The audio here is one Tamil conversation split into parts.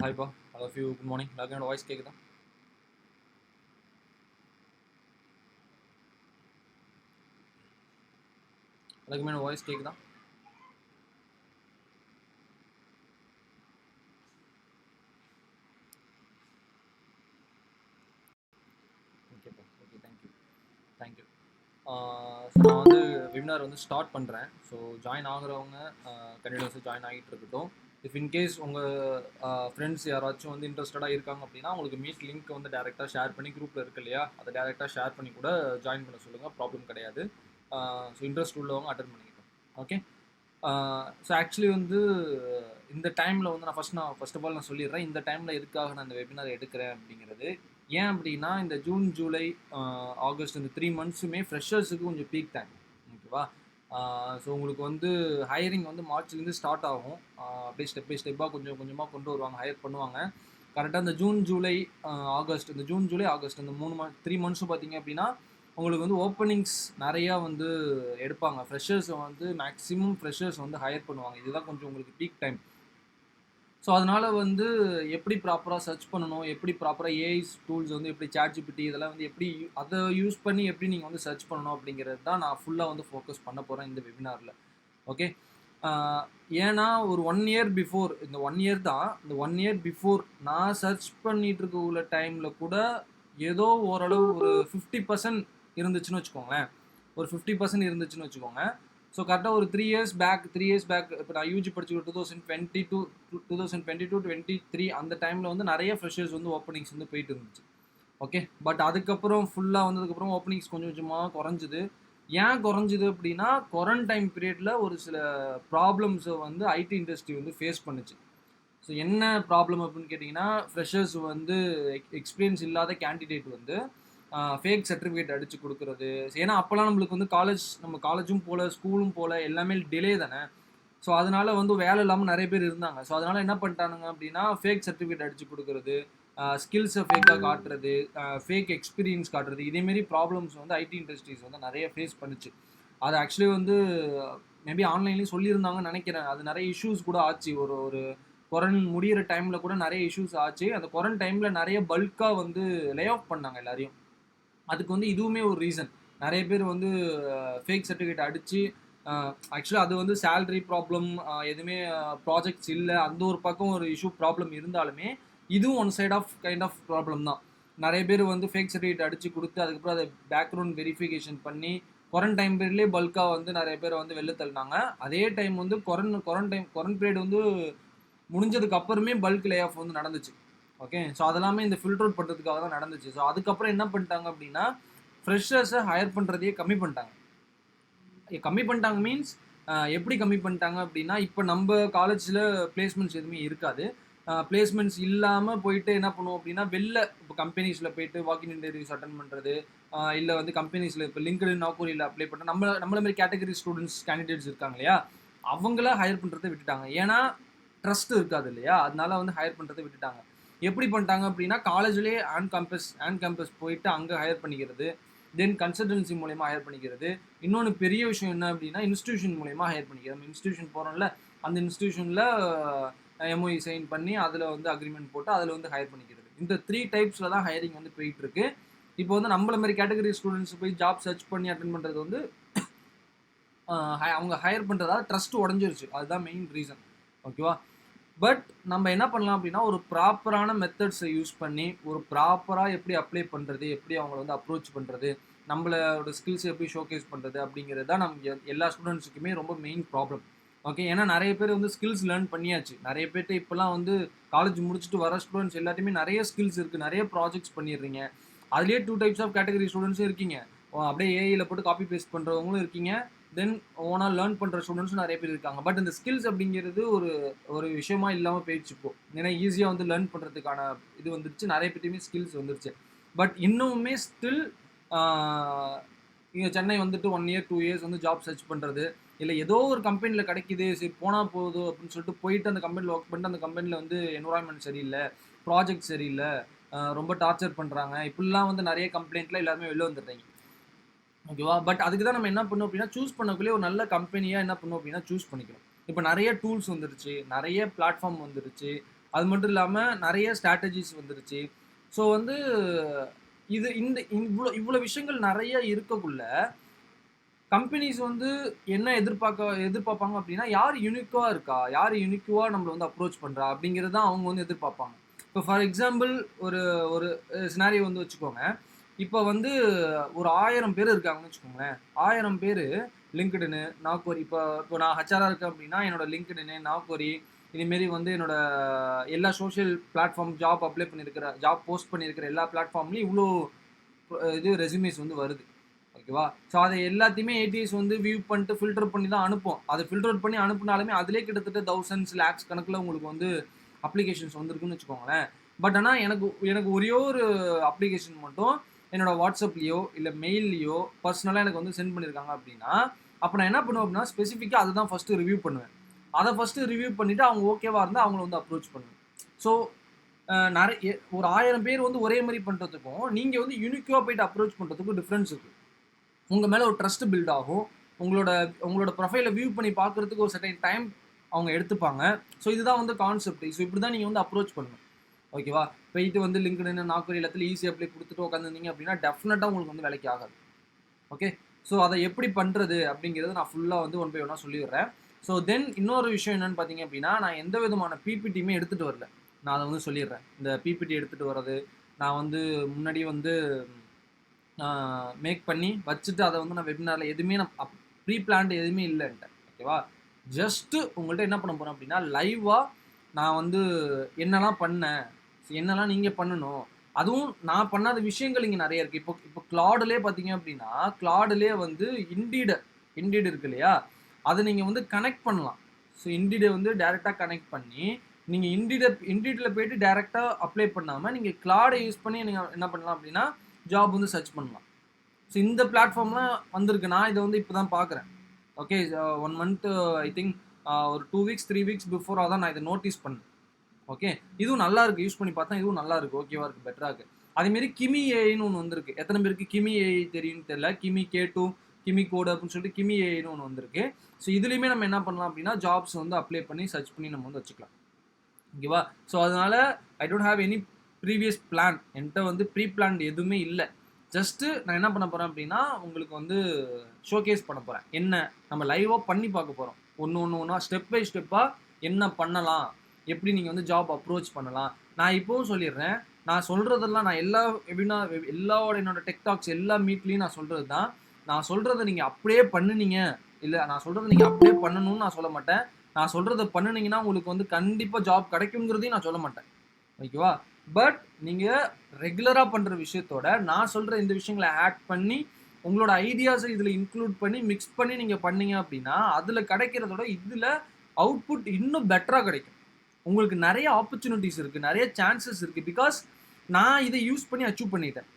ஹாய்ப்பா. All of you good morning. எல்லாருக்கும் என்னோட வாய்ஸ் கேட்குதா? எல்லாருக்குமே என்னோட வாய்ஸ் கேட்குதா? ஓகேப்பா. Okay, thank you. தேங்க்யூ. ஸோ நான் வந்து வெபினார் வந்து ஸ்டார்ட் பண்ணுறேன். ஸோ ஜாயின் ஆகுறவங்க கண்டினியூஸாக ஜாயின் ஆகிட்டு இருக்கட்டும். இஃப் இன்கேஸ் உங்கள் ஃப்ரெண்ட்ஸ் யாராச்சும் வந்து இன்ட்ரெஸ்டடாக இருக்காங்க அப்படின்னா உங்களுக்கு மீட் லிங்க் வந்து டேரெக்டாக ஷேர் பண்ணி குரூப்பில் இருக்கு இல்லையா, அதை டேரெக்டாக ஷேர் பண்ணி கூட ஜாயின் பண்ண சொல்லுங்கள். ப்ராப்ளம் கிடையாது. ஸோ இன்ட்ரெஸ்ட் உள்ளவங்க அட்டன் பண்ணிக்கிட்டோம். ஓகே. ஸோ ஆக்சுவலி வந்து இந்த டைமில் வந்து நான் ஃபர்ஸ்ட் ஆஃப் ஆல் நான் சொல்லிடுறேன். இந்த டைமில் எதுக்காக நான் இந்த வெபினார் எடுக்கிறேன் அப்படிங்கிறது. ஏன் அப்படின்னா இந்த ஜூன், ஜூலை, ஆகஸ்ட் இந்த 3 மந்த்ஸுமே ஃப்ரெஷர்ஸுக்கு கொஞ்சம் பீக் டைம். ஓகேவா? ஸோ உங்களுக்கு வந்து ஹையரிங் வந்து மார்ச்லேருந்து ஸ்டார்ட் ஆகும். அப்படியே ஸ்டெப் பை ஸ்டெப்பாக கொஞ்சம் கொஞ்சமாக கொண்டு வருவாங்க, ஹையர் பண்ணுவாங்க. கரெக்டாக இந்த ஜூன், ஜூலை, ஆகஸ்ட், இந்த ஜூன், ஜூலை, ஆகஸ்ட் இந்த 3 மந்த்ஸும் பார்த்தீங்க அப்படின்னா உங்களுக்கு வந்து ஓப்பனிங்ஸ் நிறையா வந்து எடுப்பாங்க. ஃப்ரெஷர்ஸை வந்து மேக்ஸிமம் ஃப்ரெஷர்ஸ் வந்து ஹையர் பண்ணுவாங்க. இதுதான் கொஞ்சம் உங்களுக்கு பீக் டைம். ஸோ அதனால் வந்து எப்படி ப்ராப்பராக சர்ச் பண்ணணும், எப்படி ப்ராப்பராக ஏஐ டூல்ஸ் வந்து எப்படி ChatGPT இதெல்லாம் வந்து எப்படி அதை யூஸ் பண்ணி எப்படி நீங்கள் வந்து சர்ச் பண்ணணும் அப்படிங்கிறது தான் நான் ஃபுல்லாக வந்து ஃபோக்கஸ் பண்ண போகிறேன் இந்த வெபினாரில். ஓகே. ஏன்னா ஒரு 1 இயர் பிஃபோர், இந்த 1 இயர் தான், இந்த 1 இயர் பிஃபோர் நான் சர்ச் பண்ணிட்டு இருக்க உள்ள டைமில் கூட ஏதோ ஓரளவு ஒரு 50% இருந்துச்சுன்னு வச்சுக்கோங்களேன். ஒரு 50% இருந்துச்சுன்னு வச்சுக்கோங்க. ஸோ கரெக்டாக ஒரு 3 இயர்ஸ் பேக் இப்போ நான் யூஜி படிச்சு 2022 அந்த டைமில் வந்து நிறைய ஃப்ரெஷர்ஸ் வந்து ஓப்பனிங்ஸ் வந்து போயிட்டு இருந்துச்சு. ஓகே. பட் அதுக்கப்புறம் ஃபுல்லாக வந்ததுக்கப்புறம் ஓப்பனிங்ஸ் கொஞ்சம் கொஞ்சமாக குறைஞ்சிது. ஏன் குறைஞ்சிது அப்படின்னா குவாரண்டைன் பீரியடில் ஒரு சில ப்ராப்ளம்ஸை வந்து ஐடி இண்டஸ்ட்ரி வந்து ஃபேஸ் பண்ணுச்சு. ஸோ என்ன ப்ராப்ளம் அப்படின்னு கேட்டிங்கன்னா ஃப்ரெஷர்ஸ் வந்து எக்ஸ்பீரியன்ஸ் இல்லாத கேண்டிடேட் வந்து ஃபேக் சர்டிஃபிகேட் அடித்து கொடுக்குறது. ஏன்னா அப்போல்லாம் நம்மளுக்கு வந்து நம்ம காலேஜும் போகல, ஸ்கூலும் போகல, எல்லாமே டிலே தானே. ஸோ அதனால வந்து வேலை இல்லாமல் நிறைய பேர் இருந்தாங்க. ஸோ அதனால என்ன பண்ணிட்டானுங்க அப்படின்னா ஃபேக் சர்டிஃபிகேட் அடித்து கொடுக்குறது, ஸ்கில்ஸை ஃபேக்காக காட்டுறது, ஃபேக் எக்ஸ்பீரியன்ஸ் காட்டுறது, இதேமாரி ப்ராப்ளம்ஸ் வந்து ஐடி இண்டஸ்ட்ரீஸ் வந்து நிறைய ஃபேஸ் பண்ணுச்சு. அது ஆக்சுவலி வந்து மேபி ஆன்லைன்லேயும் சொல்லியிருந்தாங்கன்னு நினைக்கிறேன். அது நிறைய இஷ்யூஸ் கூட ஆச்சு. ஒரு ஒரு முடியிற டைமில் கூட நிறைய இஷ்யூஸ் ஆச்சு. அந்த டைமில் நிறைய பல்காக வந்து லே ஆஃப் பண்ணாங்க எல்லாரையும். அதுக்கு வந்து இதுவுமே ஒரு ரீசன். நிறைய பேர் வந்து ஃபேக் சர்டிஃபிகேட் அடித்து ஆக்சுவலாக அது வந்து சேலரி ப்ராப்ளம், எதுவுமே ப்ராஜெக்ட்ஸ் இல்லை, அந்த ஒரு பக்கம் ஒரு இஷ்யூ ப்ராப்ளம் இருந்தாலுமே இதுவும் one side of kind of problem தான். நிறைய பேர் வந்து ஃபேக் சர்டிஃபிகேட் அடித்து கொடுத்து அதுக்கப்புறம் அதை பேக்ரவுண்ட் வெரிஃபிகேஷன் பண்ணி குவாரண்டைன் பீரியட்லேயே பல்காக வந்து நிறைய பேரை வந்து வெளில தள்ளினாங்க. அதே டைம் வந்து குவாரண்ட் பீரியட் வந்து முடிஞ்சதுக்கு அப்புறமே பல்க் லே ஆஃப் வந்து நடந்துச்சு. ஓகே. ஸோ அதெல்லாமே இந்த ஃபில்டர் அவுட் பண்ணுறதுக்காக தான் நடந்துச்சு. ஸோ அதுக்கப்புறம் என்ன பண்ணிட்டாங்க அப்படின்னா ஃப்ரெஷர்ஸை ஹையர் பண்ணுறதையே கம்மி பண்ணிட்டாங்க. கம்மி பண்ணிட்டாங்க மீன்ஸ் எப்படி கம்மி பண்ணிட்டாங்க அப்படின்னா இப்போ நம்ம காலேஜில் பிளேஸ்மெண்ட்ஸ் எதுவுமே இருக்காது. பிளேஸ்மெண்ட்ஸ் இல்லாமல் போயிட்டு என்ன பண்ணுவோம் அப்படின்னா வெளில இப்போ கம்பெனிஸில் போயிட்டு வாக்கின் இன்டர்வியூஸ் அட்டன் பண்ணுறது, இல்லை வந்து கம்பெனிஸில் இப்போ லிங்க்டின் நாக்கூரியில் அப்ளை பண்ணுற நம்மள மாதிரி கேட்டகரி ஸ்டூடெண்ட்ஸ் கேண்டிடேட்ஸ் இருக்காங்க இல்லையா, அவங்கள ஹையர் பண்ணுறதை விட்டுட்டாங்க. ஏன்னா ட்ரஸ்ட் இருக்காது இல்லையா, அதனால வந்து ஹையர் பண்ணுறதை விட்டுட்டாங்க. எப்படி பண்ணிட்டாங்க அப்படின்னா காலேஜ்லேயே ஆன் கேம்பஸ் போயிட்டு அங்கே ஹையர் பண்ணிக்கிறது, தென் கன்சல்டன்சி மூலயமா ஹையர் பண்ணிக்கிறது. இன்னொன்று பெரிய விஷயம் என்ன அப்படின்னா இன்ஸ்டியூஷன் மூலயமா ஹையர் பண்ணிக்கிறது. நம்ம இன்ஸ்டியூஷன் போகிறோம்ல, அந்த இன்ஸ்டியூஷனில் எம்ஓஇ சைன் பண்ணி அதில் வந்து அக்ரிமெண்ட் போட்டு அதில் வந்து ஹையர் பண்ணிக்கிறது. இந்த 3 டைப்ஸில் தான் ஹையரிங் வந்து போயிட்டு இருக்கு. இப்போ வந்து நம்மள மாதிரி கேட்டகரி ஸ்டூடெண்ட்ஸ் போய் ஜாப் சர்ச் பண்ணி அட்டன் பண்ணுறது வந்து அவங்க ஹையர் பண்ணுறதால ட்ரஸ்ட் உடஞ்சிருச்சு. அதுதான் மெயின் ரீசன். ஓகேவா? பட் நம்ம என்ன பண்ணலாம் அப்படின்னா ஒரு ப்ராப்பரான மெத்தட்ஸை யூஸ் பண்ணி ஒரு ப்ராப்பராக எப்படி அப்ளை பண்ணுறது, எப்படி அவங்கள வந்து அப்ரோச் பண்ணுறது, நம்மளோட ஸ்கில்ஸ் எப்படி ஷோகேஸ் பண்ணுறது அப்படிங்கிறது தான் நம்ம எல்லா ஸ்டூடெண்ட்ஸுக்குமே ரொம்ப மெயின் ப்ராப்ளம். ஓகே. ஏன்னா நிறைய பேர் வந்து ஸ்கில்ஸ் லேர்ன் பண்ணியாச்சு. நிறைய பேர்கிட்ட இப்போலாம் வந்து காலேஜ் முடிச்சுட்டு வர ஸ்டூடெண்ட்ஸ் எல்லாத்தையுமே நிறைய ஸ்கில்ஸ் இருக்குது, நிறைய ப்ராஜெக்ட்ஸ் பண்ணிடுறீங்க. அதுலேயே 2 டைப்ஸ் ஆஃப் கேட்டகரி ஸ்டூடெண்ட்ஸும் இருக்கீங்க. அப்படியே ஏஐயில் போட்டு காப்பி பேஸ்ட் பண்ணுறவங்களும் இருக்கீங்க. தென் ஓனாக லேர்ன் பண்ணுற ஸ்டூடெண்ட்ஸும் நிறைய பேர் இருக்காங்க. பட் இந்த ஸ்கில்ஸ் அப்படிங்கிறது ஒரு ஒரு விஷயமா இல்லாமல் போயிடுச்சு இப்போ. ஏன்னா ஈஸியாக வந்து லேர்ன் பண்ணுறதுக்கான இது வந்துருச்சு, நிறைய பேர்ட்டுமே ஸ்கில்ஸ் வந்துருச்சு. பட் இன்னுமே ஸ்டில் இங்கே சென்னை வந்துட்டு 1 இயர் 2 இயர்ஸ் வந்து ஜாப் சர்ச் பண்ணுறது, இல்லை ஏதோ ஒரு கம்பெனியில் கிடைக்குது சரி போனால் போதும் அப்படின்னு சொல்லிட்டு போயிட்டு அந்த கம்பெனியில் ஒர்க் பண்ணிட்டு அந்த கம்பெனியில் வந்து என்வரான்மெண்ட் சரியில்லை, ப்ராஜெக்ட் சரியில்லை, ரொம்ப டார்ச்சர் பண்ணுறாங்க, இப்படிலாம் வந்து நிறைய கம்ப்ளைண்ட்டில் எல்லாருமே வெளில வந்துடுறீங்க. ஓகேவா? பட் அதுக்கு தான் நம்ம என்ன பண்ணோம் அப்படின்னா சூஸ் பண்ணக்குள்ளே ஒரு நல்ல கம்பெனியாக என்ன பண்ணோம் அப்படின்னா சூஸ் பண்ணிக்கணும். இப்போ நிறைய டூல்ஸ் வந்துருச்சு, நிறைய பிளாட்ஃபார்ம் வந்துருச்சு, அது மட்டும் இல்லாமல் நிறைய ஸ்ட்ராட்டஜிஸ் வந்துருச்சு. ஸோ வந்து இது இந்த இவ்வளோ விஷயங்கள் நிறைய இருக்கக்குள்ள கம்பெனிஸ் வந்து என்ன எதிர்பார்ப்பாங்க அப்படின்னா, யார் யூனிக்கா இருக்கா? யார் யூனிக்கா நம்மள வந்து அப்ரோச் பண்றா? அப்படிங்கிறது தான் அவங்க வந்து எதிர்பார்ப்பாங்க. இப்போ ஃபார் எக்ஸாம்பிள் ஒரு ஒரு சினாரியோ வந்து வச்சுக்கோங்க. இப்போ வந்து ஒரு 1000 பேர் இருக்காங்கன்னு வச்சுக்கோங்களேன். 1000 பேரு லிங்க்டுஇன், நாக்வரி இப்போ இப்போ நான் ஹெச்ஆரா இருக்கேன் அப்படின்னா, என்னோட லிங்க்டுஇன், நாக்வரி இதுமாரி வந்து என்னோட எல்லா சோசியல் பிளாட்ஃபார்ம் ஜாப் போஸ்ட் பண்ணியிருக்கிற எல்லா பிளாட்ஃபார்ம்லயும் இவ்ளோ இது ரெஸ்யூமேஸ் வந்து வருது. ஓகேவா? ஸோ அதை எல்லாத்தையுமே ஏடிஎஸ் வந்து வியூ பண்ணிட்டு ஃபில்டர் பண்ணி தான் அனுப்பும். அதை ஃபில்டர் பண்ணி அனுப்புனாலுமே அதிலே கிட்டத்தட்ட தௌசண்ட்ஸ், லேக்ஸ் கணக்கில் உங்களுக்கு வந்து அப்ளிகேஷன்ஸ் வந்திருக்குன்னு வச்சுக்கோங்களேன். பட் ஆனால் எனக்கு எனக்கு ஒரே ஒரு அப்ளிகேஷன் மட்டும் என்னோட வாட்ஸ்அப்லேயோ இல்லை மெயில்லையோ பர்சனலாக எனக்கு வந்து சென்ட் பண்ணியிருக்காங்க அப்படின்னா, அப்போ நான் என்ன பண்ணுவேன் அப்படின்னா, ஸ்பெசிஃபிக்காக அதை தான் ஃபஸ்ட்டு ரிவ்யூ பண்ணுவேன். அதை ஃபஸ்ட்டு ரிவ்யூ பண்ணிவிட்டு அவங்க ஓகேவா இருந்தால் அவங்கள வந்து அப்ரோச் பண்ணுவேன். ஸோ நிறைய ஒரு 1000 பேர் வந்து ஒரே மாதிரி பண்ணுறதுக்கும் நீங்கள் வந்து யூனிக்காக போயிட்டு அப்ரோச் பண்ணுறதுக்கும் டிஃப்ரென்ஸ் இருக்குது. உங்கள் மேலே ஒரு ட்ரஸ்ட் பில்ட் ஆகும். உங்களோட உங்களோட ப்ரொஃபைலை வியூ பண்ணி பார்க்குறதுக்கு ஒரு சர்டைன் டைம் அவங்க எடுத்துப்பாங்க. ஸோ இதுதான் வந்து கான்செப்ட். ஸோ இப்படி தான் நீங்கள் வந்து அப்ரோச் பண்ணணும். ஓகேவா? போயிட்டு வந்து லிங்க்டுஇன், நாக்வரி எல்லாத்துலையும் ஈஸி அப்ளை கொடுத்துட்டு உட்காந்துருந்தீங்க அப்படின்னா டெஃபினட்டாக உங்களுக்கு வந்து வேலைக்கு ஆகாது. ஓகே? ஸோ அதை எப்படி பண்ணுறது அப்படிங்கிறது நான் ஃபுல்லாக வந்து ஒன் பை ஒன்னாக சொல்லிடுறேன். ஸோ தென் இன்னொரு விஷயம் என்னென்னு பார்த்தீங்க அப்படின்னா, நான் எந்த விதமான பிபிடியுமே எடுத்துகிட்டு வரல. நான் அதை வந்து சொல்லிடுறேன். இந்த பிபிடி எடுத்துகிட்டு வர்றது, நான் வந்து முன்னாடி வந்து மேக் பண்ணி வச்சுட்டு அதை வந்து நான் வெபினாரில் எதுவுமே நான் ப்ரீ பிளான்டு எதுவுமே இல்லைன்ட்டேன். ஓகேவா? ஜஸ்ட்டு உங்கள்கிட்ட என்ன பண்ண போகிறேன் அப்படின்னா, லைவாக நான் வந்து என்னெல்லாம் பண்ணேன், என்னெல்லாம் நீங்கள் பண்ணணும், அதுவும் நான் பண்ணாத விஷயங்கள் இங்கே நிறைய இருக்குது. இப்போ கிளாடுலே பார்த்தீங்க அப்படின்னா, கிளாடுலே வந்து இண்டீடு இருக்கு இல்லையா, அதை நீங்கள் வந்து கனெக்ட் பண்ணலாம். ஸோ இண்டீடை வந்து டேரெக்டாக கனெக்ட் பண்ணி நீங்கள் இண்டீடில் போயிட்டு டேரெக்டாக அப்ளை பண்ணாமல் நீங்கள் கிளாடை யூஸ் பண்ணி நீங்கள் என்ன பண்ணலாம் அப்படின்னா ஜாப் வந்து சர்ச் பண்ணலாம். ஸோ இந்த பிளாட்ஃபார்ம்லாம் வந்திருக்கு. நான் இதை வந்து இப்போ தான் பார்க்குறேன். ஓகே, 1 மந்த்து ஐ திங்க் ஒரு 2 வீக்ஸ் 3 வீக்ஸ் பிஃபோராக தான் நான் இதை நோட்டீஸ் பண்ணேன். ஓகே, இதுவும் நல்லா இருக்குது. யூஸ் பண்ணி பார்த்தா இதுவும் நல்லா இருக்குது. ஓகேவா இருக்குது, பெட்டராக இருக்குது. அதேமாரி கிமி ஏஐன்னு ஒன்று வந்திருக்கு. எத்தனை பேருக்கு கிமி ஏஐ தெரியும்னு தெரியல. கிமி K2, கிமி கோடு அப்படின்னு சொல்லிட்டு கிமி ஏஐன்னு ஒன்று வந்திருக்கு. ஸோ இதுலேயுமே நம்ம என்ன பண்ணலாம் அப்படின்னா ஜாப்ஸ் வந்து அப்ளை பண்ணி சர்ச் பண்ணி நம்ம வந்து வச்சுக்கலாம். ஓகேவா? ஸோ அதனால் I don't have any previous plan. என்கிட்ட வந்து ப்ரீ பிளான் எதுவுமே இல்லை. ஜஸ்ட்டு நான் என்ன பண்ண போகிறேன் அப்படின்னா உங்களுக்கு வந்து ஷோகேஸ் பண்ண போகிறேன். என்ன நம்ம லைவாக பண்ணி பார்க்க போகிறோம். ஒன்றா ஸ்டெப் பை ஸ்டெப்பாக என்ன பண்ணலாம், எப்படி நீங்கள் வந்து ஜாப் அப்ரோச் பண்ணலாம். நான் இப்போவும் சொல்லிடுறேன், நான் சொல்கிறதெல்லாம் நான் என்னோட டெக்டாக்ஸ் எல்லா மீட்லேயும் நான் சொல்கிறது தான். நான் சொல்கிறத நீங்கள் அப்படியே பண்ணுனீங்க, இல்லை நான் சொல்கிறத நீங்கள் அப்படியே பண்ணணும்னு நான் சொல்ல மாட்டேன். நான் சொல்கிறத பண்ணுனீங்கன்னா உங்களுக்கு வந்து கண்டிப்பாக ஜாப் கிடைக்குங்கிறதையும் நான் சொல்ல மாட்டேன். ஓகேவா? பட் நீங்கள் ரெகுலராக பண்ணுற விஷயத்தோட நான் சொல்கிற இந்த விஷயங்களை ஆட் பண்ணி உங்களோட ஐடியாஸை இதில் இன்க்ளூட் பண்ணி மிக்ஸ் பண்ணி நீங்கள் பண்ணீங்க அப்படின்னா அதில் கிடைக்கிறதோட இதில் அவுட்புட் இன்னும் பெட்டராக கிடைக்கும். உங்களுக்கு நிறைய ஆப்பர்ச்சுனிட்டிஸ் இருக்குது, நிறைய சான்சஸ் இருக்குது. பிகாஸ் நான் இதை யூஸ் பண்ணி அச்சீவ் பண்ணிட்டேன்.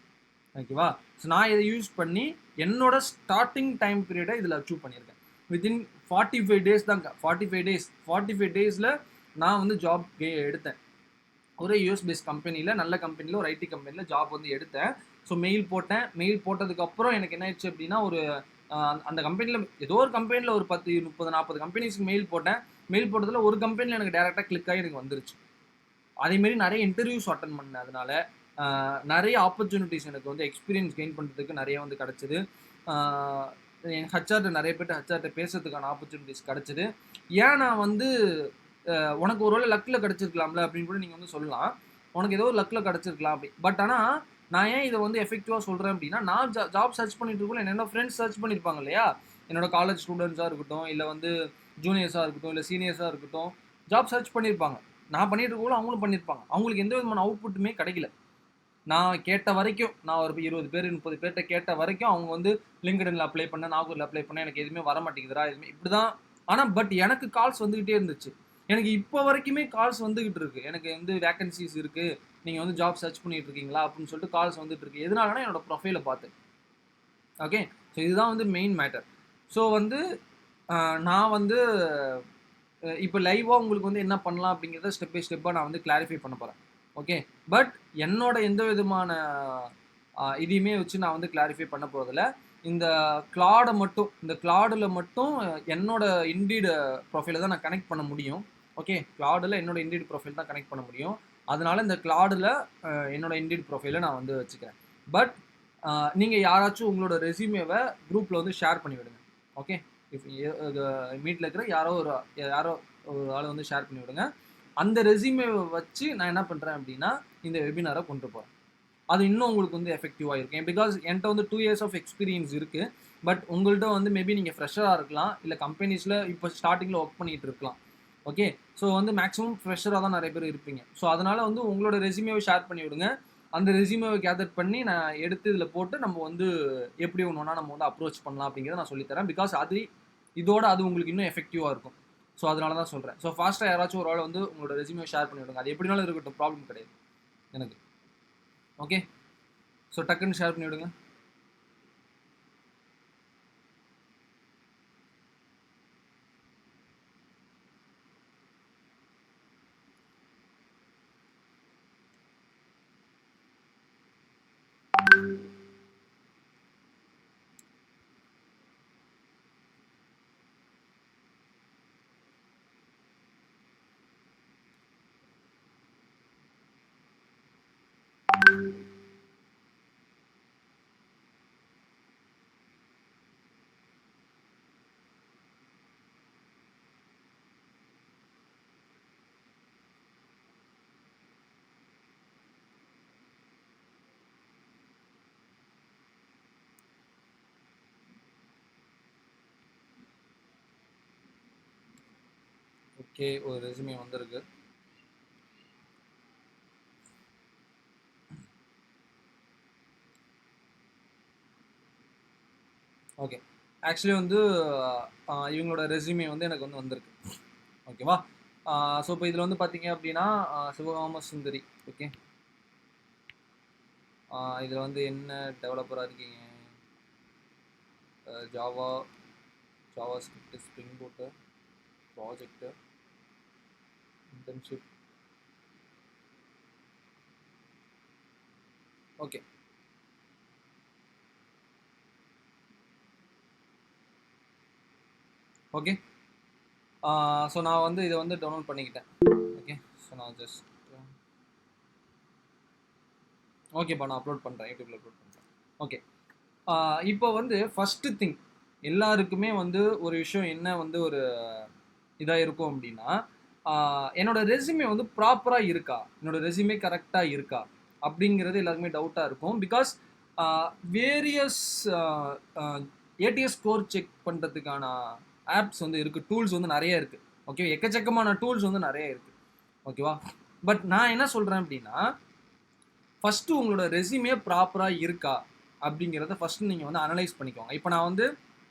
ஓகேவா? ஸோ நான் இதை யூஸ் பண்ணி என்னோட ஸ்டார்டிங் டைம் பீரியடை இதில் அச்சீவ் பண்ணியிருக்கேன். வித்தின் 45 டேஸ் தாங்க. 45 டேஸில் நான் வந்து ஜாப் எடுத்தேன். ஒரு யூஎஸ் பேஸ்ட் கம்பெனியில், நல்ல கம்பெனியில், ஒரு ஐடி கம்பெனியில் ஜாப் வந்து எடுத்தேன். ஸோ மெயில் போட்டேன். மெயில் போட்டதுக்கப்புறம் எனக்கு என்ன ஆயிடுச்சு அப்படின்னா, ஒரு அந்த கம்பெனியில் ஏதோ ஒரு கம்பெனியில் ஒரு 10, 30, 40 கம்பெனிஸ்க்கு மெயில் போட்டேன். மெயில் போட்டதில் ஒரு கம்பெனியில் எனக்கு டேரெக்டாக கிளிக் ஆகி எனக்கு வந்துருச்சு. அதேமாரி நிறைய இன்டர்வியூஸ் அட்டன் பண்ணேன். அதனால் நிறைய ஆப்பர்ச்சுனிட்டிஸ் எனக்கு வந்து எக்ஸ்பீரியன்ஸ் கெயின் பண்ணுறதுக்கு நிறைய வந்து கிடச்சிது. என் நிறைய பேர்ட்ட ஹெச்ஆர்ட்ட பேசுறதுக்கான ஆப்பர்ச்சுனிட்டிஸ் கிடச்சிது. ஏன் நான் வந்து உனக்கு ஒரு வேளை லக்கில் கிடச்சிருக்கலாம்ல அப்படின்னு கூட நீங்கள் வந்து சொல்லலாம். உனக்கு ஏதோ ஒரு லக்கில் கிடச்சிருக்கலாம் அப்படி. பட் ஆனால் நான் ஏன் இதை வந்து எஃபெக்டிவாக சொல்கிறேன் அப்படின்னா, நான் ஜாப் சர்ச் பண்ணிட்டு இருக்கோம். என்னோட ஃப்ரெண்ட்ஸ் சர்ச் பண்ணியிருப்பாங்க இல்லையா, என்னோட காலேஜ் ஸ்டூடெண்ட்ஸாக இருக்கட்டும், இல்லை வந்து ஜூனியர்ஸாக இருக்கட்டும், இல்லை சீனியர்ஸாக இருக்கட்டும், ஜாப் சர்ச் பண்ணியிருப்பாங்க. நான் பண்ணிட்டு இருக்கோம், அவங்களும் பண்ணியிருப்பாங்க. அவங்களுக்கு எந்த விதமான அவுட்புட்டுமே கிடைக்கல. நான் கேட்ட வரைக்கும், நான் ஒரு 20 பேர் 30 பேர்கிட்ட கேட்ட வரைக்கும் அவங்க வந்து லிங்க்டுஇன்ல அப்ளை பண்ணேன், நாகூரில் அப்ளை பண்ணேன், எனக்கு எதுவுமே வர மாட்டேங்குதுடா, எதுவுமே இப்படி தான். ஆனால் பட் எனக்கு கால்ஸ் வந்துக்கிட்டே இருந்துச்சு. எனக்கு இப்போ வரைக்குமே கால்ஸ் வந்துக்கிட்டு இருக்குது. எனக்கு வந்து வேக்கன்சிஸ் இருக்குது, நீங்கள் வந்து ஜாப் சர்ச் பண்ணிட்டு இருக்கீங்களா அப்படின்னு சொல்லிட்டு கால்ஸ் வந்துட்டு இருக்கு. எதனாலனா என்னோட ப்ரொஃபைலை பார்த்து. ஓகே, ஸோ இதுதான் வந்து மெயின் மேட்டர். ஸோ வந்து நான் வந்து இப்போ லைவாக உங்களுக்கு வந்து என்ன பண்ணலாம் அப்படிங்கிறத ஸ்டெப் பை ஸ்டெப்பாக நான் வந்து கிளாரிஃபை பண்ண போகிறேன். ஓகே, பட் என்னோட எந்த விதமான இதையுமே வச்சு நான் வந்து கிளாரிஃபை பண்ண போகிறதில்ல. இந்த கிளாடில் மட்டும் என்னோட இண்டீட் ப்ரொஃபைலை தான் நான் கனெக்ட் பண்ண முடியும். ஓகே, கிளாடில் என்னோட இண்டீட் ப்ரொஃபைல் தான் கனெக்ட் பண்ண முடியும். அதனால இந்த கிளாடில் என்னோட இண்டீட் ப்ரொஃபைலை நான் வந்து வச்சுக்கிறேன். பட் நீங்கள் யாராச்சும் உங்களோட ரெஸ்யூமேவை குரூப்பில் வந்து ஷேர் பண்ணி விடுங்க. ஓகே, இஃப் மீட்டில் இருக்கிற யாரோ ஒரு ஆள் வந்து ஷேர் பண்ணி விடுங்க. அந்த ரெஸ்யூமேவை வச்சு நான் என்ன பண்ணுறேன் அப்படின்னா இந்த வெபினாரை கொண்டு போகிறேன். அது இன்னும் உங்களுக்கு வந்து எஃபெக்டிவாக இருக்கும். பிகாஸ் என்கிட்ட வந்து 2 years ஆஃப் எக்ஸ்பீரியன்ஸ் இருக்குது. பட் உங்கள்கிட்ட வந்து மேபி நீங்கள் ஃப்ரெஷராக இருக்கலாம், இல்லை கம்பெனிஸில் இப்போ ஸ்டார்டிங்கில் ஒர்க் பண்ணிகிட்டு இருக்கலாம். ஓகே, ஸோ வந்து மேக்ஸிமம் ஃப்ரெஷராக தான் நிறைய பேர் இருப்பீங்க. ஸோ அதனால் வந்து உங்களோட ரெஸ்யூமேவை ஷேர் பண்ணி விடுங்க. அந்த ரெஸ்யூமேவை கேதர் பண்ணி நான் எடுத்து இதில் போட்டு நம்ம வந்து எப்படி ஒன்றுனா நம்ம வந்து அப்ரோச் பண்ணலாம் அப்படிங்கிறத நான் சொல்லித்தரேன். பிகாஸ் இதோட அது உங்களுக்கு இன்னும் எஃபெக்டிவாக இருக்கும். ஸோ அதனால தான் சொல்கிறேன். ஸோ ஃபாஸ்ட்டாக யாராச்சும் ஒரு ஆள் வந்து உங்களோட ரெஸ்யூமே ஷேர் பண்ணி விடுங்க. அது எப்படினாலும் இருக்கட்டும், ப்ராப்ளம் கிடையாது எனக்கு. ஓகே, ஸோ டக்குன்னு ஷேர் பண்ணி விடுங்க. ஓகே, ஒரு ரெஸ்யூமே வந்திருக்கு. ஓகே, ஆக்சுவலி வந்து இவங்களோட ரெஸ்யூமே வந்து எனக்கு வந்து வந்திருக்கு. ஓகேவா? ஸோ இப்போ இதில் வந்து பார்த்தீங்க அப்படின்னா சிவகாம சுந்தரி. ஓகே, இதில் வந்து என்ன டெவலப்பராக இருக்கீங்க? ஜாவா ஸ்கிரிப்ட், ஸ்ப்ரிங் பூட்டு, project, internship. Okay, okay, so நான் வந்து இதை வந்து டவுன்லோட் பண்ணிக்கிட்டேன். ஓகே, ஸோ நான் ஜஸ்ட் ஓகேப்பா நான் அப்லோட் பண்ணுறேன், யூடியூப்பில் அப்லோட் பண்ணுறேன். ஓகே, இப்போ வந்து ஃபஸ்ட்டு திங் எல்லாருக்குமே வந்து ஒரு விஷயம் என்ன வந்து ஒரு இதாக இருக்கும் அப்படின்னா என்னோட ரெஸ்யூமே வந்து ப்ராப்பராக இருக்கா, என்னோட ரெஸ்யூமே கரெக்டாக இருக்கா அப்படிங்கிறது எல்லாருக்குமே டவுட்டாக இருக்கும். Because various ADS score check பண்ணுறதுக்கான ஆப்ஸ் வந்து இருக்குது, டூல்ஸ் வந்து நிறைய இருக்குது. ஓகே, எக்கச்சக்கமான டூல்ஸ் வந்து நிறைய இருக்குது. ஓகேவா? பட் நான் என்ன சொல்கிறேன் அப்படின்னா ஃபஸ்ட்டு உங்களோட ரெஸ்யூமே ப்ராப்பராக இருக்கா அப்படிங்கிறத ஃபஸ்ட்டு நீங்கள் வந்து அனலைஸ் பண்ணிக்கோங்க. இப்போ நான் வந்து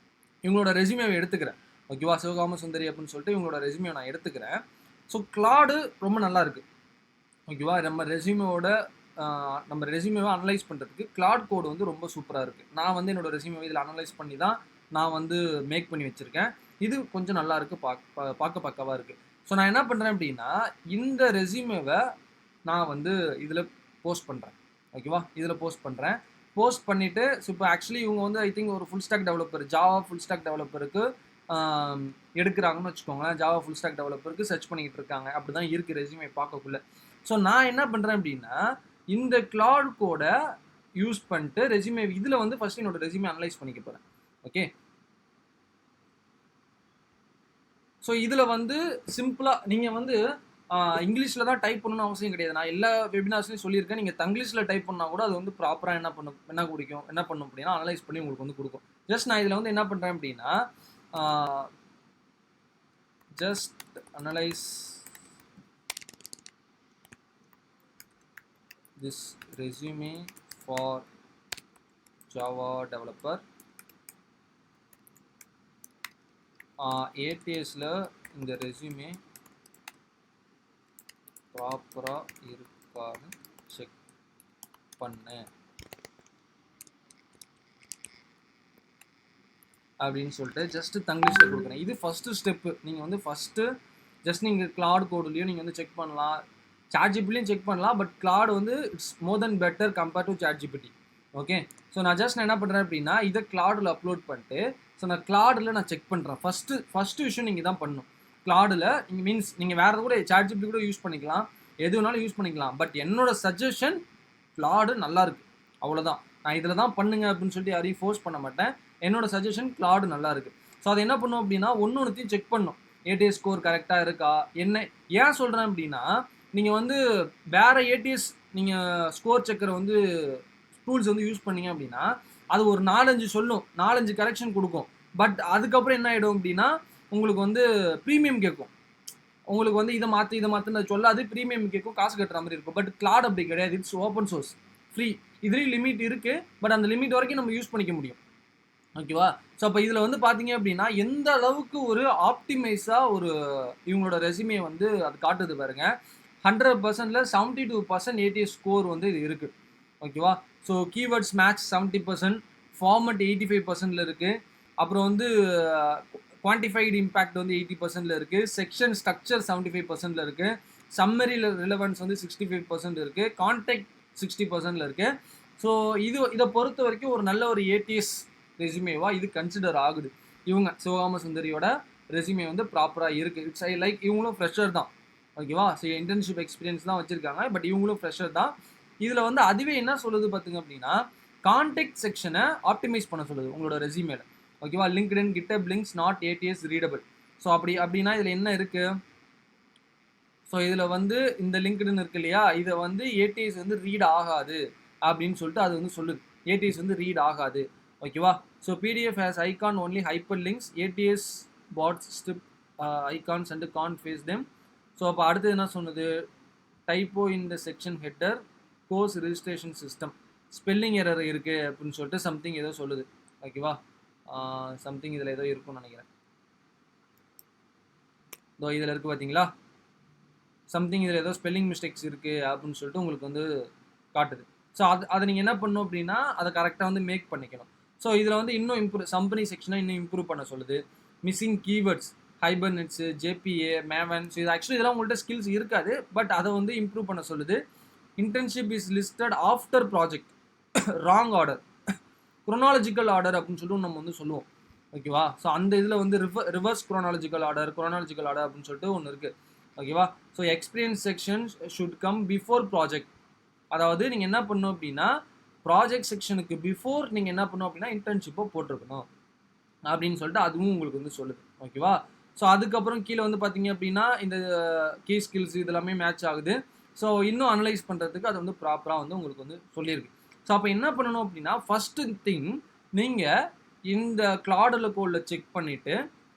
இவங்களோட ரெஸ்யூமேவை எடுத்துக்கிறேன். ஓகேவா? சிவகாம சுந்தரி அப்படின்னு சொல்லிட்டு இவங்களோட ரெஸ்யூமே நான் எடுத்துக்கிறேன். ஸோ கிளாடு ரொம்ப நல்லா இருக்குது. ஓகேவா? நம்ம ரெஸ்யூமேவை அனலைஸ் பண்ணுறதுக்கு கிளாட் கோடு வந்து ரொம்ப சூப்பராக இருக்குது. நான் வந்து என்னோட ரெஸ்யூமேவை இதில் அனலைஸ் பண்ணி தான் நான் வந்து மேக் பண்ணி வச்சுருக்கேன். இது கொஞ்சம் நல்லா இருக்குது, பார்க்க பக்கவாக இருக்குது. ஸோ நான் என்ன பண்ணுறேன் அப்படின்னா இந்த ரெஸ்யூமேவை நான் வந்து இதில் போஸ்ட் பண்ணுறேன். ஓகேவா? இதில் போஸ்ட் பண்ணிவிட்டு ஸோ இப்போ ஆக்சுவலி இவங்க வந்து ஐ திங்க் ஒரு full stack developer, Java full stack டெவலப்பருக்கு எடுக்கிறாங்கன்னு வச்சுக்கோங்களேன். Java full stack developer search பண்ணிக்கிட்டு இருக்காங்க. அப்படி தான் இருக்குது ரெஸ்யூமே பார்க்கக்குள்ள. ஸோ நான் என்ன பண்ணுறேன் அப்படின்னா இந்த கிளாட் கோடை யூஸ் பண்ணிட்டு ரெஸ்யூமே இதில் வந்து ஃபஸ்ட்டு என்னோட ரெஸ்யூமே அனலைஸ் பண்ணிக்க போகிறேன். ஓகே, ஸோ இதில் வந்து சிம்பிளாக நீங்கள் வந்து இங்கிலீஷில் தான் டைப் பண்ணணும்னு அவசியம் கிடையாது. நான் எல்லா வெபினார்ஸ்லையும் சொல்லியிருக்கேன், நீங்கள் தங்கிலீஷில் டைப் பண்ணால் கூட அது வந்து ப்ராப்பராக என்ன பண்ணும் அப்படின்னா அனலைஸ் பண்ணி உங்களுக்கு வந்து கொடுக்கும். ஜஸ்ட் நான் இதில் வந்து என்ன பண்ணுறேன் அப்படின்னா just analyse this resume for Java developer. ஏடிஎஸ்ல இந்த ரெஸ்யூமே ப்ராப்பராக இருக்கான்னு செக் பண்ணு அப்படின்னு சொல்லிட்டு ஜஸ்ட்டு தங்கிலீஷில் கொடுக்குறேன். இது ஃபஸ்ட்டு ஸ்டெப்பு. நீங்கள் வந்து ஃபஸ்ட்டு ஜஸ்ட் நீங்கள் கிளாட் கோடுலையும் நீங்கள் வந்து செக் பண்ணலாம், சாட்ஜிபிட்டிலையும் செக் பண்ணலாம். பட் கிளாட் வந்து it's more then better compared to ChatGPT. Okay, so நான் என்ன பண்ணுறேன் அப்படின்னா இதை கிளாடில் அப்லோட் பண்ணிட்டு ஸோ நான் கிளாடில் நான் செக் பண்ணுறேன். ஃபஸ்ட்டு விஷயம் நீங்கள் தான் பண்ணணும். கிளாடில் மீன்ஸ் நீங்கள் வேறு கூட ChatGPT கூட யூஸ் பண்ணிக்கலாம், எது வேணாலும் யூஸ் பண்ணிக்கலாம். பட் என்னோட சஜஷன் கிளாடு நல்லா இருக்கு, அவ்வளோதான். நான் இதில் தான் பண்ணுங்க அப்படின்னு சொல்லிட்டு யாரையும் ஃபோர்ஸ் பண்ண மாட்டேன். என்னோட சஜஷன் கிளாடு நல்லா இருக்கு. ஸோ அதை என்ன பண்ணும் அப்படின்னா ஒன்னொன்றுத்தையும் செக் பண்ணும். ஏடிஎஸ் ஸ்கோர் கரெக்டாக இருக்கா என்ன. ஏன் சொல்கிறேன் அப்படின்னா நீங்கள் வந்து வேறு ஏடிஎஸ் நீங்கள் ஸ்கோர் செக்கரை வந்து டூல்ஸ் வந்து யூஸ் பண்ணீங்க அப்படின்னா அது ஒரு 4-5 சொல்லும், 4-5 கரெக்ஷன் கொடுக்கும். பட் அதுக்கப்புறம் என்ன ஆகிடும் அப்படின்னா உங்களுக்கு வந்து ப்ரீமியம் கேட்கும். உங்களுக்கு வந்து இதை மாற்றுன்னு சொல்லாது, ப்ரீமியம் கேட்கும், காசு கட்டுற மாதிரி இருக்கும். பட் கிளாட் அப்படி கிடையாது, இட்ஸ் ஓப்பன் சோர்ஸ், ஃப்ரீ. இதுலேயும் லிமிட் இருக்குது, பட் அந்த லிமிட் வரைக்கும் நம்ம யூஸ் பண்ணிக்க முடியும். ஓகேவா? ஸோ அப்போ இதில் வந்து பார்த்தீங்க அப்படின்னா எந்த அளவுக்கு ஒரு ஆப்டிமைஸாக ஒரு இவங்களோட ரெசியூமே வந்து அது காட்டுது பாருங்க. 100%ல் 72% ஏடிஎஸ் ஸ்கோர் வந்து இது இருக்குது. ஓகேவா? ஸோ கீவேர்ட்ஸ் மேட்ச் 70%, ஃபார்மட் 85%ல் இருக்குது. அப்புறம் வந்து குவான்டிஃபைடு இம்பேக்ட் வந்து 80%ல் இருக்குது. செக்ஷன் ஸ்ட்ரக்சர் 75%ல் இருக்குது. சம்மரி ரிலவன்ஸ் வந்து 65% இருக்குது. கான்டெக்ட் 60%ல் இருக்குது. ஸோ இதை பொறுத்த வரைக்கும் ஒரு நல்ல ஒரு ஏடிஎஸ் ரெசியூமேவா இது கன்சிடர் ஆகுது. இவங்க சிவகாமசுந்தரியோட ரெசியூமே வந்து ப்ராப்பராக இருக்குது. இட்ஸ் லைக் இவங்களும் ஃப்ரெஷர் தான். ஓகேவா? ஸோ இன்டர்ன்ஷிப் எக்ஸ்பீரியன்ஸ் தான் வச்சுருக்காங்க, பட் இவங்களும் ஃப்ரெஷர் தான். இதில் வந்து அதுவே என்ன சொல்லுது பார்த்துங்க அப்படின்னா கான்டெக்ட் செக்ஷனை ஆப்டிமைஸ் பண்ண சொல்லுது உங்களோட ரெசியூமேல. ஓகேவா? LinkedIn GitHub links not ADS readable. So அப்படின்னா இதில் என்ன இருக்குது? ஸோ இதில் வந்து இந்த லிங்க்டின் இருக்கு இல்லையா, இதை வந்து ஏடிஎஸ் வந்து ரீட் ஆகாது அப்படின்னு சொல்லிட்டு அது வந்து சொல்லுது. ஏடிஎஸ் வந்து ரீட் ஆகாது. ஓகேவா? So PDF has icon only hyperlinks, ATS bots strip icons and confuse them. So அப்போ அடுத்து என்ன சொன்னது? Typo in the section header, course registration system, spelling error இருக்குது அப்படின்னு சொல்லிட்டு சம்திங் ஏதோ சொல்லுது. ஓகேவா? சம்திங் இதில் ஏதோ இருக்குன்னு நினைக்கிறேன். இதோ இதில் இருக்குது பார்த்தீங்களா, சம்திங் இதில் ஏதோ ஸ்பெல்லிங் மிஸ்டேக்ஸ் இருக்குது அப்படின்னு சொல்லிட்டு உங்களுக்கு வந்து காட்டுது. ஸோ அதை நீங்கள் என்ன பண்ணணும் அப்படின்னா அதை கரெக்டாக வந்து மேக் பண்ணிக்கணும். ஸோ இதில் வந்து இன்னும் கம்பெனி செக்ஷனை இன்னும் இம்ப்ரூவ் பண்ண சொல்லுது. Missing keywords, Hibernate, JPA, Maven. So இது ஆக்சுவலி இதெல்லாம் உங்கள்கிட்ட ஸ்கில்ஸ் இருக்காது, பட் அதை வந்து இம்ப்ரூவ் பண்ண சொல்லுது. Internship is listed after project, wrong order, chronological order அப்படின்னு சொல்லிட்டு நம்ம வந்து சொல்லுவோம். ஓகேவா? ஸோ அந்த இதில் வந்து ரிவர்ஸ் குரோனாலஜிக்கல் ஆர்டர் அப்படின்னு சொல்லிட்டு ஒன்று இருக்குது. ஓகேவா? So experience section should come before project. அதாவது நீங்கள் என்ன பண்ணணும் அப்படின்னா ப்ராஜெக்ட் செக்ஷனுக்கு பிஃபோர் நீங்கள் என்ன பண்ணணும் அப்படின்னா இன்டர்ன்ஷிப்பை போட்டிருக்கணும் அப்படின்னு சொல்லிட்டு அதுவும் உங்களுக்கு வந்து சொல்லுது. ஓகேவா? ஸோ அதுக்கப்புறம் கீழே வந்து பார்த்தீங்க அப்படின்னா இந்த கீ ஸ்கில்ஸ் இதெல்லாமே மேட்ச் ஆகுது. ஸோ இன்னும் அனலைஸ் பண்ணுறதுக்கு அது வந்து ப்ராப்பராக வந்து உங்களுக்கு வந்து சொல்லியிருக்கு. ஸோ அப்போ என்ன பண்ணணும் அப்படின்னா ஃபஸ்ட்டு திங் நீங்கள் இந்த கிளாடில் கோடில் செக் பண்ணிவிட்டு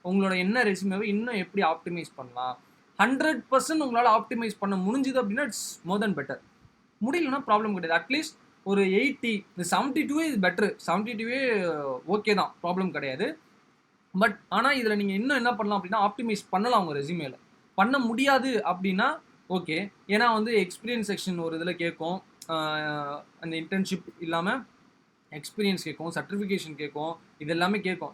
உங்களோட என்ன ரெசியூமேவை இன்னும் எப்படி ஆப்டிமைஸ் பண்ணலாம். 100% உங்களால் ஆப்டிமைஸ் பண்ண முடிஞ்சுது அப்படின்னா இட்ஸ் மோர் தென் பெட்டர். முடியலன்னா ப்ராப்ளம் கிடையாது. அட்லீஸ்ட் ஒரு 80, இந்த 72 இஸ் பெட்ரு. 72 ஓகே தான், ப்ராப்ளம் கிடையாது. பட் ஆனால் இதில் நீங்கள் இன்னும் என்ன பண்ணலாம் அப்படின்னா ஆப்டிமைஸ் பண்ணலாம் உங்கள் ரெசியூமேல. பண்ண முடியாது அப்படின்னா ஓகே, ஏன்னா வந்து எக்ஸ்பீரியன்ஸ் செக்ஷன் ஒரு இதில் கேட்கும், அந்த இன்டர்ன்ஷிப் இல்லாமல் எக்ஸ்பீரியன்ஸ் கேட்கும், சர்டிஃபிகேஷன் கேட்கும், இது எல்லாமே கேட்கும்.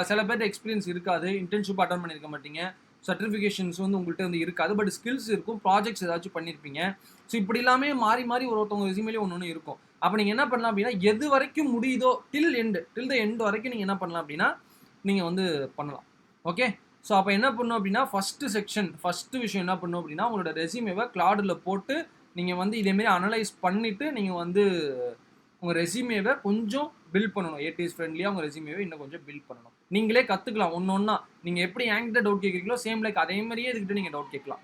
சில பேர்ட்டு எக்ஸ்பீரியன்ஸ் இருக்காது, இன்டர்ன்ஷிப் அட்டன் பண்ணியிருக்க மாட்டீங்க, சர்டிஃபிகேஷன்ஸ் வந்து உங்கள்கிட்ட வந்து இருக்காது, பட் ஸ்கில்ஸ் இருக்கும், ப்ராஜெக்ட்ஸ் ஏதாச்சும் பண்ணியிருப்பீங்க. ஸோ இப்படி எல்லாமே மாறி மாறி ஒருத்தவங்க ரெசியூமேலேயே ஒன்று இருக்கும். அப்போ நீங்கள் என்ன பண்ணலாம் அப்படின்னா எது வரைக்கும் முடியுதோ டில் த எண்ட் வரைக்கும் நீங்கள் என்ன பண்ணலாம் அப்படின்னா நீங்கள் வந்து பண்ணலாம். ஓகே? ஸோ அப்போ என்ன பண்ணணும் அப்படின்னா ஃபஸ்ட்டு விஷயம் என்ன பண்ணணும் அப்படின்னா உங்களோட ரெசியூமேவை கிளாடில் போட்டு நீங்கள் வந்து இதேமாரி அனலைஸ் பண்ணிவிட்டு நீங்கள் வந்து உங்கள் ரெசியூமேவை கொஞ்சம் பில்ட் பண்ணணும். ஏடிஎஸ் ஃப்ரெண்ட்லியாக உங்கள் ரெசியூமேவை இன்னும் கொஞ்சம் பில்ட் பண்ணணும். நீங்களே கற்றுக்கலாம் ஒன்றா. நீங்கள் எப்படி என்கிட்ட டவுட் கேட்குறீங்களோ சேம் லைக் அதே மாதிரியே இதுக்கிட்ட நீங்கள் டவுட் கேட்கலாம்.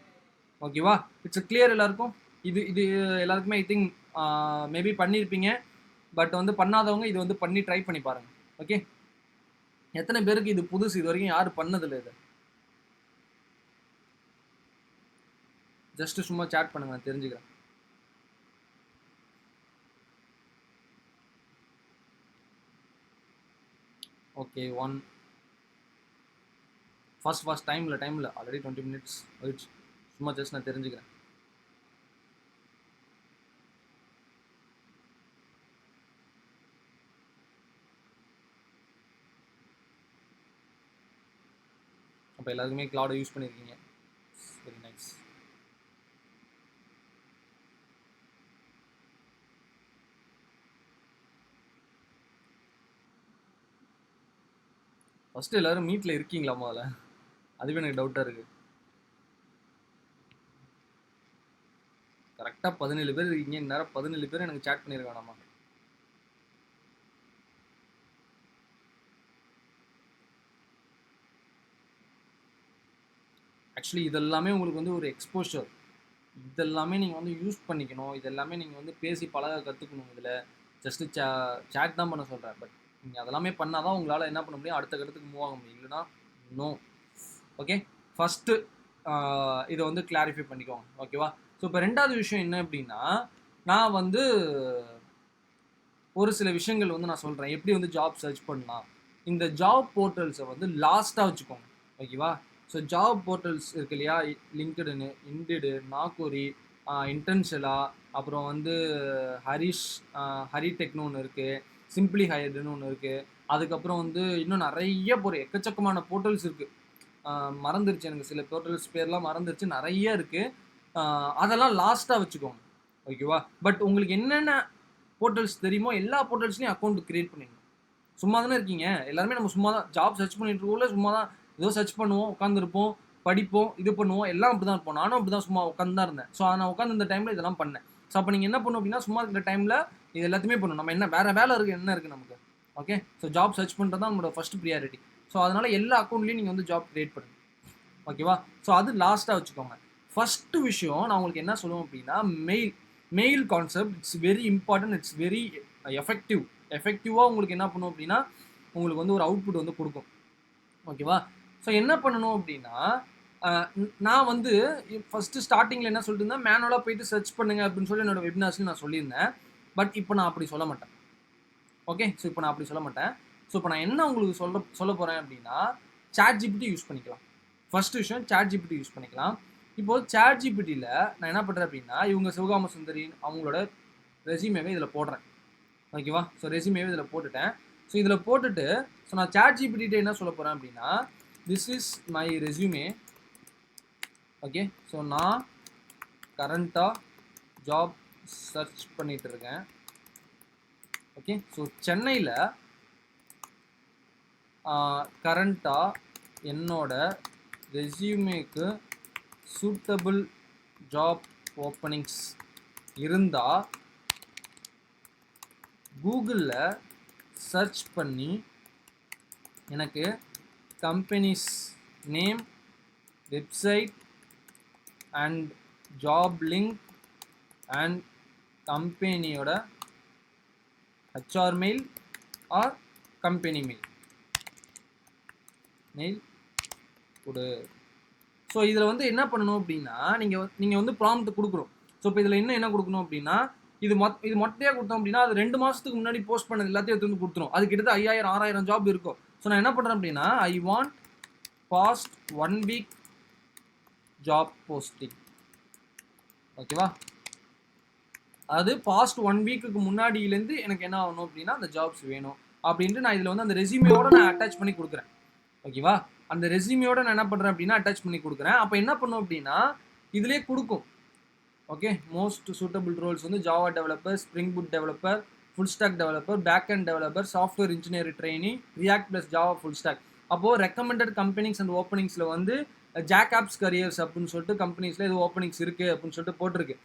ஓகேவா? இட்ஸ் கிளியர் எல்லாருக்கும்? இது எல்லாருக்குமே ஐ திங்க் மேபி பண்ணியிருப்பீங்க. பட் வந்து பண்ணாதவங்க இது வந்து பண்ணி ட்ரை பண்ணி பாருங்கள். ஓகே? எத்தனை பேருக்கு இது புதுசு? இது வரைக்கும் யாரும் பண்ணதில்லை இது? ஜஸ்ட்டு சும்மா சேட் பண்ணுங்க, நான் தெரிஞ்சுக்கிறேன். ஓகே, ஃபர்ஸ்ட் டைமில் ஆல்ரெடி 20 minutes ஆயிடுச்சு. சும்மா ஜஸ்ட் நான் தெரிஞ்சுக்கிறேன். அப்போ எல்லாருக்குமே கிளவுடை யூஸ் பண்ணியிருக்கீங்க. Very nice. ஃபஸ்ட்டு எல்லோரும் மீட்டில் இருக்கீங்களா முதல்ல? அதுவே எனக்கு டவுட்டாக இருக்குது. கரெக்டாக 17 பேர் இருக்கீங்க. இந்நேரம் 17 பேர் எனக்கு சேட் பண்ணியிருக்கானாமா. ஆக்சுவலி இதெல்லாமே உங்களுக்கு வந்து ஒரு எக்ஸ்போஷர். இதெல்லாமே நீங்கள் வந்து யூஸ் பண்ணிக்கணும். இதெல்லாமே நீங்கள் வந்து பேசி பழக கற்றுக்கணும். இதில் ஜஸ்ட்டு சேட் தான் பண்ண சொல்கிறேன். பட் நீங்கள் அதெல்லாமே பண்ணால் தான் உங்களால் என்ன பண்ண முடியும், அடுத்த கட்டத்துக்கு மூவ் ஆக முடியும். இல்லைனா நோ. ஓகே, ஃபஸ்ட்டு இதை வந்து கிளாரிஃபை பண்ணிக்கோங்க. ஓகேவா? ஸோ இப்போ 2வது விஷயம் என்ன அப்படின்னா, நான் வந்து ஒரு சில விஷயங்கள் வந்து நான் சொல்கிறேன். எப்படி வந்து ஜாப் சர்ச் பண்ணலாம். இந்த ஜாப் போர்ட்டல்ஸை வந்து லாஸ்ட்டாக வச்சுக்கோங்க. ஓகேவா? ஸோ ஜாப் போர்ட்டல்ஸ் இருக்கு இல்லையா, லிங்க்டுனு, இண்டிடு, நாக்கோரி, இன்டென்ஷலா, அப்புறம் வந்து ஹரிடெக்னு ஒன்று இருக்குது, சிம்பிளி ஹையர்டுன்னு ஒன்று இருக்குது. அதுக்கப்புறம் வந்து இன்னும் நிறைய எக்கச்சக்கமான போர்ட்டல்ஸ் இருக்குது. மறந்துருச்சு எனக்கு, சில போர்ட்டல்ஸ் பேர்லாம் மறந்துருச்சு, நிறைய இருக்குது. அதெல்லாம் லாஸ்ட்டாக வச்சுக்கோங்க. ஓகேவா? பட் உங்களுக்கு என்னென்ன போர்ட்டல்ஸ் தெரியுமோ எல்லா போர்ட்டல்ஸ்லையும் அக்கௌண்ட் கிரியேட் பண்ணிடணும். சும்மா தானே இருக்கீங்க எல்லாருமே. நம்ம சும்மா தான் ஜாப் சர்ச் பண்ணிட்டு இருக்கோம்ல, சும்மா தான் ஏதோ சர்ச் பண்ணுவோம், உட்காந்துருப்போம், படிப்போம், இது பண்ணுவோம், எல்லாம் அப்படி தான் இருப்போம். நானும் அப்படி தான் சும்மா உட்காந்து தான் இருந்தேன். ஸோ நான் உட்காந்து இந்த டைமில் இதெல்லாம் பண்ணேன். ஸோ அப்போ நீங்கள் என்ன பண்ணணும் அப்படின்னா, சும்மா இருக்கிற டைமில் இது எல்லாத்தையுமே பண்ணணும். நம்ம என்ன வேறு வேலை இருக்குது, என்ன இருக்குது நமக்கு? ஓகே, ஸோ ஜாப் சர்ச் பண்ணுறது தான் நம்மளோட ஃபஸ்ட் ப்ரியாரிட்டி. ஸோ அதனால் எல்லா அக்கௌண்ட்லேயும் நீங்கள் வந்து ஜாப் கிரியேட் பண்ணுங்க. ஓகேவா? ஸோ அது லாஸ்ட்டாக வச்சுக்கோங்க. ஃபஸ்ட்டு விஷயம் நான் உங்களுக்கு என்ன சொல்லுவேன் அப்படின்னா, mail concept it's very important. It's very எஃபெக்டிவாக உங்களுக்கு என்ன பண்ணும் அப்படின்னா, உங்களுக்கு வந்து ஒரு அவுட்புட் வந்து கொடுக்கும். ஓகேவா? ஸோ என்ன பண்ணணும் அப்படின்னா, நான் வந்து ஃபஸ்ட்டு ஸ்டார்டிங்கில் என்ன சொல்லிட்டு இருந்தேன், மேனுவலாக போயிட்டு சர்ச் பண்ணுங்க அப்படின்னு சொல்லி என்னோட வெபினார்ஸில் நான் சொல்லியிருந்தேன். பட் இப்போ நான் அப்படி சொல்ல மாட்டேன். ஓகே, ஸோ இப்போ நான் அப்படி சொல்ல மாட்டேன். ஸோ இப்போ நான் என்ன உங்களுக்கு சொல்ல போகிறேன் அப்படின்னா, ChatGPT யூஸ் பண்ணிக்கலாம். ஃபஸ்ட்டு விஷயம் ChatGPT யூஸ் பண்ணிக்கலாம். இப்போது ChatGPTயில் நான் என்ன பண்ணுறேன் அப்படின்னா, இவங்க சிவகாம சுந்தரி அவங்களோட ரெஸ்யூமேவே இதில் போடுறேன். ஓகேவா? ஸோ ரெஸ்யூமேவே இதில் போட்டுட்டேன். ஸோ இதில் போட்டுட்டு ஸோ நான் ChatGPT என்ன சொல்ல போகிறேன் அப்படின்னா, this is my resume. Okay, so நான் கரண்ட்டாக ஜாப் சர்ச் பண்ணிகிட்டு இருக்கேன். ஓகே, ஸோ சென்னையில் கரண்ட்டாக என்னோட ரெஸ்யூமேக்கு சூட்டபிள் ஜாப் ஓப்பனிங்ஸ் இருந்தால் கூகுளில் சர்ச் பண்ணி எனக்கு companies name, website and job link and கம்பெனியோட HR mail or company mail கொடு. ஸோ இதில் வந்து என்ன பண்ணணும் அப்படின்னா, நீங்கள் வந்து ப்ராம்ப்ட் கொடுக்குறோம். ஸோ இப்போ இதில் என்ன கொடுக்கணும் அப்படின்னா, இது மொட்டையாக கொடுத்தோம் அப்படின்னா, அது 2 மாதத்துக்கு முன்னாடி போஸ்ட் பண்ணது எல்லாத்தையும் எடுத்து வந்து கொடுத்துரும். அது கிட்டத்தட்ட 5000 6000 ஜாப் இருக்கும். ஸோ நான் என்ன பண்ணுறேன் அப்படின்னா, I want past 1 week job posting. ஓகேவா? அது பாஸ்ட் 1 வீக்குக்கு முன்னாடியிலேருந்து எனக்கு என்ன ஆகணும் அப்படின்னா, அந்த ஜாப்ஸ் வேணும் அப்படின்ட்டு நான் இதில் வந்து அந்த ரெஸ்யூமேயோட நான் அட்டாச் பண்ணி கொடுக்குறேன். ஓகேவா? அந்த ரெஸ்யூமேயோட நான் என்ன பண்ணுறேன் அப்படின்னா அட்டாச் பண்ணி கொடுக்குறேன். அப்போ என்ன பண்ணும் அப்படின்னா, இதிலே கொடுக்கும். ஓகே, மோஸ்ட் சூட்டபிள் ரோல்ஸ் வந்து Java developer, spring boot developer, full stack developer, back and developer, software engineer trainee, react plus Java full stack. அப்போது ரெக்கமெண்டட் கம்பெனிஸ் அண்ட் ஓப்பனிங்ஸில் வந்து ஜாக் ஆப்ஸ் கரியர்ஸ் அப்படின்னு சொல்லிட்டு கம்பெனிஸில் இது ஓப்பனிங்ஸ் இருக்குது அப்படின்னு சொல்லிட்டு போட்டிருக்கு.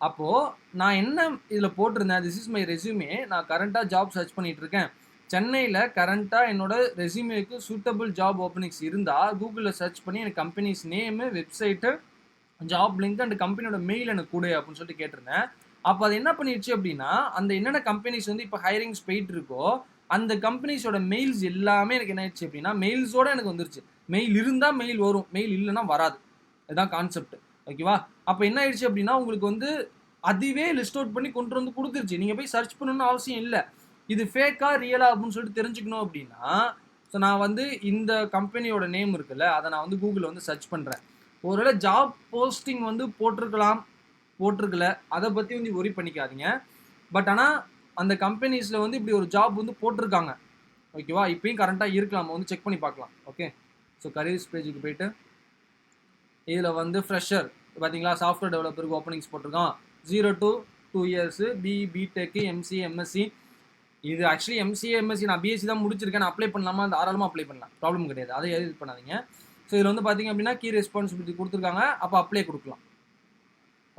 அப்போது நான் என்ன இதில் போட்டிருந்தேன், திஸ் இஸ் மை ரெஸ்யூமே, நான் கரண்ட்டாக ஜாப் சர்ச் பண்ணிகிட்டு இருக்கேன். சென்னையில் கரண்ட்டாக என்னோட ரெஸ்யூமேக்கு சூட்டபிள் ஜாப் ஓப்பனிங்ஸ் இருந்தால் கூகுளில் சர்ச் பண்ணி எனக்கு companies name, website, job link and கம்பெனியோட மெயில் எனக்கு கொடு அப்படின்னு சொல்லிட்டு கேட்டிருந்தேன். அப்போ அது என்ன பண்ணிடுச்சு அப்படின்னா, அந்த என்னென்ன கம்பெனிஸ் வந்து இப்போ ஹைரிங்ஸ் போயிட்டு இருக்கோ அந்த கம்பெனிஸோட மெயில்ஸ் எல்லாமே எனக்கு என்ன ஆயிடுச்சு அப்படின்னா, மெயில்ஸோட எனக்கு வந்துருச்சு. மெயில் இருந்தால் மெயில் வரும், மெயில் இல்லைன்னா வராது. இதுதான் கான்செப்ட். ஓகேவா? அப்போ என்ன ஆயிடுச்சு அப்படின்னா, உங்களுக்கு வந்து அதுவே லிஸ்ட் அவுட் பண்ணி கொண்டு வந்து கொடுத்துருச்சு. நீங்கள் போய் சர்ச் பண்ணணும்னு அவசியம் இல்லை. இது ஃபேக்கா ரியலா அப்படின்னு சொல்லிட்டு தெரிஞ்சுக்கணும் அப்படின்னா, ஸோ நான் வந்து இந்த கம்பெனியோட நேம் இருக்குல்ல, அதை நான் வந்து கூகுளில் வந்து சர்ச் பண்ணுறேன். ஒருவேளை ஜாப் போஸ்டிங் வந்து போட்டிருக்கல, அதை பற்றி வந்து ஒரி பண்ணிக்காதீங்க. பட் ஆனால் அந்த கம்பெனிஸில் வந்து இப்படி ஒரு ஜாப் வந்து போட்டிருக்காங்க. ஓகேவா? இப்பயும் கரண்ட்டாக இருக்கலாம், நம்ம வந்து செக் பண்ணி பார்க்கலாம். ஓகே, ஸோ கரியர்ஸ் பேஜுக்கு போயிட்டு இதில் வந்து ஃப்ரெஷர் பார்த்தீங்களா, சாஃப்ட்வேர் டெவலப்பருக்கு ஓப்பனிங்ஸ் போட்டிருக்கான். 0 to 2 years, BTech, MCA, MSc. இது ஆக்சுவலி எம்சிஏ, எம்எஸ்சி நான் பிஎஸ்சி தான் முடிச்சிருக்கேன். நான் அப்ளை பண்ணலாமா? தாராளமாக அப்ளை பண்ணலாம், ப்ராப்ளம் கிடையாது. அதை இது பண்ணாதீங்க. ஸோ இதில் வந்து பார்த்தீங்க அப்படின்னா கீ ரெஸ்பான்சிபிலிட்டி கொடுத்துருக்காங்க. அப்போ அப்ளை கொடுக்கலாம்.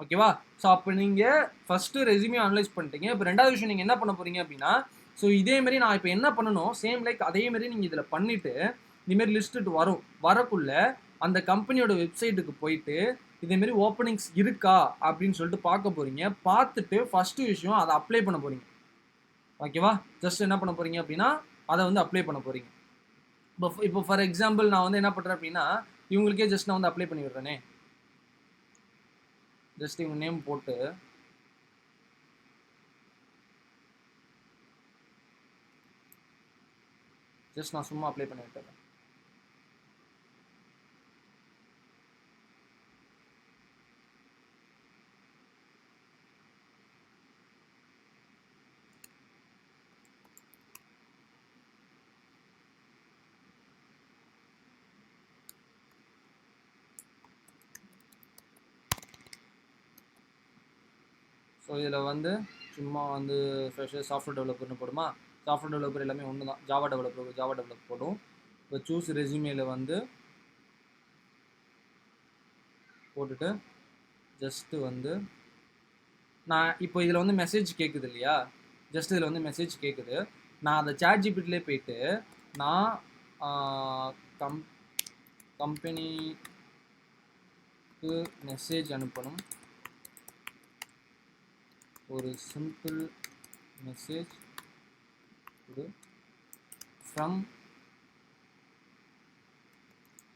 ஓகேவா? ஸோ அப்போ நீங்கள் ஃபஸ்ட்டு ரெஸ்யூமே அனலைஸ் பண்ணிட்டீங்க. இப்போ ரெண்டாவது விஷயம் நீங்கள் என்ன பண்ண போகிறீங்க அப்படின்னா, ஸோ இதேமாரி நான் இப்போ என்ன பண்ணணும், சேம் லைக் அதேமாரி நீங்கள் இதில் பண்ணிவிட்டு இதுமாரி லிஸ்ட்டு வரக்குள்ள அந்த கம்பெனியோட வெப்சைட்டுக்கு போயிட்டு இதேமாரி ஓப்பனிங்ஸ் இருக்கா அப்படின்னு சொல்லிட்டு பார்க்க போகிறீங்க. பார்த்துட்டு ஃபஸ்ட்டு விஷயம் அதை அப்ளை பண்ண போகிறீங்க. ஓகேவா? ஜஸ்ட் என்ன பண்ண போகிறீங்க அப்படின்னா அதை வந்து அப்ளை பண்ண போகிறீங்க. இப்போ ஃபார் எக்ஸாம்பிள் நான் வந்து என்ன பண்ணுறேன் அப்படின்னா, இவங்களுக்கே ஜஸ்ட் நான் வந்து அப்ளை பண்ணி விடுறேனே. ஜஸ்ட் இவங்க நேம் போட்டு ஜஸ்ட் நான் சும்மா அப்ளை பண்ணி விட்டுறேன். ஸோ இதில் வந்து சும்மா வந்து ஃப்ரெஷர் சாஃப்ட்வேர் டெவலப்பர்னு போடுமா. சாஃப்ட்வேர் டெவலப்பர் எல்லாமே ஒன்று தான். ஜாவா டெவலப்பர் போடும். இப்போ சூஸ் ரெஸ்யூமேல வந்து போட்டுட்டு ஜஸ்ட்டு வந்து நான் இப்போ இதில் வந்து மெசேஜ் கேட்குது இல்லையா, ஜஸ்ட் இதில் வந்து மெசேஜ் கேட்குது. நான் அந்த சாட் ஜிபிட்டிலே போயிட்டு நான் கம்பெனிக்கு மெசேஜ் அனுப்பணும், ஒரு simple message from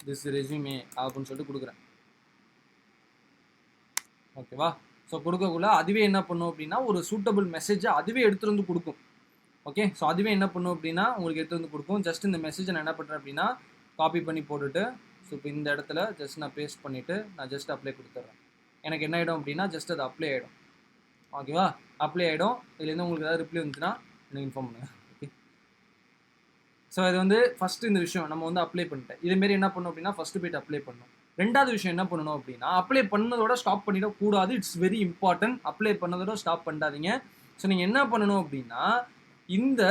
this resume அப்படின்னு சொல்லிட்டு கொடுக்குறேன். ஓகேவா? ஸோ கொடுக்கக்குள்ள அதுவே என்ன பண்ணும் அப்படின்னா ஒரு சூட்டபிள் மெசேஜை அதுவே எடுத்துகிட்டு வந்து கொடுக்கும். ஓகே, ஸோ அதுவே என்ன பண்ணும் அப்படின்னா உங்களுக்கு எடுத்து வந்து கொடுக்கும். ஜஸ்ட் இந்த மெசேஜை நான் என்ன பண்ணுறேன் அப்படின்னா காப்பி பண்ணி போட்டுட்டு, ஸோ இப்போ இந்த இடத்துல ஜஸ்ட் நான் பேஸ்ட் பண்ணிவிட்டு நான் ஜஸ்ட் அப்ளை கொடுத்துட்றேன். எனக்கு என்ன ஆகிடும் அப்படின்னா ஜஸ்ட் அது அப்ளை ஆகிடும். ஓகேவா? அப்ளை ஆகிடும். இதுலேருந்து உங்களுக்கு ஏதாவது ரிப்ளை வந்துச்சுன்னா எனக்கு இன்ஃபார்ம் பண்ணுங்கள். ஓகே, ஸோ இது வந்து ஃபஸ்ட்டு இந்த விஷயம் நம்ம வந்து அப்ளை பண்ணிட்டேன். இதேமாரி என்ன பண்ணணும் அப்படின்னா ஃபஸ்ட்டு போய்ட்டு அப்ளை பண்ணணும். ரெண்டாவது விஷயம் என்ன பண்ணணும் அப்படின்னா அப்ளை பண்ணதோட ஸ்டாப் பண்ணிடக்கூடாது. It's very important. அப்ளை பண்ணதோட ஸ்டாப் பண்ணாதீங்க. ஸோ நீங்கள் என்ன பண்ணணும் அப்படின்னா இந்த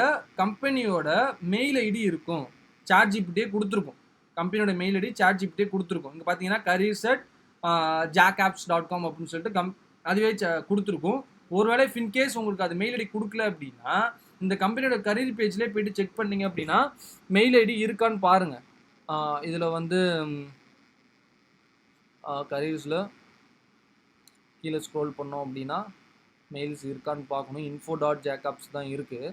கம்பெனியோட மெயில் ஐடி இருக்கும், சாட் ஜிபிட்டியே கொடுத்துருக்கும். கம்பெனியோட மெயில் ஐடி சாட் ஜிபிட்டியே கொடுத்துருக்கும். இங்கே பார்த்தீங்கன்னா careers@jackapps.com அப்படின்னு சொல்லிட்டு அதுவே கொடுத்துருக்கும். ஒருவேளை இன்கேஸ் உங்களுக்கு அது மெயில் ஐடி கொடுக்கல அப்படின்னா இந்த கம்பெனியோட கரியர் பேஜ்லேயே போய்ட்டு செக் பண்ணீங்க அப்படின்னா மெயில் ஐடி இருக்கான்னு பாருங்கள். இதில் வந்து கரியர்ஸில் கீழே ஸ்க்ரோல் பண்ணோம் அப்படின்னா மெயில்ஸ் இருக்கான்னு பார்க்கணும். info.jacobs தான் இருக்குது.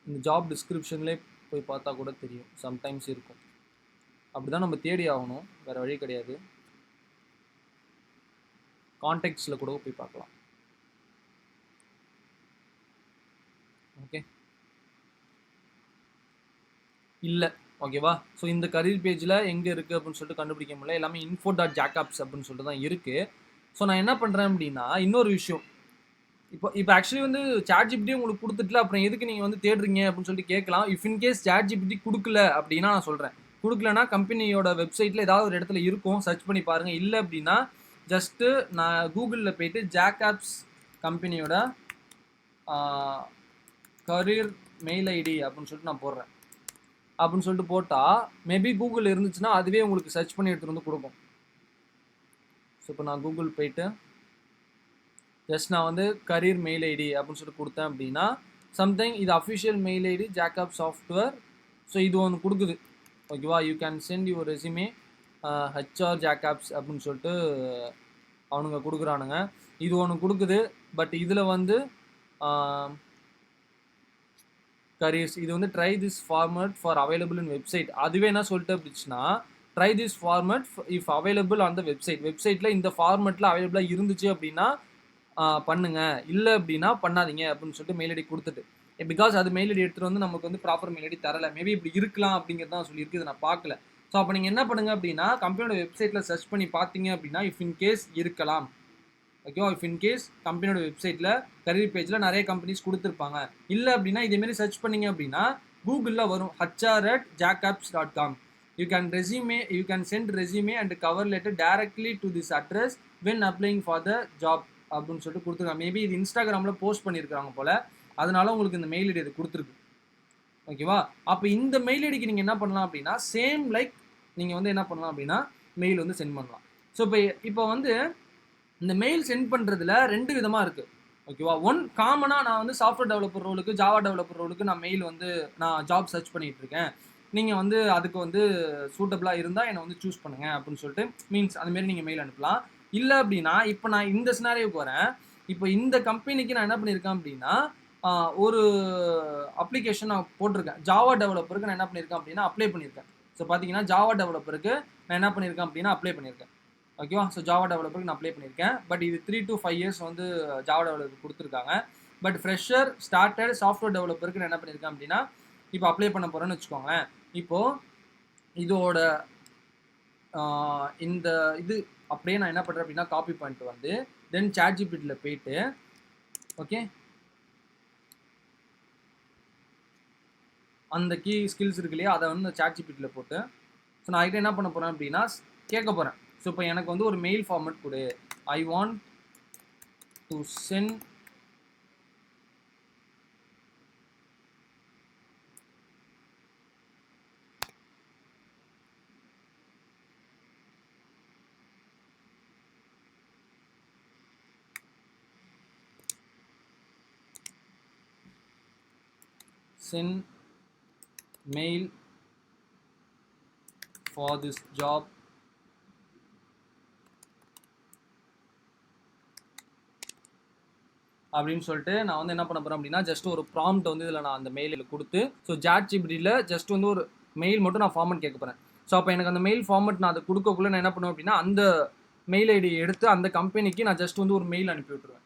இந்த ஜாப் டிஸ்கிரிப்ஷன்லேயே போய் பார்த்தா கூட தெரியும், சம்டைம்ஸ் இருக்கும். அப்படி தான் நம்ம தேடி ஆகணும், வேறு வழி கிடையாது. கான்டெக்ட்ஸில் கூட போய் பார்க்கலாம். ஓகே, இல்லை ஓகேவா? ஸோ இந்த கரியர் பேஜில் எங்கே இருக்குது அப்படின்னு சொல்லிட்டு கண்டுபிடிக்க முடியல. எல்லாமே info.jacobs அப்படின்னு சொல்லிட்டு தான் இருக்குது. ஸோ நான் என்ன பண்ணுறேன் அப்படின்னா இன்னொரு விஷயம், இப்போ ஆக்சுவலி வந்து சாட் ஜிபிட்டி உங்களுக்கு கொடுத்துட்டுல அப்புறம் எதுக்கு நீங்கள் வந்து தேடுறீங்க அப்படின்னு சொல்லிட்டு கேட்கலாம். இன்கேஸ் சாட் ஜிபிட்டி கொடுக்கல அப்படின்னா நான் சொல்கிறேன், கொடுக்கலன்னா கம்பெனியோட வெப்சைட்டில் ஏதாவது ஒரு இடத்துல இருக்கும், சர்ச் பண்ணி பாருங்கள். இல்லை அப்படின்னா ஜஸ்ட்டு நான் கூகுளில் போய்ட்டு ஜாக்ஆப்ஸ் கம்பெனியோட கரியர் மெயில் ஐடி அப்படின்னு சொல்லிட்டு நான் போடுறேன். அப்படின்னு சொல்லிட்டு போட்டால் மேபி கூகுள் இருந்துச்சுன்னா அதுவே உங்களுக்கு சர்ச் பண்ணி எடுத்துகிட்டு வந்து கொடுக்கும். ஸோ இப்போ நான் கூகுள் போயிட்டு ஜஸ்ட் நான் வந்து கரியர் மெயில் ஐடி அப்படின்னு சொல்லிட்டு கொடுத்தேன் அப்படின்னா சம்திங் இது official mail ID Jacob software. So இது ஒன்று கொடுக்குது. ஓகேவா? You can send your resume HR Jacobs அப்படின்னு சொல்லிட்டு அவனுங்க கொடுக்குறானுங்க. இது ஒன்று கொடுக்குது. பட் இதில் வந்து கரியர்ஸ் இது வந்து try this format for available in website. அதுவே என்ன சொல்லிட்டு அப்படின்னா try this format if available on the வெப்சைட்டில் இந்த ஃபார்மெட்டில் அவைலபிளாக இருந்துச்சு அப்படின்னா பண்ணுங்க, இல்லை அப்படின்னா பண்ணாதீங்க அப்படின்னு சொல்லிட்டு மெயில் ஐடி கொடுத்துட்டு, பிகாஸ் அது மெயில் ஐடி எடுத்துகிட்டு வந்து நமக்கு வந்து ப்ராப்பர் மெயில் ஐடி தரலை. மேபி இப்படி இருக்கலாம் அப்படிங்கிறது தான் சொல்லியிருக்கு, இதை நான் பார்க்கல. ஸோ அப்போ நீங்கள் என்ன பண்ணுங்க அப்படின்னா கம்பெனியோட வெப்சைட்டில் சர்ச் பண்ணி பார்த்தீங்க அப்படின்னா இஃப் இன்கேஸ் இருக்கலாம். ஓகேவா? இஃப் இன்கேஸ் கம்பெனியோட வெப்சைட்டில் கரியர் பேஜில் நிறைய கம்பெனிஸ் கொடுத்துருப்பாங்க. இல்லை அப்படின்னா இதேமாரி சர்ச் பண்ணிங்க அப்படின்னா கூகுளில் வரும் hr@jacobs.com. You can send resume and cover letter directly to this address when applying for the job அப்படின்னு சொல்லிட்டு கொடுத்துருக்காங்க. மேபி இது இன்ஸ்டாகிராமில் போஸ்ட் பண்ணியிருக்காங்க போல், அதனால உங்களுக்கு இந்த மெயில் ஐடி இது கொடுத்துருக்கு. ஓகேவா? அப்போ இந்த மெயில் ஐடிக்கு நீங்கள் என்ன பண்ணலாம் அப்படின்னா சேம் லைக் நீங்கள் வந்து என்ன பண்ணலாம் அப்படின்னா மெயில் வந்து சென்ட் பண்ணலாம். ஸோ இப்போ வந்து இந்த மெயில் சென்ட் பண்ணுறதுல 2 விதமாக இருக்குது. ஓகேவா? ஒன் காமனாக நான் வந்து சாஃப்ட்வேர் டெவலப்பர் ரோலுக்கு, ஜாவா டெவலப்பர் ரோலுக்கு நான் மெயில் வந்து நான் ஜாப் சர்ச் பண்ணிட்டு இருக்கேன். நீங்கள் வந்து அதுக்கு வந்து சூட்டபிளாக இருந்தால் என்னை வந்து சூஸ் பண்ணுங்க அப்படின்னு சொல்லிட்டு மீன்ஸ் அதுமாரி நீங்கள் மெயில் அனுப்பலாம். இல்லை அப்படின்னா இப்போ நான் இந்த சினாரியோக்கு வரேன். இப்போ இந்த கம்பெனிக்கு நான் என்ன பண்ணியிருக்கேன் அப்படின்னா ஒரு அப்ளிகேஷன் நான் போட்டிருக்கேன். ஜாவா டெவலப்பருக்கு நான் என்ன பண்ணியிருக்கேன் அப்படின்னா அப்ளை பண்ணியிருக்கேன். ஸோ பார்த்தீங்கன்னா ஜாவா டெவலப்பருக்கு நான் என்ன பண்ணியிருக்கேன் அப்படின்னா அப்ளை பண்ணியிருக்கேன். ஓகேவா? ஸோ ஜாவா டெவலப்பருக்கு நான் அப்ளை பண்ணியிருக்கேன். பட் இது 3 to 5 இயர்ஸ் வந்து ஜாவா டெவலப்பருக்கு கொடுத்துருக்காங்க. பட் ஃப்ரெஷர், ஸ்டார்டட், சாஃப்ட்வேர் டெவலப்பருக்கு நான் என்ன பண்ணியிருக்கேன் அப்படின்னா இப்போ அப்ளை பண்ண போகிறேன்னு வச்சுக்கோங்களேன். இப்போது இதோட இந்த இது அப்படியே நான் என்ன பண்ணுறேன் அப்படின்னா காப்பி பண்ணிட்டு வந்து தென் சாட்ஜிபிட்டியில் போயிட்டு ஓகே அந்த கீ ஸ்கில்ஸ் இருக்கு இல்லையா அதை வந்து சாட்ஜிபிட்டியில் போட்டு ஸோ நான் கிட்ட என்ன பண்ண போகிறேன் அப்படின்னா கேட்க போகிறேன். ஸோ இப்போ எனக்கு வந்து ஒரு மெயில் ஃபார்மேட் கொடு. I want to send mail for this job அப்படின்னு சொல்லிட்டு நான் வந்து என்ன பண்ண போகிறேன் அப்படின்னா ஜஸ்ட் ஒரு ப்ராம்ப்ட் வந்து இதில் நான் அந்த மெயிலில் கொடுத்து ஸோ சாட்ஜிபிட்டியில் ஜஸ்ட் வந்து ஒரு மெயில் மட்டும் நான் ஃபார்மேட் கேட்க போகிறேன். ஸோ அப்போ எனக்கு அந்த மெயில் ஃபார்மேட் நான் அதை கொடுக்கக்குள்ளே நான் என்ன பண்ணுவேன் அப்படின்னா அந்த மெயில் ஐடி எடுத்து அந்த கம்பெனிக்கு நான் ஜஸ்ட் வந்து ஒரு மெயில் அனுப்பி விட்டுருவேன்.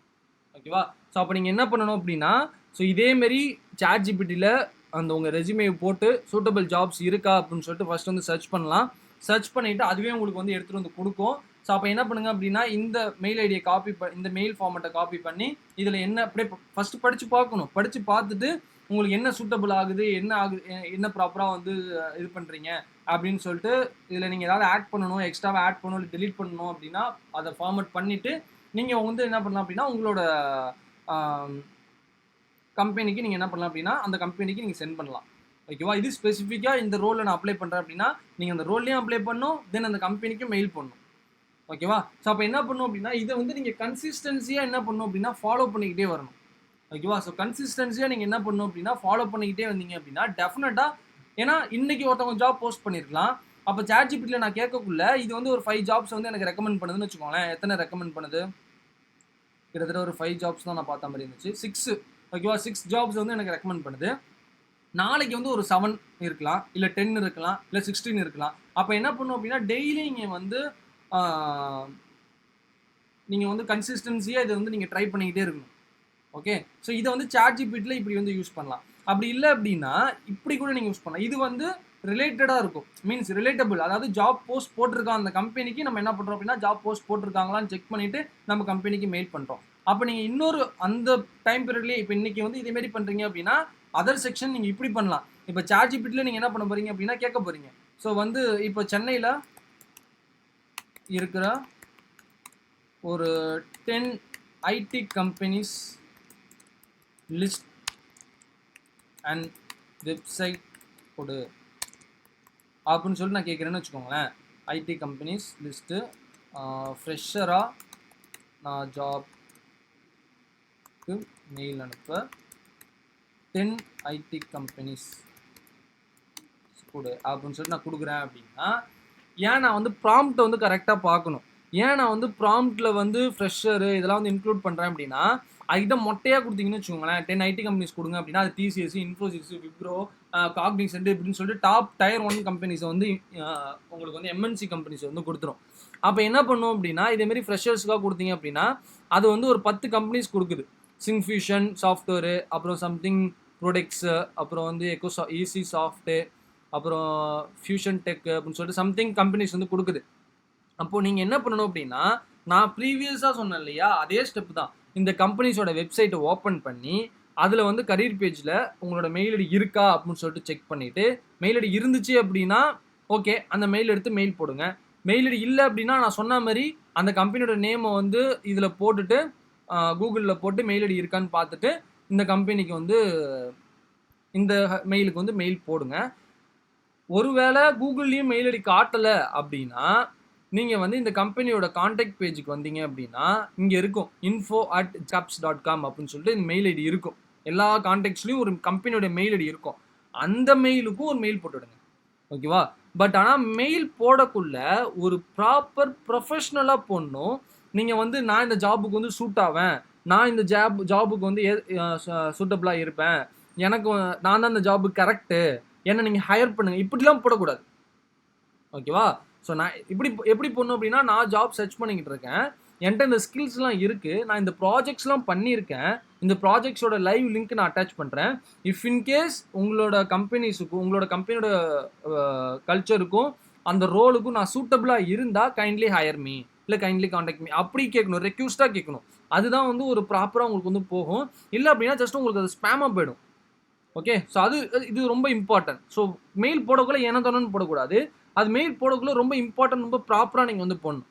ஓகேவா? ஸோ அப்போ நீங்கள் என்ன பண்ணணும் அப்படின்னா ஸோ இதேமாரி சாட்ஜிபிட்டியில் அந்த உங்கள் ரெஸ்யூமே போட்டு சூட்டபிள் ஜாப்ஸ் இருக்கா அப்படின்னு சொல்லிட்டு ஃபர்ஸ்ட் வந்து சர்ச் பண்ணலாம். சர்ச் பண்ணிவிட்டு அதுவே உங்களுக்கு வந்து எடுத்துகிட்டு வந்து கொடுக்கும். ஸோ அப்போ என்ன பண்ணுங்க அப்படின்னா இந்த மெயில் ஐடியை இந்த மெயில் ஃபார்மேட்டை காப்பி பண்ணி இதில் என்ன அப்படியே ஃபஸ்ட்டு படித்து பார்க்கணும். படித்து பார்த்துட்டு உங்களுக்கு என்ன சூட்டபிள் ஆகுது, என்ன ப்ராப்பராக வந்து இது பண்ணுறீங்க அப்படின்னு சொல்லிட்டு இதில் நீங்கள் ஏதாவது ஆட் பண்ணணும், எக்ஸ்ட்ராவாக ஆட் பண்ணணும், இல்லை டெலீட் பண்ணணும் அப்படின்னா அதை ஃபார்மேட் பண்ணிவிட்டு நீங்கள் வந்து என்ன பண்ணலாம் அப்படின்னா உங்களோட கம்பெனிக்கு நீங்கள் என்ன பண்ணலாம் அப்படின்னா அந்த கம்பெனிக்கு நீங்கள் சென்ட் பண்ணலாம். ஓகேவா? இது ஸ்பெசிஃபிக்காக இந்த ரோலில் நான் அப்ளை பண்ணுறேன் அப்படின்னா நீங்கள் அந்த ரோல்லையும் அப்ளை பண்ணணும், தென் அந்த கம்பெனிக்கும் மெயில் பண்ணணும். ஓகேவா? ஸோ அப்போ என்ன பண்ணணும் அப்படின்னா இதை வந்து நீங்கள் கன்சிஸ்டன்சியாக என்ன பண்ணணும் அப்படின்னா ஃபாலோ பண்ணிக்கிட்டே வரணும். ஓகேவா? ஸோ கன்சிஸ்டன்சியாக நீங்கள் என்ன பண்ணணும் அப்படின்னா ஃபாலோ பண்ணிக்கிட்டே வந்தீங்க அப்படின்னா டெஃபினட்டாக ஏன்னா இன்றைக்கி ஒருத்தவங்க ஜாப் போஸ்ட் பண்ணியிருக்கலாம். அப்போ சாட்ஜிபிட்டியில் நான் கேட்கக்குள்ள இது வந்து ஒரு 5 ஜாப்ஸ் வந்து எனக்கு ரெக்கமெண்ட் பண்ணுதுன்னு வச்சுக்கோங்களேன். எத்தனை ரெக்கமெண்ட் பண்ணுது? கிட்டத்தட்ட ஒரு 5 ஜாப்ஸ் தான் நான் பார்த்த மாதிரி இருந்துச்சு. 6 ஓகேவா? 6 ஜாப்ஸ் வந்து எனக்கு ரெக்கமெண்ட் பண்ணுது. நாளைக்கு வந்து ஒரு 7 இருக்கலாம், இல்லை 10 இருக்கலாம், இல்லை 16 இருக்கலாம். அப்போ என்ன பண்ணணும் அப்படின்னா டெய்லி நீங்கள் வந்து கன்சிஸ்டன்சியாக இதை வந்து நீங்கள் ட்ரை பண்ணிக்கிட்டே இருக்கணும். ஓகே? ஸோ இதை வந்து சாட்ஜிபிட்டியில் இப்படி வந்து யூஸ் பண்ணலாம். அப்படி இல்லை அப்படின்னா இப்படி கூட நீங்கள் யூஸ் பண்ணலாம். இது வந்து ரிலேட்டடாக இருக்கும், மீன்ஸ் ரிலேட்டபிள். அதாவது ஜாப் போஸ்ட் போட்டிருக்கான் அந்த கம்பெனிக்கு நம்ம என்ன பண்ணுறோம் அப்படின்னா ஜாப் போஸ்ட் போட்டிருக்காங்களான்னு செக் பண்ணிவிட்டு நம்ம கம்பெனிக்கு மெயில் பண்ணுறோம். அப்போ நீங்கள் இன்னொரு அந்த டைம் பீரியட்லேயே இப்போ இன்றைக்கி வந்து இதேமாரி பண்ணுறீங்க அப்படின்னா அதர் செக்ஷன் நீங்கள் இப்படி பண்ணலாம். இப்போ சாட்ஜிபிட்டியில் நீங்கள் என்ன பண்ண போகிறீங்க அப்படின்னா கேட்க போகிறீங்க. ஸோ வந்து இப்போ சென்னையில் இருக்கிற ஒரு 10 IT companies list and website கொடு அப்படின்னு சொல்லிட்டு நான் கேட்குறேன்னு வச்சுக்கோங்களேன். ஐடி கம்பெனிஸ் லிஸ்ட்டு ஃப்ரெஷராக நான் ஜாப்க்கு மெயில் அனுப்ப 10 ஐடி கம்பெனிஸ் கொடு அப்படின்னு சொல்லிட்டு நான் கொடுக்குறேன் அப்படின்னா ஏன் நான் வந்து ப்ராம்ப்டை வந்து கரெக்டாக பார்க்கணும். ஏன் நான் வந்து ப்ராம்ப்டில் வந்து ஃப்ரெஷரு இதெல்லாம் வந்து இன்க்ளூட் பண்ணுறேன் அப்படின்னா அதுக்கிட்ட மொட்டையாக கொடுத்தீங்கன்னு வச்சுக்கோங்களேன் 10 ஐடி கம்பெனிஸ் கொடுங்க அப்படின்னா அது டிசிஎஸ், இன்ஃபோசிஸ், விப்ரோ, காக்னிசன்ட் இப்படின்னு சொல்லிட்டு டாப் டயர் 1 கம்பெனிஸை வந்து உங்களுக்கு வந்து எம்என்சி கம்பெனிஸ் வந்து கொடுத்துரும். அப்போ என்ன பண்ணும் அப்படின்னா இதேமாரி ஃப்ரெஷர்ஸுக்காக கொடுத்தீங்க அப்படின்னா அது வந்து ஒரு 10 கம்பெனிஸ் கொடுக்குது. சிங்ஃபியூஷன் சாஃப்ட்வேரு, அப்புறம் சம்திங் ப்ரொடக்ட்ஸு, அப்புறம் வந்து ஈஸி சாஃப்ட்டு, அப்புறம் ஃபியூஷன் டெக் அப்படின்னு சொல்லிட்டு சம்திங் கம்பெனிஸ் வந்து கொடுக்குது. அப்போது நீங்கள் என்ன பண்ணணும் அப்படின்னா நான் ப்ரீவியஸாக சொன்னேன் இல்லையா அதே ஸ்டெப் தான். இந்த கம்பெனிஸோட வெப்சைட்டை ஓப்பன் பண்ணி அதில் வந்து கரியர் பேஜில் உங்களோட மெயில் ஐடி இருக்கா அப்படின்னு சொல்லிட்டு செக் பண்ணிவிட்டு மெயில் ஐடி இருந்துச்சு அப்படின்னா ஓகே அந்த மெயில் எடுத்து மெயில் போடுங்க. மெயில் ஐடி இல்லை அப்படின்னா நான் சொன்ன மாதிரி அந்த கம்பெனியோட நேமை வந்து இதில் போட்டுட்டு கூகுளில் போட்டு மெயில் ஐடி இருக்கான்னு பார்த்துட்டு இந்த கம்பெனிக்கு வந்து இந்த மெயிலுக்கு வந்து மெயில் போடுங்க. ஒருவேளை கூகுள்லேயும் மெயில் ஐடி காட்டலை அப்படின்னா நீங்கள் வந்து இந்த கம்பெனியோட கான்டாக்ட் பேஜுக்கு வந்தீங்க அப்படின்னா இங்கே இருக்கும் info@jobs.com அப்படின்னு சொல்லிட்டு இந்த மெயில் ஐடி இருக்கும். எல்லா கான்டாக்ட்ஸ்லையும் ஒரு கம்பெனியோட மெயில் ஐடி இருக்கும். அந்த மெயிலுக்கும் ஒரு மெயில் போட்டுவிடுங்க. ஓகேவா? பட் ஆனால் மெயில் போடக்குள்ள ஒரு ப்ராப்பர் ப்ரொஃபஷ்னலாக போடணும். நீங்கள் வந்து நான் இந்த ஜாபுக்கு வந்து சூட் ஆவேன், நான் இந்த ஜாபுக்கு வந்து சூட்டபிளாக இருப்பேன், எனக்கு நான் தான் இந்த ஜாபுக்கு கரெக்டு, என்ன நீங்கள் ஹையர் பண்ணுங்க, இப்படிலாம் போடக்கூடாது. ஓகேவா? ஸோ நான் எப்படி போடணும் அப்படின்னா, நான் ஜாப் சர்ச் பண்ணிக்கிட்டு இருக்கேன், என்கிட்ட இந்த ஸ்கில்ஸ்லாம் இருக்குது, நான் இந்த ப்ராஜெக்ட்ஸ்லாம் பண்ணியிருக்கேன், இந்த ப்ராஜெக்ட்ஸோட லைவ் லிங்க் நான் அட்டாச் பண்ணுறேன். இஃப் இன்கேஸ் உங்களோட கம்பெனிஸுக்கும் உங்களோட கம்பெனியோட கல்ச்சருக்கும் அந்த ரோலுக்கும் நான் சூட்டபிளாக இருந்தால் கைண்ட்லி ஹையர் மீ, இல்லை கைண்ட்லி காண்டாக்ட் மீ அப்படி கேட்கணும், ரெக்யூஸ்டாக கேட்கணும். அதுதான் வந்து ஒரு ப்ராப்பராக உங்களுக்கு வந்து போகும். இல்லை அப்படின்னா ஜஸ்ட் உங்களுக்கு அது ஸ்பேமாக போயிடும். ஓகே, ஸோ இது ரொம்ப இம்பார்ட்டன்ட். ஸோ மெயில் போடக்குள்ள ஏன தானு போடக்கூடாது. அது மெயில் போடக்குள்ள ரொம்ப இம்பார்ட்டன்ட், ரொம்ப ப்ராப்பராக நீங்கள் வந்து போடணும்.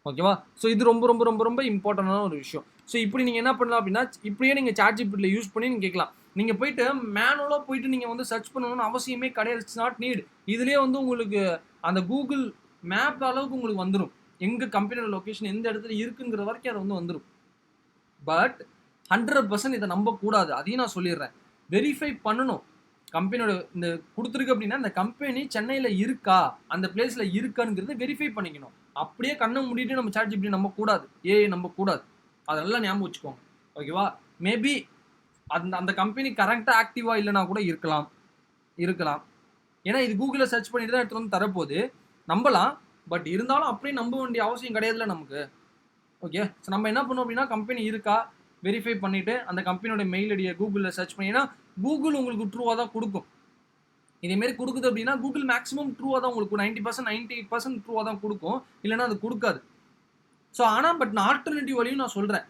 ஓகேவா? ஸோ இது ரொம்ப ரொம்ப ரொம்ப ரொம்ப இம்பார்ட்டண்டான ஒரு விஷயம். ஸோ இப்படி நீங்கள் என்ன பண்ணலாம் அப்படின்னா, இப்படியே நீங்கள் ChatGPTல யூஸ் பண்ணி நீங்கள் கேட்கலாம். நீங்கள் போயிட்டு மேனுவலாக போயிட்டு நீங்கள் வந்து சர்ச் பண்ணணும்னு அவசியமே கிடையாது. It's not NEET. இதுலேயே வந்து உங்களுக்கு அந்த கூகுள் மேப் அளவுக்கு உங்களுக்கு வந்துடும். எங்கள் கம்பெனியோட லொக்கேஷன் எந்த இடத்துல இருக்குங்கிற வரைக்கும் அது வந்து வந்துடும். பட் 100% இதை நம்பக்கூடாது. அதையும் நான் சொல்லிடுறேன். வெரிஃபை பண்ணணும். கம்பெனியோட இந்த கொடுத்துருக்கு அப்படின்னா இந்த கம்பெனி சென்னையில் இருக்கா, அந்த பிளேஸில் இருக்காங்கிறத வெரிஃபை பண்ணிக்கணும். அப்படியே கண்ணை மூடிட்டு நம்ம ChatGPT நம்பக்கூடாது, ஏஐ நம்பக்கூடாது. அதெல்லாம் ஞாபகம் வச்சுக்கோங்க. ஓகேவா? மேபி அந்த கம்பெனி கரெக்டாக ஆக்டிவாக இல்லைனா கூட இருக்கலாம். ஏன்னா இது கூகுளில் சர்ச் பண்ணிட்டு தான் எடுத்து வந்து தரப்போகுது. நம்பலாம். பட் இருந்தாலும் அப்படியே நம்ப வேண்டிய அவசியம் கிடையாதுல்ல நமக்கு. ஓகே, ஸோ நம்ம என்ன பண்ணோம் அப்படின்னா, கம்பெனி இருக்கா வெரிஃபை பண்ணிவிட்டு அந்த கம்பெனியோட மெயில் ஐடியை கூகுளில் சர்ச் பண்ணினா கூகுள் உங்களுக்கு ட்ரூவாக தான் கொடுக்கும். இதேமாரி கொடுக்குது அப்படின்னா கூகுள் மேக்ஸிமம் ட்ரூவாக தான் உங்களுக்கு 90% 98% ட்ரூவாக தான் கொடுக்கும், இல்லைனா அது கொடுக்காது. ஸோ ஆனால் பட் நான் ஆல்டர்னேட்டிவ் வழியும் நான் சொல்கிறேன்.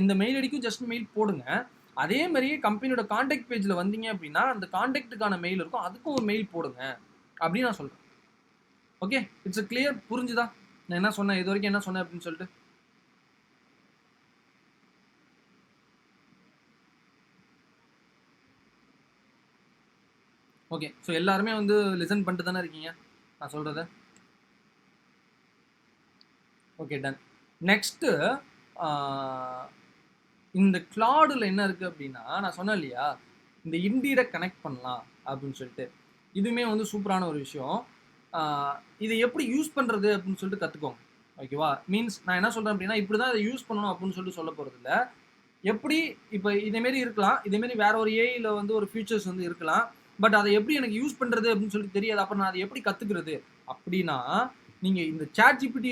இந்த மெயில் ஐடிக்கும் ஜஸ்ட் மெயில் போடுங்க. அதே மாதிரியே கம்பெனியோட கான்டாக்ட் பேஜில் வந்தீங்க அப்படின்னா அந்த கான்டாக்டுக்கான மெயில் இருக்கும், அதுக்கும் ஒரு மெயில் போடுங்க அப்படின்னு நான் சொல்கிறேன். Okay, it's clear? புரிஞ்சுதா நான் என்ன சொன்னேன், இது வரைக்கும் என்ன சொன்னேன் அப்படின்னு சொல்லிட்டு? ஓகே, ஸோ எல்லாருமே வந்து லிசன் பண்ணிட்டு தானே இருக்கீங்க நான் சொல்கிறத? Okay, ton. நெக்ஸ்ட்டு இந்த கிளாடில் என்ன இருக்குது அப்படின்னா, நான் சொன்னேன் இல்லையா, இந்த இண்டீடை கனெக்ட் பண்ணலாம் அப்படின்னு சொல்லிட்டு. இதுவுமே வந்து சூப்பரான ஒரு விஷயம். இதை எப்படி யூஸ் பண்ணுறது அப்படின்னு சொல்லிட்டு கற்றுக்கோங்க. ஓகேவா? மீன்ஸ் நான் என்ன சொல்கிறேன் அப்படின்னா, இப்படி தான் இதை யூஸ் பண்ணணும் அப்படின்னு சொல்லிட்டு சொல்ல போகிறது இல்லை. எப்படி இப்போ இதேமாரி இருக்கலாம், இதேமாரி வேற ஒரு ஏஐயில் வந்து ஒரு ஃபியூச்சர்ஸ் வந்து இருக்கலாம். பட் அதை எப்படி எனக்கு யூஸ் பண்ணுறது அப்படின்னு சொல்லிட்டு தெரியாது. அப்புறம் நான் அதை எப்படி கற்றுக்கிறது அப்படின்னா, நீங்கள் இந்த ChatGPT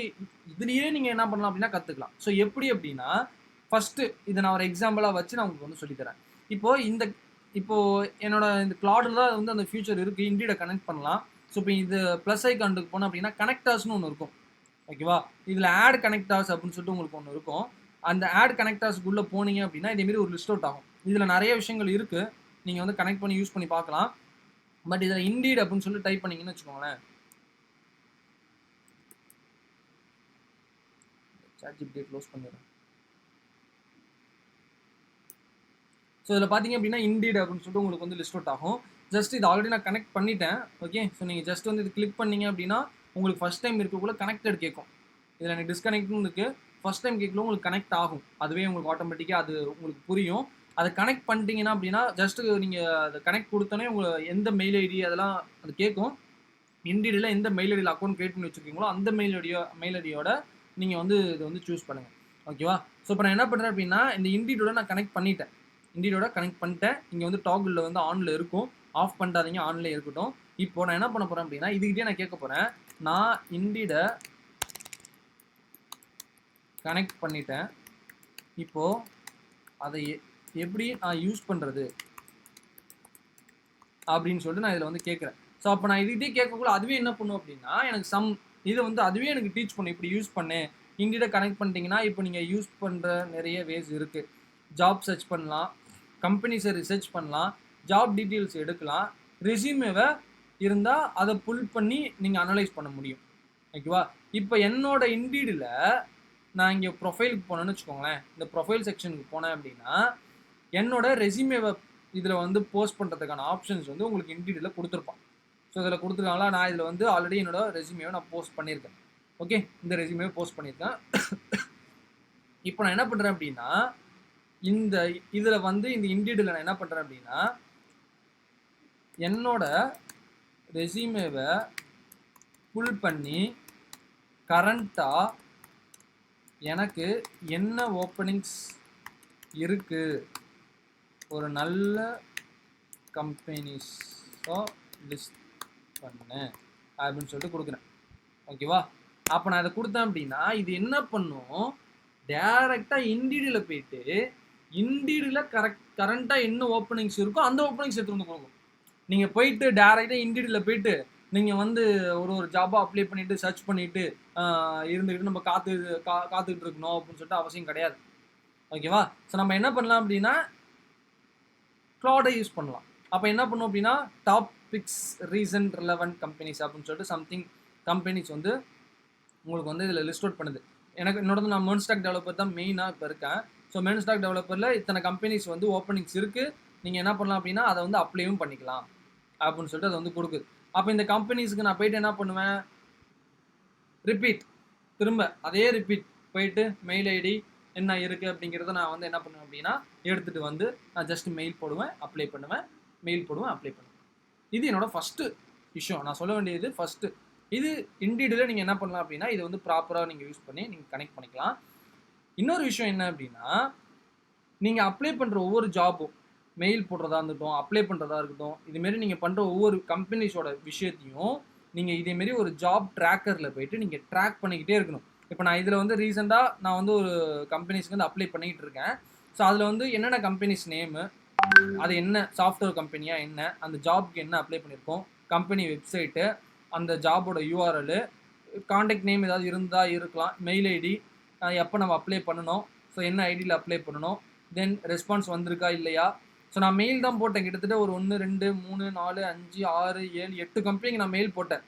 இதுலேயே நீங்கள் என்ன பண்ணலாம் அப்படின்னா கற்றுக்கலாம். ஸோ எப்படி அப்படின்னா, ஃபஸ்ட்டு இதை நான் ஒரு எக்ஸாம்பிளாக வச்சு நான் உங்களுக்கு வந்து சொல்லித்தரேன். இப்போது என்னோட இந்த கிளாடில் தான் வந்து அந்த ஃபியூச்சர் இருக்குது, இண்டீடை கனெக்ட் பண்ணலாம். ஸோ இப்போ இது ப்ளஸ் ஐகானுக்கு போனோம் அப்படின்னா கனெக்டர்ஸ்னு ஒன்று இருக்கும். ஓகேவா? இதில் ஆட் கனெக்டர்ஸ் அப்படின்னு சொல்லிட்டு உங்களுக்கு ஒன்று இருக்கும். அந்த ஆட் கனெக்டர்ஸ்க்குள்ளே போனீங்க அப்படின்னா இதேமாரி ஒரு லிஸ்ட் அவுட் ஆகும். இதில் நிறைய விஷயங்கள் இருக்குது, நீங்கள் வந்து கனெக்ட் பண்ணி யூஸ் பண்ணி பார்க்கலாம். பட் இதில் இண்டீட் அப்படின்னு சொல்லி டைப் பண்ணிங்கன்னு வச்சுக்கோங்களேன். ChatGPT க்ளோஸ் பண்ணிடுறேன். ஸோ இதில் பார்த்தீங்க அப்படின்னா இண்டீட் அப்படின்னு சொல்லிட்டு உங்களுக்கு வந்து லிஸ்ட் அவுட் ஆகும். ஜஸ்ட் இது ஆல்ரெடி நான் கனெக்ட் பண்ணிட்டேன். ஓகே, ஸோ நீங்கள் ஜஸ்ட் வந்து இது கிளிக் பண்ணீங்க அப்படின்னா உங்களுக்கு ஃபஸ்ட் டைம் இருக்கக்குள்ள கனெக்டட் கேட்கும். இதில் எனக்கு டிஸ்கனெக்ட்னு இருக்குது. ஃபஸ்ட் டைம் கேட்கல உங்களுக்கு கனெக்ட் ஆகும். அதுவே உங்களுக்கு ஆட்டோமேட்டிக்காக அது உங்களுக்கு புரியும். அதை கனெக்ட் பண்ணிட்டீங்கன்னா அப்படின்னா ஜஸ்ட்டு நீங்கள் அதை கனெக்ட் கொடுத்தோன்னே உங்களுக்கு எந்த மெயில் ஐடி அதெல்லாம் அது கேட்கும். இண்டீடில் எந்த மெயில் ஐடியில் அக்கௌண்ட் கிரியேட் பண்ணி வச்சுருக்கீங்களோ அந்த மெயில் ஐடியோட நீங்கள் வந்து இதை வந்து சூஸ் பண்ணுங்கள். ஓகேவா? ஸோ இப்போ நான் என்ன பண்ணுறேன் அப்படின்னா, இந்த இண்டீடோட நான் கனெக்ட் பண்ணிட்டேன். இங்கே வந்து டாகுலில் வந்து ஆனில் இருக்கும். ஆஃப் பண்ணிட்டாதீங்க, ஆன்லேயே இருக்கட்டும். இப்போது நான் என்ன பண்ண போகிறேன் அப்படின்னா, இதுக்கிட்டே நான் கேட்க போகிறேன், நான் இண்டீடை கனெக்ட் பண்ணிட்டேன், இப்போது அதை எப்படி நான் யூஸ் பண்ணுறது அப்படின்னு சொல்லிட்டு நான் இதில் வந்து கேட்குறேன். ஸோ அப்போ நான் இதுக்கிட்டே கேட்கக்குள்ள அதுவே என்ன பண்ணும் அப்படின்னா, எனக்கு இதை வந்து அதுவே எனக்கு டீச் பண்ணும். இப்படி யூஸ் பண்ணு, இண்டீடை கனெக்ட் பண்ணிட்டீங்கன்னா இப்போ நீங்கள் யூஸ் பண்ணுற நிறைய வேஸ் இருக்குது. ஜாப் சர்ச் பண்ணலாம், கம்பெனிஸை ரிசர்ச் பண்ணலாம், ஜாப் டீட்டெயில்ஸ் எடுக்கலாம், ரெஸ்யூமேவை இருந்தால் அதை புல் பண்ணி நீங்கள் அனலைஸ் பண்ண முடியும். ஓகேவா? இப்போ என்னோட இண்டீடில் நான் இங்கே ப்ரொஃபைலுக்கு போனேன்னு வச்சுக்கோங்களேன். இந்த ப்ரொஃபைல் செக்ஷனுக்கு போனேன் அப்படின்னா என்னோட ரெஸ்யூமேவை இதில் வந்து போஸ்ட் பண்ணுறதுக்கான ஆப்ஷன்ஸ் வந்து உங்களுக்கு இன்டீரியரில் கொடுத்துருப்பான். ஸோ இதில் கொடுத்துருக்காங்களா, நான் இதில் வந்து ஆல்ரெடி என்னோட ரெஸ்யூமேவை நான் போஸ்ட் பண்ணியிருக்கேன். ஓகே, இந்த ரெஸ்யூமே போஸ்ட் பண்ணியிருக்கேன். இப்போ நான் என்ன பண்ணுறேன் அப்படின்னா, இந்த இதில் வந்து இந்த இன்டீரியரில் நான் என்ன பண்ணுறேன் அப்படின்னா, என்னோட ரெஸ்யூமேவை புல் பண்ணி கரண்ட்டாக எனக்கு என்ன ஓப்பனிங்ஸ் இருக்குது, ஒரு நல்ல கம்பெனிஸோ லிஸ்ட் பண்ணு அப்படின்னு சொல்லிட்டு கொடுக்குறேன். ஓகேவா? அப்போ நான் இதை கொடுத்தேன் அப்படின்னா இது என்ன பண்ணும், டேரெக்டாக இன்டீரியரில் போயிட்டு இன்டீரியரில் கரண்ட்டாக என்ன ஓப்பனிங்ஸ் இருக்கோ அந்த ஓப்பனிங்ஸ் எடுத்து வந்து கொடுக்கும். நீங்கள் போயிட்டு டேரெக்டாக இன்டீரியரில் போயிட்டு நீங்கள் வந்து ஒரு ஜாபாக அப்ளை பண்ணிவிட்டு சர்ச் பண்ணிவிட்டு இருந்துக்கிட்டு நம்ம காத்துக்கிட்டு இருக்கணும் அப்படின்னு சொல்லிட்டு அவசியம் கிடையாது. ஓகேவா? ஸோ நம்ம என்ன பண்ணலாம் அப்படின்னா க்ளவுடை யூஸ் பண்ணலாம். அப்போ என்ன பண்ணும் அப்படின்னா top picks recent relevant companies அப்படின்னு சொல்லிட்டு சம்திங் கம்பெனிஸ் வந்து உங்களுக்கு வந்து இதில் லிஸ்ட் அவுட் பண்ணுது. என்னோட நான் மெர்ன்ஸ்டாக் டெவலப்பர் தான் மெயினாக இப்போ இருக்கேன். ஸோ மெர்ன்ஸ்டாக் டெவலப்பரில் இத்தனை கம்பெனிஸ் வந்து ஓப்பனிங்ஸ் இருக்குது, நீங்கள் என்ன பண்ணலாம் அப்படின்னா அதை வந்து அப்ளையும் பண்ணிக்கலாம் அப்படின்னு சொல்லிட்டு அதை வந்து கொடுக்குது. அப்போ இந்த கம்பெனிஸுக்கு நான் போயிட்டு என்ன பண்ணுவேன், ரிப்பீட் திரும்ப அதே ரிப்பீட் போயிட்டு மெயில் ஐடி என்ன இருக்குது அப்படிங்கிறத நான் வந்து என்ன பண்ணுவேன் அப்படின்னா எடுத்துகிட்டு வந்து நான் ஜஸ்ட் மெயில் போடுவேன், அப்ளை பண்ணுவேன், மெயில் போடுவேன், அப்ளை பண்ணுவேன். இது என்னோட ஃபஸ்ட்டு விஷயம். நான் சொல்ல வேண்டியது ஃபஸ்ட்டு இது இன்டீரியரில் நீங்கள் என்ன பண்ணலாம் அப்படின்னா இது வந்து ப்ராப்பராக நீங்கள் யூஸ் பண்ணி நீங்கள் கனெக்ட் பண்ணிக்கலாம். இன்னொரு விஷயம் என்ன அப்படின்னா நீங்கள் அப்ளை பண்ணுற ஒவ்வொரு ஜாபும் மெயில் போடுறதா இருக்கட்டும், அப்ளை பண்ணுறதா இருக்கட்டும், இதுமாரி நீங்கள் பண்ணுற ஒவ்வொரு கம்பெனிஸோட விஷயத்தையும் நீங்கள் இதேமாரி ஒரு ஜாப் ட்ராக்கரில் போயிட்டு நீங்கள் ட்ராக் பண்ணிக்கிட்டே இருக்கணும். இப்போ நான் இதில் வந்து ரீசெண்டாக நான் வந்து ஒரு கம்பெனிஸ்க்கு வந்து அப்ளை பண்ணிக்கிட்டு இருக்கேன். ஸோ அதில் வந்து என்னென்ன கம்பெனிஸ் நேமு, அது என்ன சாஃப்ட்வேர் கம்பெனியா என்ன, அந்த ஜாப்க்கு என்ன அப்ளை பண்ணியிருக்கோம், கம்பெனி வெப்சைட்டு, அந்த ஜாபோட யூஆர்எல், காண்டாக்ட் நேம் ஏதாவது இருந்தால் இருக்கலாம், மெயில் ஐடி, எப்போ நம்ம அப்ளை பண்ணணும், ஸோ என்ன ஐடியில் அப்ளை பண்ணணும், தென் ரெஸ்பான்ஸ் வந்திருக்கா இல்லையா. ஸோ நான் மெயில் தான் போட்டேன், கிட்டத்தட்ட ஒரு 1 2 3 4 5 6 7 8 கம்பெனிக்கு நான் மெயில் போட்டேன்.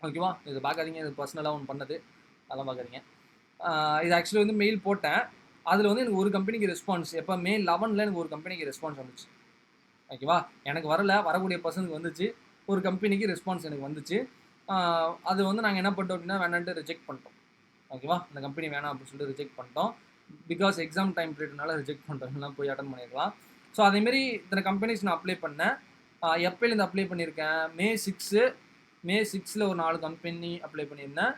ஓகேவா? இது பார்க்காதீங்க, இது பர்சனலாக ஒன்று பண்ணது, அதெல்லாம் பார்க்காதீங்க. இது ஆக்சுவலி வந்து மெயில் போட்டேன். அதில் வந்து எனக்கு ஒரு கம்பெனிக்கு ரெஸ்பான்ஸ் எப்போ மே 11 எனக்கு ஒரு கம்பெனிக்கு ரெஸ்பான்ஸ் வந்துச்சு. ஓகேவா? எனக்கு வரக்கூடிய பர்சனுக்கு வந்துச்சு, ஒரு கம்பெனிக்கு ரெஸ்பான்ஸ் எனக்கு வந்துச்சு. அது வந்து நாங்கள் என்ன பண்ணிட்டோம் அப்படின்னா வேணான்ட்டு ரிஜெக்ட் பண்ணிட்டோம். ஓகேவா? அந்த கம்பெனி வேணாம் அப்படின்னு சொல்லிட்டு ரிஜெக்ட் பண்ணிட்டோம். பிகாஸ் எக்ஸாம் டைம் பீரியட்னால ரிஜெக்ட் பண்ணிட்டோம், எல்லாம் போய் அட்டன் பண்ணிடலாம். ஸோ அதேமாரி இத்தனை கம்பெனிஸ் நான் அப்ளை பண்ணேன். எப்போலேருந்து அப்ளை பண்ணியிருக்கேன், மே 6 ஒரு 4 கம்பெனி அப்ளை பண்ணியிருந்தேன்.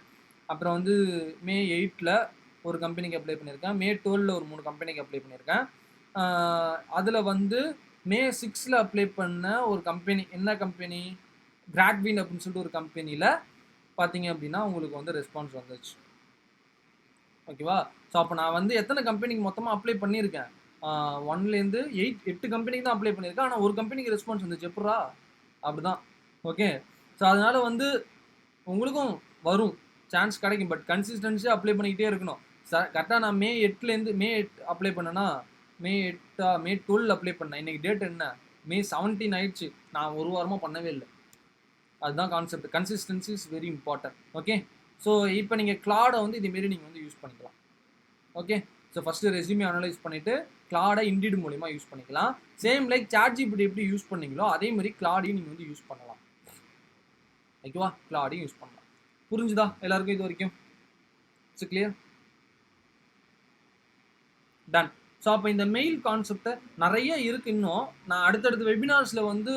அப்புறம் வந்து மே 8 ஒரு கம்பெனிக்கு அப்ளை பண்ணியிருக்கேன். மே 12 ஒரு 3 கம்பெனிக்கு அப்ளை பண்ணியிருக்கேன். அதில் வந்து மே 6 அப்ளை பண்ண ஒரு கம்பெனி, என்ன கம்பெனி, கிராட்வின் அப்படின்னு சொல்லிட்டு ஒரு கம்பெனியில் பார்த்தீங்க அப்படின்னா உங்களுக்கு வந்து ரெஸ்பான்ஸ் வந்துச்சு. ஓகேவா? ஸோ அப்போ நான் வந்து எத்தனை கம்பெனிக்கு மொத்தமாக அப்ளை பண்ணியிருக்கேன், 1லேருந்து 8 கம்பெனிக்கு தான் அப்ளை பண்ணியிருக்கேன். ஆனால் ஒரு கம்பெனிக்கு ரெஸ்பான்ஸ் வந்துச்சு. எப்படா அப்படிதான். ஓகே, ஸோ அதனால வந்து உங்களுக்கும் வரும், சான்ஸ் கிடைக்கும். பட் கன்சிஸ்டன்சியாக அப்ளை பண்ணிக்கிட்டே இருக்கணும். கரெக்டாக நான் மே 8 அப்ளை பண்ணேன்னா மே 12 அப்ளை பண்ணேன். இன்றைக்கி டேட் என்ன, மே 17 ஆயிடுச்சு. நான் ஒரு வாரமாக பண்ணவே இல்லை. அதுதான் concept. Consistency is very important. Okay, so இப்போ நீங்கள் கிளாடை வந்து இதேமாரி நீங்கள் வந்து யூஸ் பண்ணிக்கலாம். Okay, so first resume analyse பண்ணிவிட்டு கிளாடை இண்டீட் மூலிமா யூஸ் பண்ணிக்கலாம். சேம் லைக் சாட்ஜிபிடி எப்படி யூஸ் பண்ணீங்களோ அதே மாதிரி கிளாடையும் நீங்கள் வந்து யூஸ் பண்ணலாம். ஓகேவா? கிளாடையும் யூஸ் பண்ணலாம். புரிஞ்சுதா எல்லாருக்கும் இது வரைக்கும்? It's clear? டன். ஸோ அப்போ இந்த மெயில் கான்செப்டை நிறைய இருக்குது. இன்னும் நான் அடுத்தடுத்த வெபினார்ஸில் வந்து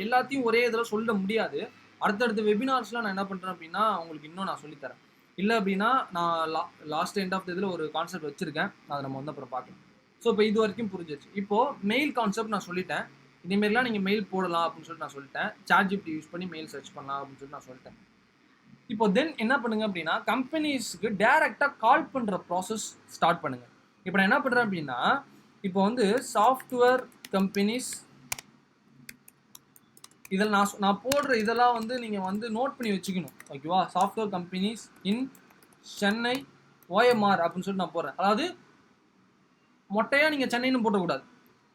எல்லாத்தையும் ஒரே இதில் சொல்ல முடியாது. அடுத்தடுத்த வெபினார்ஸில் நான் என்ன பண்ணுறேன் அப்படின்னா உங்களுக்கு இன்னும் நான் சொல்லித்தரேன். இல்லை அப்படின்னா நான் லாஸ்ட் எண்ட் ஆஃப் த இதில் ஒரு கான்செப்ட் வச்சுருக்கேன், அதை நம்ம வந்து அப்புறம் பார்க்கலாம். ஸோ இப்போ இது வரைக்கும் புரிஞ்சிச்சு. இப்போது மெயில் கான்செப்ட் நான் சொல்லிட்டேன். இதேமாரிலாம் நீங்கள் மெயில் போடலாம் அப்படின்னு சொல்லிட்டு நான் சொல்லிட்டேன். சாட்ஜிபிடி யூஸ் பண்ணி மெயில் சர்ச் பண்ணலாம் அப்படின்னு சொல்லிட்டு நான் சொல்லிட்டேன். இப்போ தென் என்ன பண்ணுங்க அப்படின்னா கம்பெனிஸ்க்கு டேரெக்டாக கால் பண்ணுற ப்ராசஸ் ஸ்டார்ட் பண்ணுங்கள். இப்போ நான் என்ன பண்ணுறேன் அப்படின்னா இப்போ வந்து சாஃப்ட்வேர் கம்பெனிஸ் இதில் நான் போடுற இதெல்லாம் வந்து நீங்கள் வந்து நோட் பண்ணி வச்சுக்கணும். ஓகேவா? Software companies in Chennai OMR அப்படின்னு சொல்லிட்டு நான் போடுறேன். அதாவது மொட்டையாக நீங்கள் சென்னைன்னு போட்டக்கூடாது.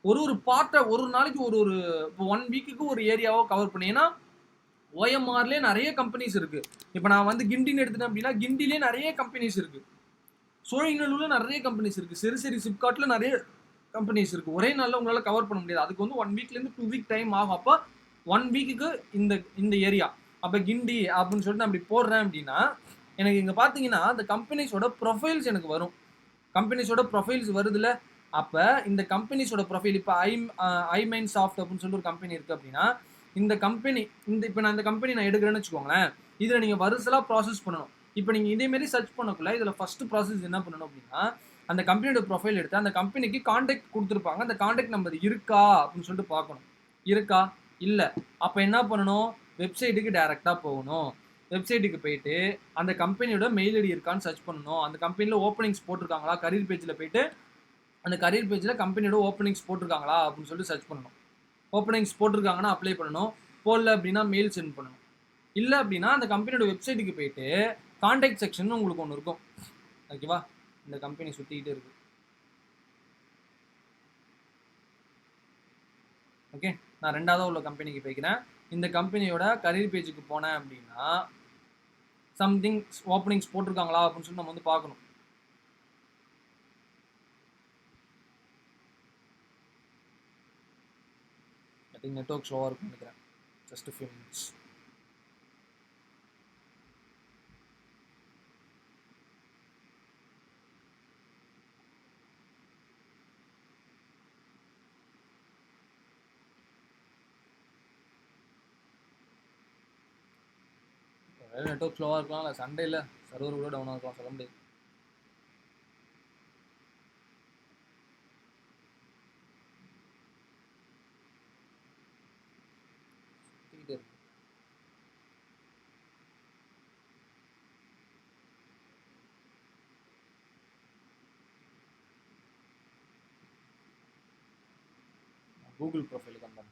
ஒரு பார்ட்டை ஒரு நாளைக்கு இப்போ 1 வீக்குக்கு ஒரு ஏரியாவோ கவர் பண்ணி. ஏன்னா OMRலேயே நிறைய கம்பெனிஸ் இருக்குது. இப்போ நான் வந்து கிண்டின்னு எடுத்துட்டேன் அப்படின்னா கிண்டிலே நிறைய கம்பெனிஸ் இருக்குது. சோழிங்கநல்லூரில் நிறைய கம்பெனிஸ் இருக்குது. சிறுசேரி சிப்காட்டில் நிறைய கம்பெனிஸ் இருக்கு. ஒரே நாள்ல உங்களால கவர் பண்ண முடியாது. அதுக்கு வந்து 1 வீக்லேருந்து 2 வீக் டைம் ஆகும். அப்போ 1 வீக்குக்கு இந்த இந்த ஏரியா, அப்போ கிண்டி அப்படின்னு சொல்லிட்டு நான் அப்படி போடுறேன் அப்படின்னா, எனக்கு இங்க பார்த்தீங்கன்னா அந்த கம்பெனிஸோட ப்ரொஃபைல்ஸ் எனக்கு வரும். கம்பெனிஸோட ப்ரொஃபைல்ஸ் வருதுல்ல, அப்ப இந்த கம்பெனிஸோட ப்ரொஃபைல் இப்ப ஐமைன் சாஃப்ட் அப்படின்னு சொல்லிட்டு ஒரு கம்பெனி இருக்கு அப்படின்னா, இந்த கம்பெனி இப்ப நான் இந்த கம்பெனி நான் எடுக்கிறேன்னு வச்சுக்கோங்களேன். இதுல நீங்க வருசலா ப்ராசஸ் பண்ணணும். இப்ப நீங்க இதே மாதிரி சர்ச் பண்ணக்குள்ள இதுல ஃபர்ஸ்ட் ப்ராசஸ் என்ன பண்ணணும் அப்படின்னா, அந்த கம்பெனியோட ப்ரொஃபைல் எடுத்து அந்த கம்பெனிக்கு கான்டாக்ட் கொடுத்துருப்பாங்க. அந்த கான்டாக்ட் நம்பர் இருக்கா அப்படின்னு சொல்லிட்டு பார்க்கணும். இருக்கா? இல்ல. அப்ப என்ன பண்ணணும்? வெப்சைட்டுக்கு டைரக்டா போகணும். வெப்சைட்டுக்கு போயிட்டு அந்த கம்பெனியோட மெயில் ஐடி இருக்கான்னு சர்ச் பண்ணணும். அந்த கம்பெனியில் ஓப்பனிங்ஸ் போட்டிருக்காங்களா, கரியர் பேஜில் போயிட்டு அந்த கரியர் பேஜில் கம்பெனியோட ஓப்பனிங்ஸ் போட்டிருக்காங்களா அப்படின்னு சொல்லிட்டு சர்ச் பண்ணணும். ஓப்பனிங்ஸ் போட்டிருக்காங்கன்னா அப்ளை பண்ணணும். போடல அப்படின்னா மெயில் சென்ட் பண்ணணும். இல்லை அப்படின்னா அந்த கம்பெனியோட வெப்சைட்டுக்கு போயிட்டு கான்டாக்ட் செக்ஷன் உங்களுக்கு ஒன்று இருக்கும். ஓகேவா? இந்த கம்பெனி சுற்றிக்கிட்டே இருக்கு. ஓகே, நான் ரெண்டாவது உள்ள கம்பெனிக்கு போய்க்கிறேன். இந்த கம்பெனியோட கரியர் பேஜுக்கு போனேன் அப்படின்னா சம்திங் ஓப்பனிங்ஸ் போட்டிருக்காங்களா அப்படின்னு சொல்லி நம்ம வந்து பார்க்கணும். ஐ திங்க் நெட்வொர்க் ஸ்லோவாக இருக்குன்னு நினைக்கிறேன். Just few minutes. நெட்வொர்க் ஸ்லோவாக இருக்கலாம், இல்லை சண்டேல சர்வர் கூட டவுனாக இருக்கலாம், சொல்ல முடியாது. கூகுள் ப்ரொஃபைலுக்கு வந்தேன்.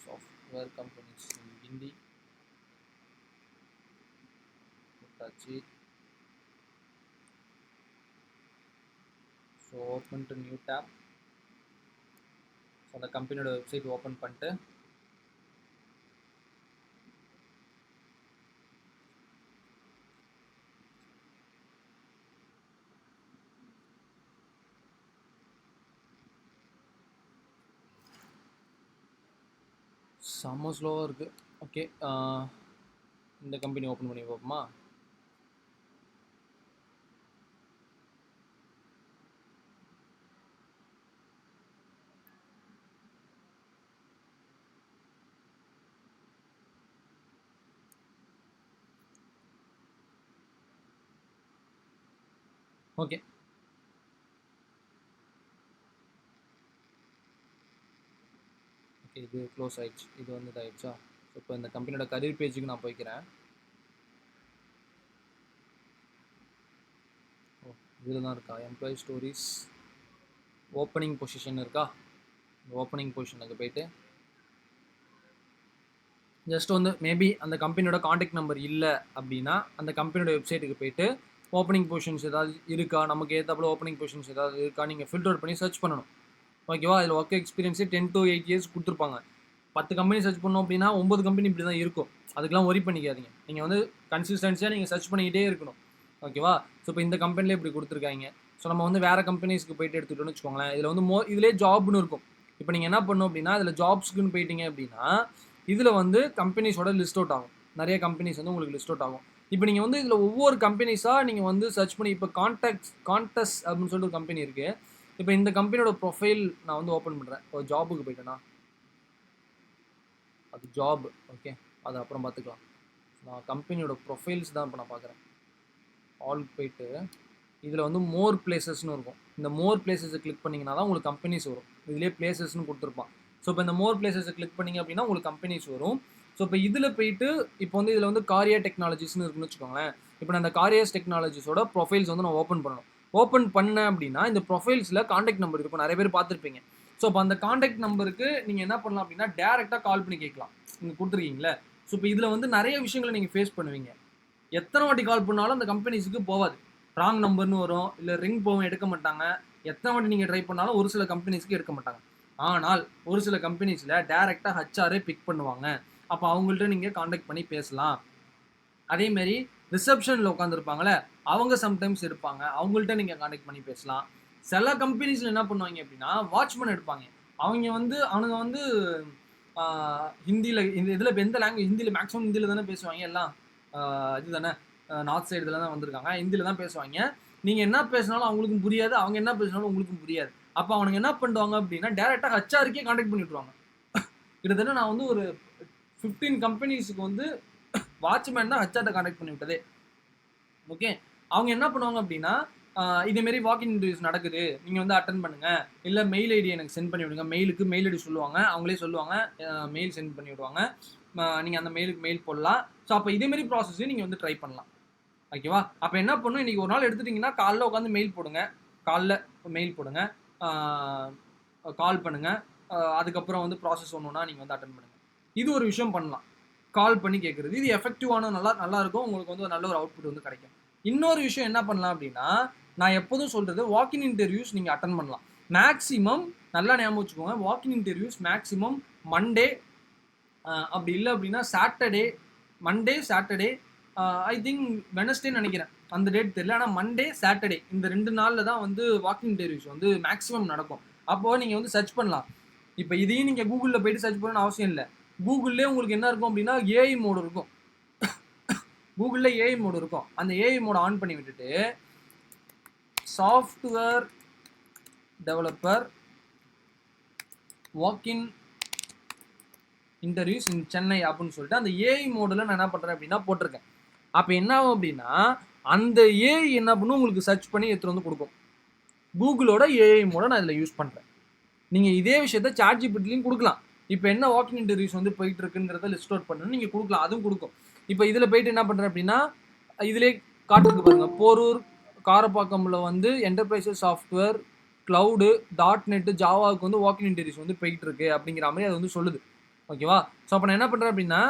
சாஃப்ட்வேர் கம்பெனிஸ் ஹிந்தி கொடுத்தாச்சு. So open to new tab. So அந்த கம்பெனியோட வெப்சைட் ஓப்பன் பண்ணிட்டு செம்ம ஸ்லோவாக இருக்குது. ஓகே, இந்த கம்பெனி ஓப்பன் பண்ணி பார்ப்போமா? ஓகே, ஓகே, இது க்ளோஸ் ஆயிடுச்சு. இது வந்து இதாகிடுச்சா? ஸோ இப்போ இந்த கம்பெனியோட கரியர் பேஜுக்கு நான் போய்க்கிறேன். ஓ, இதில் தான் இருக்கா எம்ப்ளாயி ஸ்டோரிஸ், ஓப்பனிங் பொசிஷன் இருக்கா? இந்த ஓப்பனிங் பொசிஷனுக்கு போயிட்டு ஜஸ்ட் வந்து மேபி அந்த கம்பெனியோட காண்டாக்ட் நம்பர் இல்லை அப்படின்னா அந்த கம்பெனியோட வெப்சைட்டுக்கு போயிட்டு ஓப்பனிங் பொசிஷன்ஸ் ஏதாவது இருக்கா, நமக்கு ஏற்றாப்புல ஓப்பனிங் பொசிஷன்ஸ் ஏதாவது இருக்கா நீங்கள் ஃபில்டர் பண்ணி சர்ச் பண்ணணும். ஓகேவா? அதில் ஒர்க் எக்ஸ்பீரியன்ஸே 10 to 8 years கொடுத்துருப்பாங்க. 10 கம்பெனி சர்ச் பண்ணோம் அப்படின்னா 9 கம்பெனி இப்படி தான் இருக்கும். அதுக்கெலாம் ஒரி பண்ணிக்காதீங்க. நீங்கள் வந்து கன்சிஸ்டன்சியாக நீங்கள் சர்ச் பண்ணிக்கிட்டே இருக்கணும். ஓகேவா? ஸோ இப்போ இந்த கம்பெனிலே இப்படி கொடுத்துருக்காங்க. ஸோ நம்ம வந்து வேறு கம்பெனிஸ்க்கு போயிட்டு எடுத்துகிட்டோன்னு வச்சுக்கோங்களேன். இதில் வந்து இதிலே ஜாப்னு இருக்கும். இப்போ நீங்கள் என்ன பண்ணணும் அப்படின்னா இதில் ஜாப்ஸ்க்குன்னு போயிட்டீங்க அப்படின்னா இதில் வந்து கம்பெனிஸோட லிஸ்ட் அவுட் ஆகும். நிறைய கம்பெனிஸ் வந்து உங்களுக்கு லிஸ்ட் அவுட் ஆகும். இப்போ நீங்கள் வந்து இதில் ஒவ்வொரு கம்பெனிஸாக நீங்கள் வந்து சர்ச் பண்ணி இப்போ கான்டெஸ்ட் அப்படின்னு சொல்லிட்டு ஒரு கம்பெனி இருக்குது. இப்போ இந்த கம்பெனியோட ப்ரொஃபைல் நான் வந்து ஓப்பன் பண்ணுறேன். இப்போ ஜாபுக்கு போயிட்டேன்னா அது ஜாப். ஓகே, அது அப்புறம் பார்த்துக்கலாம். நான் கம்பெனியோட ப்ரொஃபைல்ஸ் தான் இப்போ நான் பார்க்குறேன். ஆல் போயிட்டு இதில் வந்து மோர் பிளேசஸ்னு இருக்கும். இந்த மோர் பிளேசஸை கிளிக் பண்ணிங்கன்னா தான் உங்களுக்கு கம்பெனிஸ் வரும். இதிலே பிளேசஸ்னு கொடுத்துருப்பான். ஸோ இப்போ இந்த மோர் பிளேசஸை கிளிக் பண்ணிங்க அப்படின்னா உங்களுக்கு கம்பெனிஸ் வரும். ஸோ இப்போ இதில் போயிட்டு இப்போ வந்து இதில் வந்து காரியா டெக்னாலஜிஸ்னு இருக்குன்னு வச்சுக்கோங்களேன். இப்போ நான் அந்த காரியாஸ் டெக்னாலஜிஸோட ப்ரொஃபைல்ஸ் வந்து நான் ஓப்பன் பண்ணணும். ஓப்பன் பண்ணேன் அப்படின்னா இந்த ப்ரொஃபைல்ஸில் காண்டாக்ட் நம்பர் இருக்கும். நிறைய பேர் பார்த்துருப்பீங்க. ஸோ இப்போ அந்த காண்டாக்ட் நம்பருக்கு நீங்கள் என்ன பண்ணலாம் அப்படின்னா டேரெக்டாக கால் பண்ணி கேட்கலாம். நீங்கள் கொடுத்துருக்கீங்களே. ஸோ இப்போ இதில் வந்து நிறைய விஷயங்களை நீங்கள் ஃபேஸ் பண்ணுவீங்க. எத்தனை வாட்டி கால் பண்ணாலும் அந்த கம்பெனிஸுக்கு போகாது. ராங் நம்பர்னு வரும், இல்லை ரிங் போகும், எடுக்க மாட்டாங்க. எத்தனை வாட்டி நீங்கள் ட்ரை பண்ணாலும் ஒரு சில கம்பெனிஸ்க்கு எடுக்க மாட்டாங்க. ஆனால் ஒரு சில கம்பெனிஸில் டேரெக்டாக ஹச்ஆரே பிக் பண்ணுவாங்க. அப்போ அவங்கள்ட்ட நீங்கள் காண்டாக்ட் பண்ணி பேசலாம். அதேமாரி ரிசப்ஷனில் உட்காந்துருப்பாங்களே அவங்க சம்டைம்ஸ் இருப்பாங்க, அவங்கள்ட்ட நீங்கள் காண்டாக்ட் பண்ணி பேசலாம். சில கம்பெனிஸில் என்ன பண்ணுவாங்க அப்படின்னா வாட்ச்மேன் எடுப்பாங்க. அவனுங்க வந்து ஹிந்தியில் இதில் எந்த லாங்குவேஜ், ஹிந்தியில் மேக்ஸிமம் ஹிந்தியில் தானே பேசுவாங்க எல்லாம். இது தானே நார்த் சைடு இதில் தான் வந்திருக்காங்க, ஹிந்தியில் தான் பேசுவாங்க. நீங்கள் என்ன பேசினாலும் அவங்களுக்கும் புரியாது, அவங்க என்ன பேசினாலும் உங்களுக்கும் புரியாது. அப்போ அவனுங்க என்ன பண்ணுவாங்க அப்படின்னா டேரெக்டாக ஹச்ஆருக்கே காண்டாக்ட் பண்ணி விட்ருவாங்க. கிட்டத்தட்ட நான் வந்து ஒரு 15 கம்பெனிஸுக்கு வந்து வாட்ச்மேன் தான் ஹச்ஆர்ட்ட காண்டாக்ட் பண்ணி விட்டதே. ஓகே, அவங்க என்ன பண்ணுவாங்க அப்படின்னா இதேமாரி வாக்கின் இன்டர்வியூஸ் நடக்குது, நீங்கள் வந்து அட்டன் பண்ணுங்கள், இல்லை மெயில் ஐடி எனக்கு சென்ட் பண்ணி விடுங்க. மெயிலுக்கு மெயில் ஐடி சொல்லுவாங்க, அவங்களே சொல்லுவாங்க, மெயில் சென்ட் பண்ணி விடுவாங்க. நீங்கள் அந்த மெயிலுக்கு மெயில் போடலாம். ஸோ அப்போ இதேமாரி ப்ராசஸையும் நீங்கள் வந்து ட்ரை பண்ணலாம். ஓகேவா? அப்போ என்ன பண்ணும், இன்றைக்கி ஒரு நாள் எடுத்துட்டிங்கன்னா காலைல உட்காந்து மெயில் போடுங்க, கால் பண்ணுங்கள். அதுக்கப்புறம் வந்து ப்ராசஸ் ஒன்றுனா நீங்கள் வந்து அட்டன் பண்ணுங்கள். இது ஒரு விஷயம் பண்ணலாம், கால் பண்ணி கேட்குறது. இது எஃபெக்டிவான நல்லா இருக்கும், உங்களுக்கு வந்து நல்ல ஒரு அவுட்புட் வந்து கிடைக்கும். இன்னொரு விஷயம் என்ன பண்ணலாம் அப்படின்னா, நான் எப்போதும் சொல்கிறது, வாக்கின் இன்டர்வியூஸ் நீங்கள் அட்டன் பண்ணலாம். மேக்ஸிமம் நல்லா ஞாபகம் வச்சுக்கோங்க, வாக்கின் இன்டர்வியூஸ் மேக்ஸிமம் மண்டே, அப்படி இல்லை அப்படின்னா மண்டே சாட்டர்டே, ஐ திங்க் வெனஸ்டேன்னு நினைக்கிறேன், அந்த டேட் தெரியல. ஆனால் மண்டே சாட்டர்டே இந்த 2 நாளில் தான் வந்து வாக்கின் இன்டர்வியூஸ் வந்து மேக்ஸிமம் நடக்கும். அப்போது நீங்கள் வந்து சர்ச் பண்ணலாம். இப்போ இதையும் நீங்கள் கூகுளில் போய்ட்டு சர்ச் பண்ணணும்னு அவசியம் இல்லை. கூகுள்லேயே உங்களுக்கு என்ன இருக்கும் அப்படின்னா ஏஐ மோடு இருக்கும். கூகுளில் ஏஐ மோடு இருக்கும். அந்த ஏஐ மோட ஆன் பண்ணி விட்டுட்டு சாஃப்ட்வேர் டெவலப்பர் வாக்கின் இன்டர்வியூஸ் இன் சென்னை அப்படின்னு சொல்லிட்டு அந்த ஏஐ மோடில் நான் என்ன பண்ணுறேன் அப்படின்னா போட்டிருக்கேன். அப்போ என்ன ஆகும் அப்படின்னா அந்த ஏஐ என்ன பண்ணும், உங்களுக்கு சர்ச் பண்ணி எடுத்துகிட்டு வந்து கொடுக்கும். கூகுளோட ஏஐ மோட நான் இதில் யூஸ் பண்ணுறேன். நீங்கள் இதே விஷயத்த சாட்ஜிபிட்டிலையும் கொடுக்கலாம். இப்போ என்ன வாக்கின் இன்டர்வியூஸ் வந்து போயிட்டு இருக்குங்கிறத லிஸ்ட் அவுட் பண்ணணும், நீங்கள் கொடுக்கலாம், அதுவும் கொடுக்கும். இப்போ இதில் போயிட்டு என்ன பண்ணுறேன் அப்படின்னா இதிலே காட்டுக்கு பாருங்கள், போரூர் காரப்பாக்கம்ல வந்து என்டர்பிரைசஸ் சாஃப்ட்வேர் க்ளவுடு .NET ஜாவாவுக்கு வந்து வாக்கின் இன்டர்வியூஸ் வந்து போயிட்டு இருக்கு அப்படிங்கிற மாதிரி அது வந்து சொல்லுது. ஓகேவா? ஸோ அப்போ நான் என்ன பண்ணுறேன் அப்படின்னா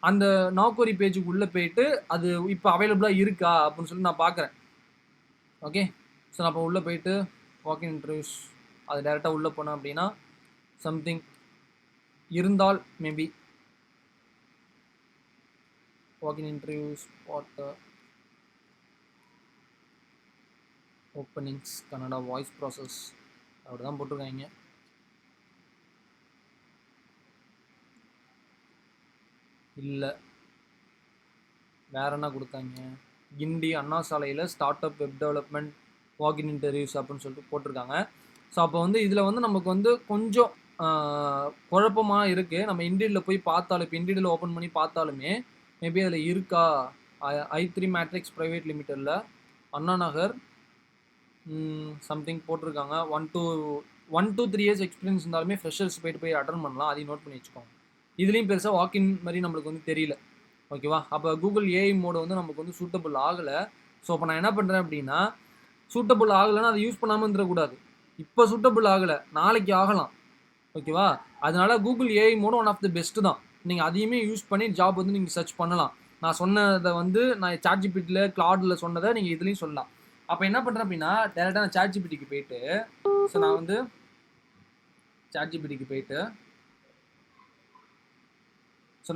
அந்த நாக்கோரி பேஜுக்கு உள்ளே போயிட்டு அது இப்போ அவைலபிளாக இருக்கா அப்படின்னு சொல்லி நான் பார்க்குறேன். ஓகே, ஸோ நான் அப்போ உள்ளே போயிட்டு வாக்கின் இன்டர்வியூஸ் அது டேரெக்டாக உள்ளே போனேன் அப்படின்னா சம்திங் இருந்தால் maybe walk in interviews openings Kannada voice process அப்படி தான் போட்டிருக்காங்க. இல்லை வேற என்ன கொடுத்தாங்க, கிண்டி அண்ணா சாலையில் ஸ்டார்ட் அப் வெப் டெவலப்மெண்ட் வாக்கின் இன்டர்வியூஸ் அப்படின்னு சொல்லிட்டு போட்டிருக்காங்க. ஸோ அப்போ வந்து இதில் வந்து நமக்கு வந்து கொஞ்சம் குழப்பமாக இருக்குது. நம்ம இண்டீடில் போய் பார்த்தாலும், இப்போ இண்டீடில் ஓப்பன் பண்ணி பார்த்தாலுமே மேபி அதில் இருக்கா, i3 matrix private லிமிட்டடில் Anna Nagar something போட்டிருக்காங்க. 1 to 3 இயர்ஸ் எக்ஸ்பீரியன்ஸ் இருந்தாலுமே ஃப்ரெஷர்ஸ் போய் அட்டன் பண்ணலாம், அதையும் நோட் பண்ணி வச்சுக்கோங்க. இதுலேயும் பெருசாக வாக்கின் மாதிரி நம்மளுக்கு வந்து தெரியல. ஓகேவா? அப்போ கூகுள் ஏஐ மோடு வந்து நமக்கு வந்து சூட்டபிள் ஆகலை. ஸோ அப்போ நான் என்ன பண்ணுறேன் அப்படின்னா சூட்டபிள் ஆகலைன்னா அதை யூஸ் பண்ணாமல் இருந்துடக்கூடாது. இப்போ சூட்டபிள் ஆகலை, நாளைக்கு ஆகலாம். ஓகேவா? அதனால Google AI mode one of the best தான். நீங்கள் அதையுமே யூஸ் பண்ணி ஜாப் வந்து நீங்கள் சர்ச் பண்ணலாம். நான் சொன்னதை வந்து நான் சாட்ஜிபிட்டியில் கிளாடில் சொன்னதை நீங்கள் இதுலேயும் சொல்லலாம். அப்போ என்ன பண்ணுறேன் அப்படின்னா டேரெக்டாக நான் சாட்ஜிபிட்டிக்கு போயிட்டு நான் வந்து சாட்ஜிபிட்டிக்கு போயிட்டு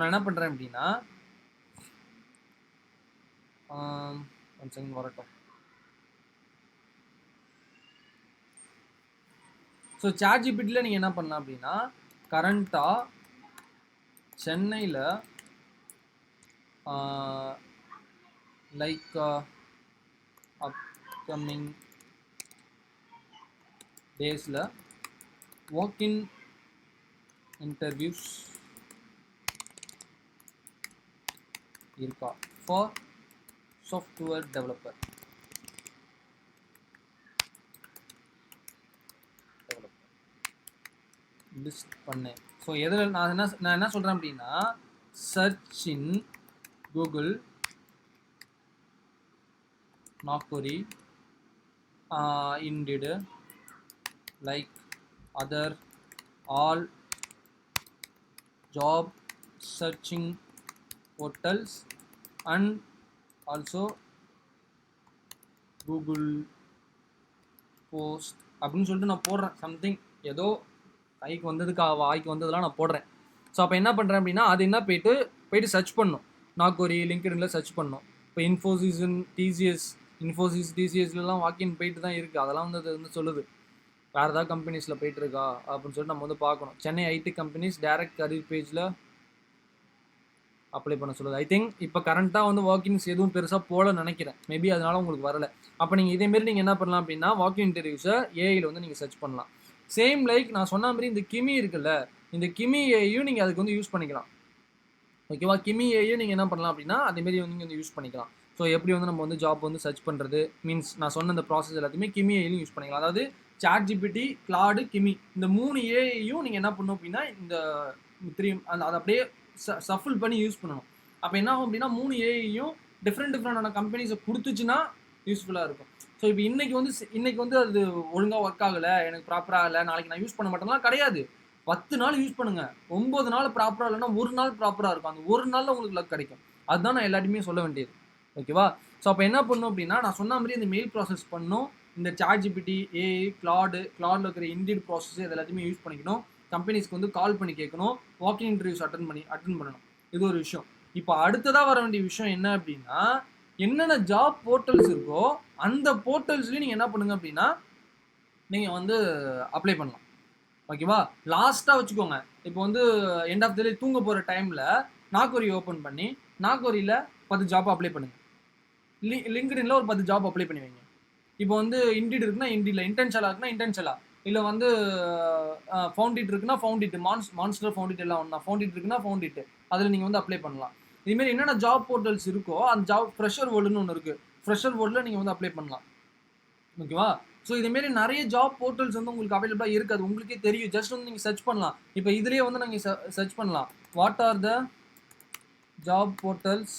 நான் என்ன பண்ணுறேன் அப்படின்னா ஒன் செகண்ட் வரட்டும். ஸோ சாட்ஜிபிட்டியில் நீங்கள் என்ன பண்ணலாம் அப்படின்னா கரண்ட்டாக சென்னையில் லைக் அப்கமிங் டேஸில் வாக்கின் இன்டர்வியூஸ் இருக்கா ஃபார் சாஃப்ட்வேர் டெவலப்பர் லிஸ்ட் பண்ணேன். ஸோ எதில் நான் என்ன சொல்கிறேன் அப்படின்னா search in Google Naukri Indeed like other all job searching portals and also Google post அப்படின்னு சொல்லிட்டு நான் போடுறேன். சம்திங் ஏதோ கைக்கு வந்ததுக்கு வாய்க்கு வந்ததெல்லாம் நான் போடுறேன். ஸோ அப்போ என்ன பண்ணுறேன் அப்படின்னா, அது என்ன போயிட்டு சர்ச் பண்ணணும். நாக்வரி, லிங்க்டின்ல சர்ச் பண்ணணும். இப்போ இன்ஃபோசிஸ் டிசிஎஸ்லாம் வாக்கின் போயிட்டு தான் இருக்குது. அதெல்லாம் வந்து அது வந்து சொல்லுது வேறு ஏதாவது கம்பெனிஸில் போயிட்டு இருக்கா அப்படின்னு சொல்லிட்டு நம்ம வந்து பார்க்கணும். Chennai IT companies direct career பேஜில் அப்ளை பண்ண சொல்லுது. ஐ திங்க் இப்போ கரண்ட்டாக வந்து வாக்கின்ஸ் எதுவும் பெருசாக போல நினைக்கிறேன். மேபி அதனால உங்களுக்கு வரல. அப்போ நீங்கள் இதேமாரி நீங்கள் என்ன பண்ணலாம் அப்படின்னா, வாக்கின் இன்டர்வியூஸை ஏஐயில் வந்து நீங்கள் சர்ச் பண்ணலாம். சேம் லைக் நான் சொன்ன மாதிரி இந்த கிமி இருக்குல்ல, இந்த கிமி ஏஐயும் நீங்கள் அதுக்கு வந்து யூஸ் பண்ணிக்கலாம். ஓகேவா? கிமி ஏஐயும் நீங்கள் என்ன பண்ணலாம் அப்படின்னா, அதேமாரி வந்து நீங்கள் வந்து யூஸ் பண்ணிக்கலாம். ஸோ எப்படி வந்து நம்ம வந்து ஜாப் வந்து சர்ச் பண்ணுறது மீன்ஸ் நான் சொன்ன இந்த ப்ராசஸ் எல்லாத்தையுமே கிமி ஏஐயும் யூஸ் பண்ணிக்கலாம். அதாவது சாட் ஜிபிடி, கிளாடு, கிமி இந்த 3 ஏஐயும் நீங்கள் என்ன பண்ணணும் அப்படின்னா, இந்த 3 அதை அப்படியே சஃபில் பண்ணி யூஸ் பண்ணணும். அப்போ என்ன ஆகும் அப்படின்னா 3 ஏஐயும் டிஃப்ரெண்டான கம்பெனிஸை கொடுத்துச்சுன்னா யூஸ்ஃபுல்லாக இருக்கும். ஸோ இப்போ இன்னைக்கு வந்து அது ஒழுங்காக ஒர்க் ஆகலை, எனக்கு ப்ராப்பராக இல்லை, நாளைக்கு நான் யூஸ் பண்ண மாட்டேன்னா கிடையாது. 10 நாள் யூஸ் பண்ணுங்க. 9 நாள் ப்ராப்பராக இல்லைன்னா 1 நாள் ப்ராப்பராக இருக்கும். அந்த 1 நாளில் உங்களுக்கு லக் கிடைக்கும். அதுதான் நான் எல்லாத்தையுமே சொல்ல வேண்டியது. ஓகேவா? ஸோ அப்போ என்ன பண்ணணும் அப்படின்னா, நான் சொன்ன மாதிரி இந்த மெயில் ப்ராசஸ் பண்ணணும். இந்த சாட் ஜிபிடி, ஏஐ, கிளாடில் இருக்கிற இண்டீட் ப்ராசஸ் இது எல்லாத்தையுமே யூஸ் பண்ணிக்கணும். கம்பெனிஸ்க்கு வந்து கால் பண்ணி கேட்கணும். வாக்கிங் இன்டர்வியூஸ் அட்டன் பண்ணணும். இது ஒரு விஷயம். இப்போ அடுத்ததாக வர வேண்டிய விஷயம் என்ன அப்படின்னா, என்னென்ன ஜாப் போர்ட்டல்ஸ் இருக்கோ அந்த போர்ட்டல்ஸ்லேயும் நீங்கள் என்ன பண்ணுங்க அப்படின்னா, நீங்கள் வந்து அப்ளை பண்ணலாம். ஓகேவா? லாஸ்ட்டாக வச்சுக்கோங்க. இப்போ வந்து எண்ட் ஆஃப் த டே தூங்க போகிற டைமில் நாக்வரி ஓப்பன் பண்ணி நாக்வரியில் 10 ஜாப் அப்ளை பண்ணுங்கள். லிங்க்டின்ல ஒரு 10 ஜாப் அப்ளை பண்ணி வைங்க. இப்போ வந்து இண்டீட் இருக்குன்னா இண்டீட்ல, இன்டென்ஷனலாக இருக்குன்னா இன்டென்ஷனலா, இல்லை வந்து ஃபவுண்டிட் இருக்குன்னா ஃபவுண்டிட், மான்ஸ்டர் ஃபவுண்டிட் எல்லாம் ஒன்றா, ஃபவுண்டிட் இருக்குன்னா ஃபவுண்டிட், அதில் நீங்கள் வந்து அப்ளை பண்ணலாம். இதுமாரி என்னென்ன ஜாப் போர்ட்டல்ஸ் இருக்கோ அந்த ஜாப் ஃப்ரெஷர் வேர்ல்டுன்னு ஒன்று இருக்குது. ஃப்ரெஷர் வேர்ல்டில் நீங்கள் வந்து அப்ளை பண்ணலாம். ஓகேவா? ஸோ இதுமாரி நிறைய ஜாப் போர்ட்டல்ஸ் வந்து உங்களுக்கு அவைலபிளாக இருக்குது. அது உங்களுக்கே தெரியும். ஜஸ்ட் வந்து நீங்கள் சர்ச் பண்ணலாம். இப்போ இதுலேயே வந்து நீங்கள் சர்ச் பண்ணலாம். What are the job portals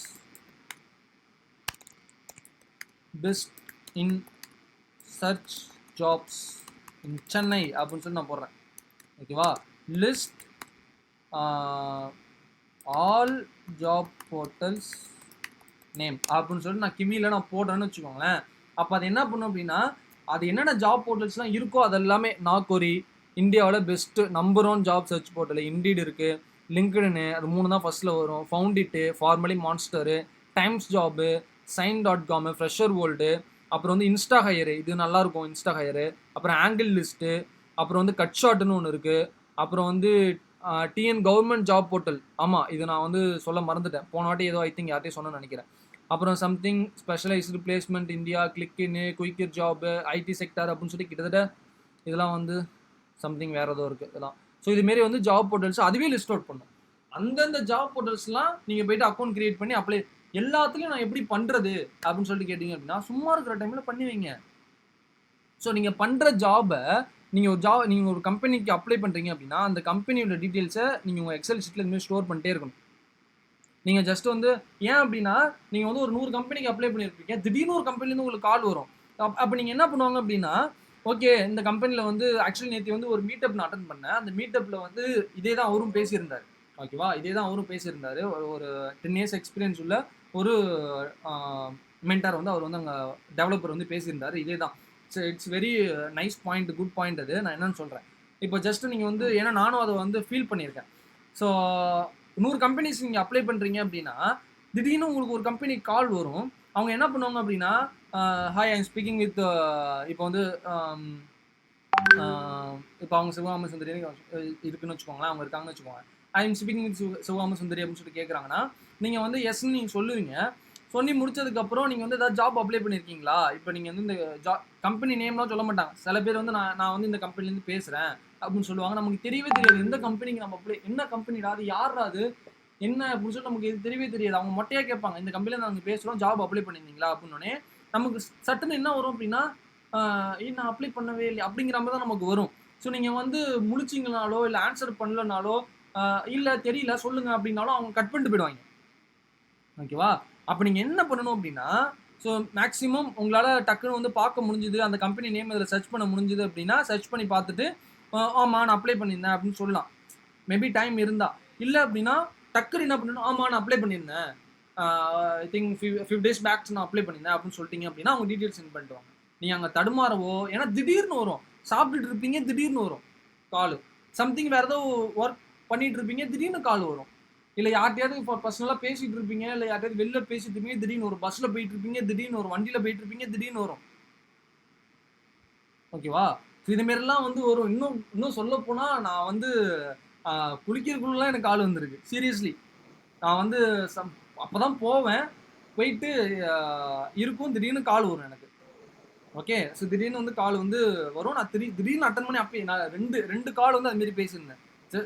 best in search jobs in Chennai அப்படின்னு சொல்லி நான் போடுறேன். ஓகேவா? List all job portals name அப்படின்னு சொல்லிட்டு நான் கிமியில் நான் போடுறேன்னு வச்சுக்கோங்களேன். அப்போ அது என்ன பண்ணும் அப்படின்னா, அது என்னென்ன ஜாப் போர்ட்டல்ஸ்லாம் இருக்கோ அது எல்லாமே நாக்வரி, இந்தியாவில் best number 1 job search portal Indeed இருக்குது, லிங்க்டின் அது 3 தான் ஃபஸ்ட்டில் வரும், Foundit, formerly Monster, Times job, sign.com, fresher world, அப்புறம் வந்து இன்ஸ்டா ஹையரு, இது நல்லாயிருக்கும் இன்ஸ்டா ஹையரு, அப்புறம் ஆங்கிள் லிஸ்ட்டு, அப்புறம் வந்து கட் ஷாட்னு ஒன்று இருக்குது, அப்புறம் வந்து டிஎன் கவர்மெண்ட் ஜாப் போர்ட்டல். ஆமாம், இது நான் வந்து சொல்ல மறந்துட்டேன். போன வாட்டி ஏதோ ஐ திங்க் யார்ட்டையும் சொன்னேன்னு நினைக்கிறேன். அப்புறம் சம்திங் ஸ்பெஷலைஸ்டு பிளேஸ்மெண்ட் இந்தியா, கிளிக்கின்னு, குயிக்கர் ஜாப், ஐடி செக்டார் அப்படின்னு சொல்லி கிட்டத்தட்ட இதெல்லாம் வந்து சம்திங் வேறு ஏதோ இருக்குது இதெல்லாம். ஸோ இதுமாரி வந்து ஜாப் போர்ட்டல்ஸ் அதுவே லிஸ்ட் அவுட் பண்ணும். அந்தந்த ஜாப் போர்ட்டல்ஸ்லாம் நீங்கள் போய்ட்டு அக்கௌண்ட் கிரியேட் பண்ணி அப்ளை எல்லாத்துலேயும் நான் எப்படி பண்ணுறது அப்படின்னு சொல்லிட்டு கேட்டிங்க அப்படின்னா, சும்மா இருக்கிற டைமில் பண்ணி வைங்க. ஸோ நீங்கள் பண்ணுற ஜாபை நீங்கள் ஒரு கம்பெனிக்கு அப்ளை பண்ணுறீங்க அப்படின்னா, அந்த கம்பெனியோட டீட்டெயில்ஸை நீங்கள் உங்கள் எக்ஸல் ஷீட்டில் இதுமாதிரி ஸ்டோர் பண்ணிட்டே இருக்கணும். நீங்கள் ஜஸ்ட் வந்து ஏன் அப்படின்னா, நீங்கள் வந்து ஒரு 100 கம்பெனிக்கு அப்ளை பண்ணியிருப்பீங்க, திடீர்னு ஒரு கம்பெனிலேருந்து உங்களுக்கு கால் வரும். அப்போ நீங்கள் என்ன பண்ணுவாங்க அப்படின்னா, ஓகே இந்த கம்பெனியில் வந்து ஆக்சுவலி நேற்று வந்து ஒரு மீட்டப் நான் அட்டன் பண்ணேன். அந்த மீட்டப்பில் வந்து இதே தான் அவரும் பேசியிருந்தார். ஓகேவா? இதே தான் அவரும் பேசியிருந்தார். ஒரு 10 இயர்ஸ் எக்ஸ்பீரியன்ஸ் உள்ள ஒரு மென்டார் வந்து அவர் வந்து அங்கே டெவலப்பர் வந்து பேசியிருந்தார். இதே தான். It's very nice point, good point. அது நான் என்னன்னு சொல்கிறேன். இப்போ ஜஸ்ட் நீங்கள் வந்து ஏன்னா நானும் அதை வந்து ஃபீல் பண்ணியிருக்கேன். ஸோ 100 கம்பெனிஸ் நீங்கள் அப்ளை பண்ணுறீங்க அப்படின்னா, திடீர்னு உங்களுக்கு ஒரு கம்பெனி கால் வரும். அவங்க என்ன பண்ணுவாங்க அப்படின்னா, hi I am speaking with இப்போ வந்து இப்போ அவங்க சிவகாம சுந்தரி இருக்குன்னு வச்சுக்கோங்களேன், அவங்க இருக்காங்கன்னு வச்சுக்கோங்க. ஐ எம் ஸ்பீக்கிங் வித் சிவகாம சுந்தரி அப்படின்னு சொல்லிட்டு கேட்குறாங்கன்னா, நீங்கள் வந்து எஸ்ன்னு நீங்கள் சொல்லுவீங்க. சொல்லி முடிச்சதுக்கப்புறம் நீங்கள் வந்து ஏதாவது ஜாப் அப்ளை பண்ணியிருக்கீங்களா? இப்போ நீங்கள் வந்து இந்த கம்பெனி நேம்லாம் சொல்ல மாட்டாங்க. சில பேர் வந்து நான் வந்து இந்த கம்பெனிலேருந்து பேசுகிறேன் அப்படின்னு சொல்லுவாங்க. நமக்கு தெரியவே தெரியாது எந்த கம்பெனிக்கு நம்ம அப்ளை, என்ன கம்பெனிடா அது, யாரா அது, என்ன அப்படின்னு சொல்லி நமக்கு இது தெரியவே தெரியாது. அவங்க மொட்டையாக கேட்பாங்க, இந்த கம்பெனியில் நாங்கள் பேசுகிறோம், ஜாப் அப்ளை பண்ணியிருந்தீங்களா அப்படின்னோடனே நமக்கு சட்டுன்னு என்ன வரும் அப்படின்னா, நான் அப்ளை பண்ணவே இல்லை அப்படிங்கிற மாதிரி தான் நமக்கு வரும். ஸோ நீங்கள் வந்து முடிச்சிங்கனாலோ இல்லை ஆன்சர் பண்ணலனாலோ இல்லை தெரியல சொல்லுங்கள் அப்படின்னாலும் அவங்க கட் பண்ணிட்டு போயிடுவாங்க. ஓகேவா? அப்போ நீங்கள் என்ன பண்ணணும் அப்படின்னா, ஸோ மேக்ஸிமம் உங்களால் டக்குன்னு வந்து பார்க்க முடிஞ்சுது, அந்த கம்பெனி நேம் இதில் சர்ச் பண்ண முடிஞ்சுது அப்படின்னா, சர்ச் பண்ணி பார்த்துட்டு ஆமாம் நான் அப்ளை பண்ணியிருந்தேன் அப்படின்னு சொல்லலாம். மேபி டைம் இருந்தா. இல்லை அப்படின்னா டக்குன்னு என்ன பண்ணணும், ஆமாம் நான் அப்ளை பண்ணியிருந்தேன், I think few days backs நான் அப்ளை பண்ணியிருந்தேன் அப்படின்னு சொல்லிட்டீங்க அப்படின்னா அவங்க டீட்டெயில்ஸ் சென்ட் பண்ணிட்டு வாங்க. நீங்கள் அங்கே தடுமாறவோ, ஏன்னா திடீர்னு வரும். சாப்பிட்டுட்டு இருப்பீங்க, திடீர்னு வரும் கால். சம்திங் வேற ஏதோ ஒர்க் பண்ணிட்டு இருப்பீங்க, திடீர்னு கால் வரும். இல்ல யார்ட்டயாவது பர்சனலா பேசிட்டு இருப்பீங்க, இல்ல யார்ட்டயாவது வெளில பேசிட்டு இருப்பீங்க, திடீர்னு ஒரு பஸ்ல போயிட்டு இருப்பீங்க, திடீர்னு ஒரு வண்டியில போயிட்டு இருப்பீங்க, திடீர்னு வரும். ஓகேவா? இது மாரிலாம் வந்து வரும். இன்னும் இன்னும் சொல்லப்போனா, நான் வந்து குளிக்கிறதுக்குள்ளலாம் எனக்கு கால் வந்திருக்கு. சீரியஸ்லி. நான் வந்து அப்பதான் போவேன். போயிட்டு இருக்கும். திடீர்னு கால் வரும் எனக்கு. ஓகே. ஸோ திடீர்னு வந்து கால் வந்து வரும். நான் திடீர்னு அட்டெண்ட் பண்ணி அப்பயே நான் 2 கால் வந்து அது மாரி பேசியிருந்தேன்.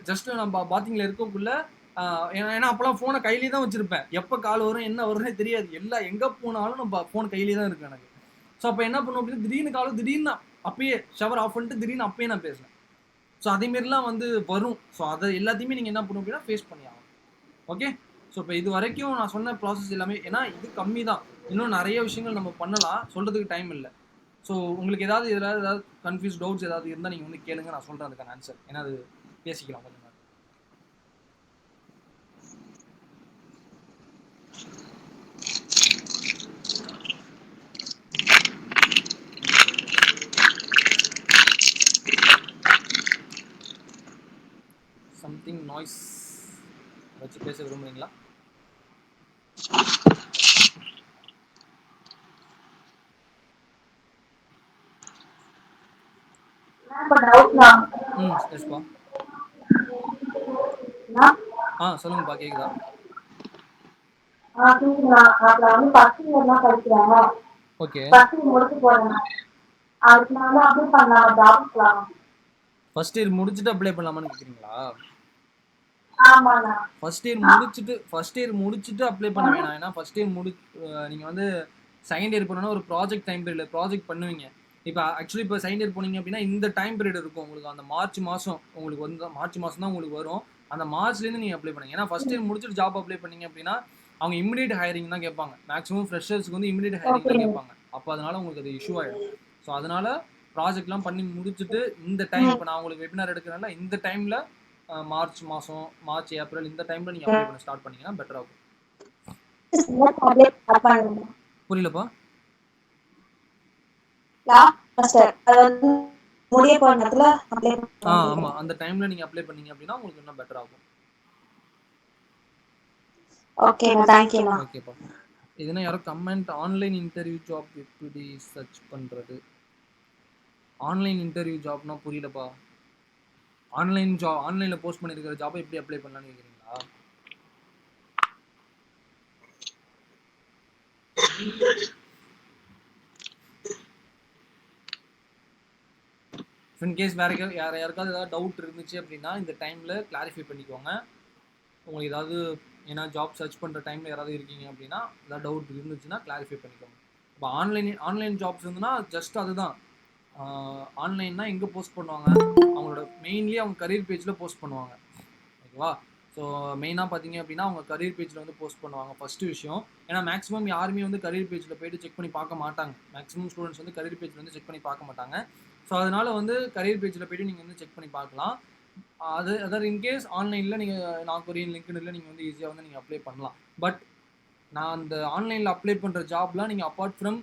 ஜஸ்ட் நான் பாத்ரூம்ல இருக்கக்குள்ள ஏன்னா அப்பலாம் ஃபோன கையிலேயே தான் வச்சிருப்பேன். எப்ப கால் வரும், என்ன வரும்னே தெரியாது. எங்க போனாலும் நம்ம ஃபோன் கையிலேயே தான் இருக்கும் எனக்கு. ஸோ அப்ப என்ன பண்ணுவோம் அப்படின்னா, திடீர்னு அப்பயே ஷவர் ஆஃப் பண்ணிட்டு திடீர்னு அப்பயே நான் பேசினேன். ஸோ அதே மாரிலாம் வந்து வரும். ஸோ அத எல்லாத்தையுமே நீங்க என்ன பண்ணணும் அப்படின்னா, ஃபேஸ் பண்ணி ஆகணும். ஓகே. ஸோ இப்போ இது வரைக்கும் நான் சொன்ன ப்ராசஸ் எல்லாமே ஏன்னா இது கம்மி தான். இன்னும் நெறைய விஷயங்கள் நம்ம பண்ணலாம். சொல்றதுக்கு டைம் இல்ல. ஸோ உங்களுக்கு இதுல ஏதாவது கன்ஃப்யூஸ் டவுட்ஸ் ஏதாவது இருந்தா நீங்க வந்து கேளுங்க. நான் சொல்றேன் அதுக்கான ஆன்சர். ஏன்னா அது பேசிக்கலாம் கொஞ்ச நேரம். சம்திங் நாய்ஸ் வச்சு பேச விரும்புறீங்களா? எஸ்பா. சொல்லுங்கப்பா, கேக்குதா? ஓகே. ஃபர்ஸ்ட் இயர் முடிச்சுட்டு அப்ளை பண்ணலாமான்னு கேக்குறீங்களா? ஃபர்ஸ்ட் இயர் முடிச்சுட்டு அப்ளை பண்ண வேணாம். ஏன்னா ஃபர்ஸ்ட் இயர் நீங்க வந்து செகண்ட் இயர் போனோம்னா ஒரு ப்ராஜெக்ட் டைம் பீரியட்ல ப்ராஜெக்ட் பண்ணுவீங்க. இப்போ ஆக்சுவலி இப்போ செகண்ட் இயர் போனீங்க அப்படின்னா இந்த டைம் பீரியட் இருக்கும் உங்களுக்கு. அந்த மார்ச் மாசம் உங்களுக்கு வந்து மார்ச் மாசம் தான் உங்களுக்கு வரும். அந்த மார்ச்லேருந்து நீங்கள் அப்ளை பண்ணுங்க. ஏன்னா ஃபர்ஸ்ட் இயர் முடிச்சுட்டு ஜாப் அப்ளை பண்ணீங்க அப்படின்னா அவங்க இமிடியேட் ஹையரிங் தான் கேட்பாங்க. மேக்ஸிமம் ஃப்ரெஷர்ஸ்க்கு வந்து இமிடியேட் ஹையரிங் தான் கேட்பாங்க. அப்போ அதனால உங்களுக்கு அது இஷ்யூ ஆகிடும். ஸோ அதனால ப்ராஜெக்ட்லாம் பண்ணி முடிச்சுட்டு இந்த டைம் இப்போ நான் உங்களுக்கு வெபினார் எடுக்கிறனால இந்த டைமில் மார்ச் மாதம், மார்ச் ஏப்ரல் இந்த டைமில் நீங்கள் அப்ளை பண்ண ஸ்டார்ட் பண்ணீங்கன்னா பெட்டராக இருக்கும். புரியலப்பா. ஆமா, அந்த டைம்ல நீங்க அப்ளை பண்ணீங்க அப்படின்னா உங்களுக்கு இன்னும் பெட்டரா இருக்கும். ஓகேமா, தேங்க்யூமா. ஓகேப்பா. இதுனா யாரோ கமெண்ட் ஆன்லைன் இன்டர்வியூ ஜாப் எப்படி சர்ச் பண்றது? ஆன்லைன் இன்டர்வியூ ஜாப்னா புரியலப்பா. ஆன்லைன்ல போஸ்ட் பண்ணிருக்கிற ஜாப் எப்படி அப்ளை பண்ணலாம்னு கேக்குறீங்களா? இன்கேஸ் யாருக்காவது ஏதாவது டவுட் இருந்துச்சு அப்படின்னா இந்த டைம்ல கிளாரிஃபை பண்ணிக்கோங்க. உங்களுக்கு ஏதாவது ஏன்னா ஜாப் சர்ச் பண்ணுற டைமில் யாராவது இருக்கீங்க அப்படின்னா ஏதாவது டவுட் இருந்துச்சுன்னா கிளாரிஃபை பண்ணிக்கோங்க. இப்போ ஆன்லைன் ஜாப்ஸ் இருந்துன்னா ஜஸ்ட் அதுதான். ஆன்லைன்னா எங்கே போஸ்ட் பண்ணுவாங்க, அவங்களோட மெயின்லி அவங்க கரியர் பேஜில் போஸ்ட் பண்ணுவாங்க. ஓகேவா? ஸோ மெயினாக பார்த்தீங்க அப்படின்னா அவங்க கரியர் பேஜில் வந்து போஸ்ட் பண்ணுவாங்க ஃபஸ்ட்டு விஷயம். ஏன்னா மேக்ஸிமம் யாருமே வந்து கரியர் பேஜில் போய்ட்டு செக் பண்ணி பார்க்க மாட்டாங்க. மேக்ஸிமம் ஸ்டூடெண்ட்ஸ் வந்து கரியர் பேஜில் வந்து செக் பண்ணி பார்க்க மாட்டாங்க. ஸோ அதனால் வந்து கரியர் பேஜில் போய்ட்டு நீங்கள் வந்து செக் பண்ணி பார்க்கலாம். அதாவது இன்கேஸ் ஆன்லைனில் நீங்கள் நாக்ரின் லிங்க்டின்ல நீங்கள் வந்து ஈஸியாக வந்து நீங்கள் அப்ளை பண்ணலாம். பட் நான் அந்த ஆன்லைனில் அப்ளை பண்ணுற ஜாப்லாம் நீங்கள் அப்பார்ட் ஃப்ரம்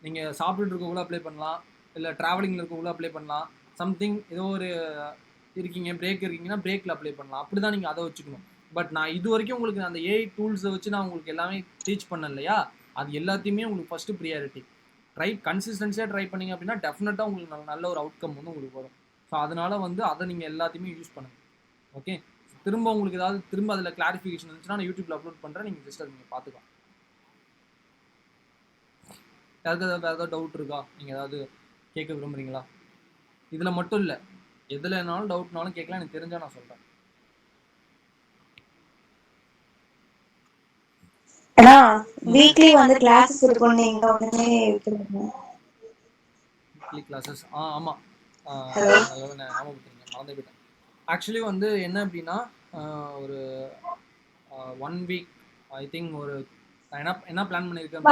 நீங்கள் சாப்பிட்டுட்டு இருக்கக்குள்ள அப்ளை பண்ணலாம், இல்லை ட்ராவலிங்கில் இருக்கக்குள்ள அப்ளை பண்ணலாம். சம்திங் ஏதோ ஒரு பிரேக் இருக்கீங்கன்னா பிரேக்கில் அப்ளை பண்ணலாம். அப்படி தான் நீங்கள் அதை வச்சுக்கணும். பட் நான் இது வரைக்கும் உங்களுக்கு அந்த ஏஐ டூல்ஸை வச்சு நான் உங்களுக்கு எல்லாமே டீச் பண்ணேன் இல்லையா, அது எல்லாத்தையுமே உங்களுக்கு ஃபஸ்ட்டு ப்ரியாரிட்டி. கன்சிஸ்டன்சியாக ட்ரை பண்ணிங்க அப்படின்னா டெஃபினட்டாக உங்களுக்கு நல்ல ஒரு அவுட்கம் வந்து உங்களுக்கு வரும். ஸோ அதனால வந்து அதை நீங்கள் எல்லாத்தையுமே யூஸ் பண்ணுங்க. ஓகே. திரும்ப உங்களுக்கு ஏதாவது அதில் கிளாரிஃபிகேஷன் இருந்துச்சுன்னா நான் யூடியூப்ல அப்லோட் பண்ணுறேன். நீங்கள் ஜஸ்ட் அதை நீங்கள் பார்த்துக்கலாம். வேறு ஏதாவது டவுட் இருக்கா? நீங்கள் ஏதாவது கேட்க விரும்புகிறீங்களா? இதில் மட்டும் இல்லை, எதுலனாலும் டவுட்னாலும் கேட்கலாம். எனக்கு தெரிஞ்சால் நான் சொல்கிறேன். வீக்லி வந்து கிளாसेस இருக்கும், நீங்க உடனே வீக்லி கிளாसेस. ஆமாம், மறந்து போயிட்டேன். ஆக்சுவலி வந்து என்ன அப்படின்னா ஒரு 1 வீக் ஐ திங்க் நான் என்ன பிளான் பண்ணியிருக்கேன்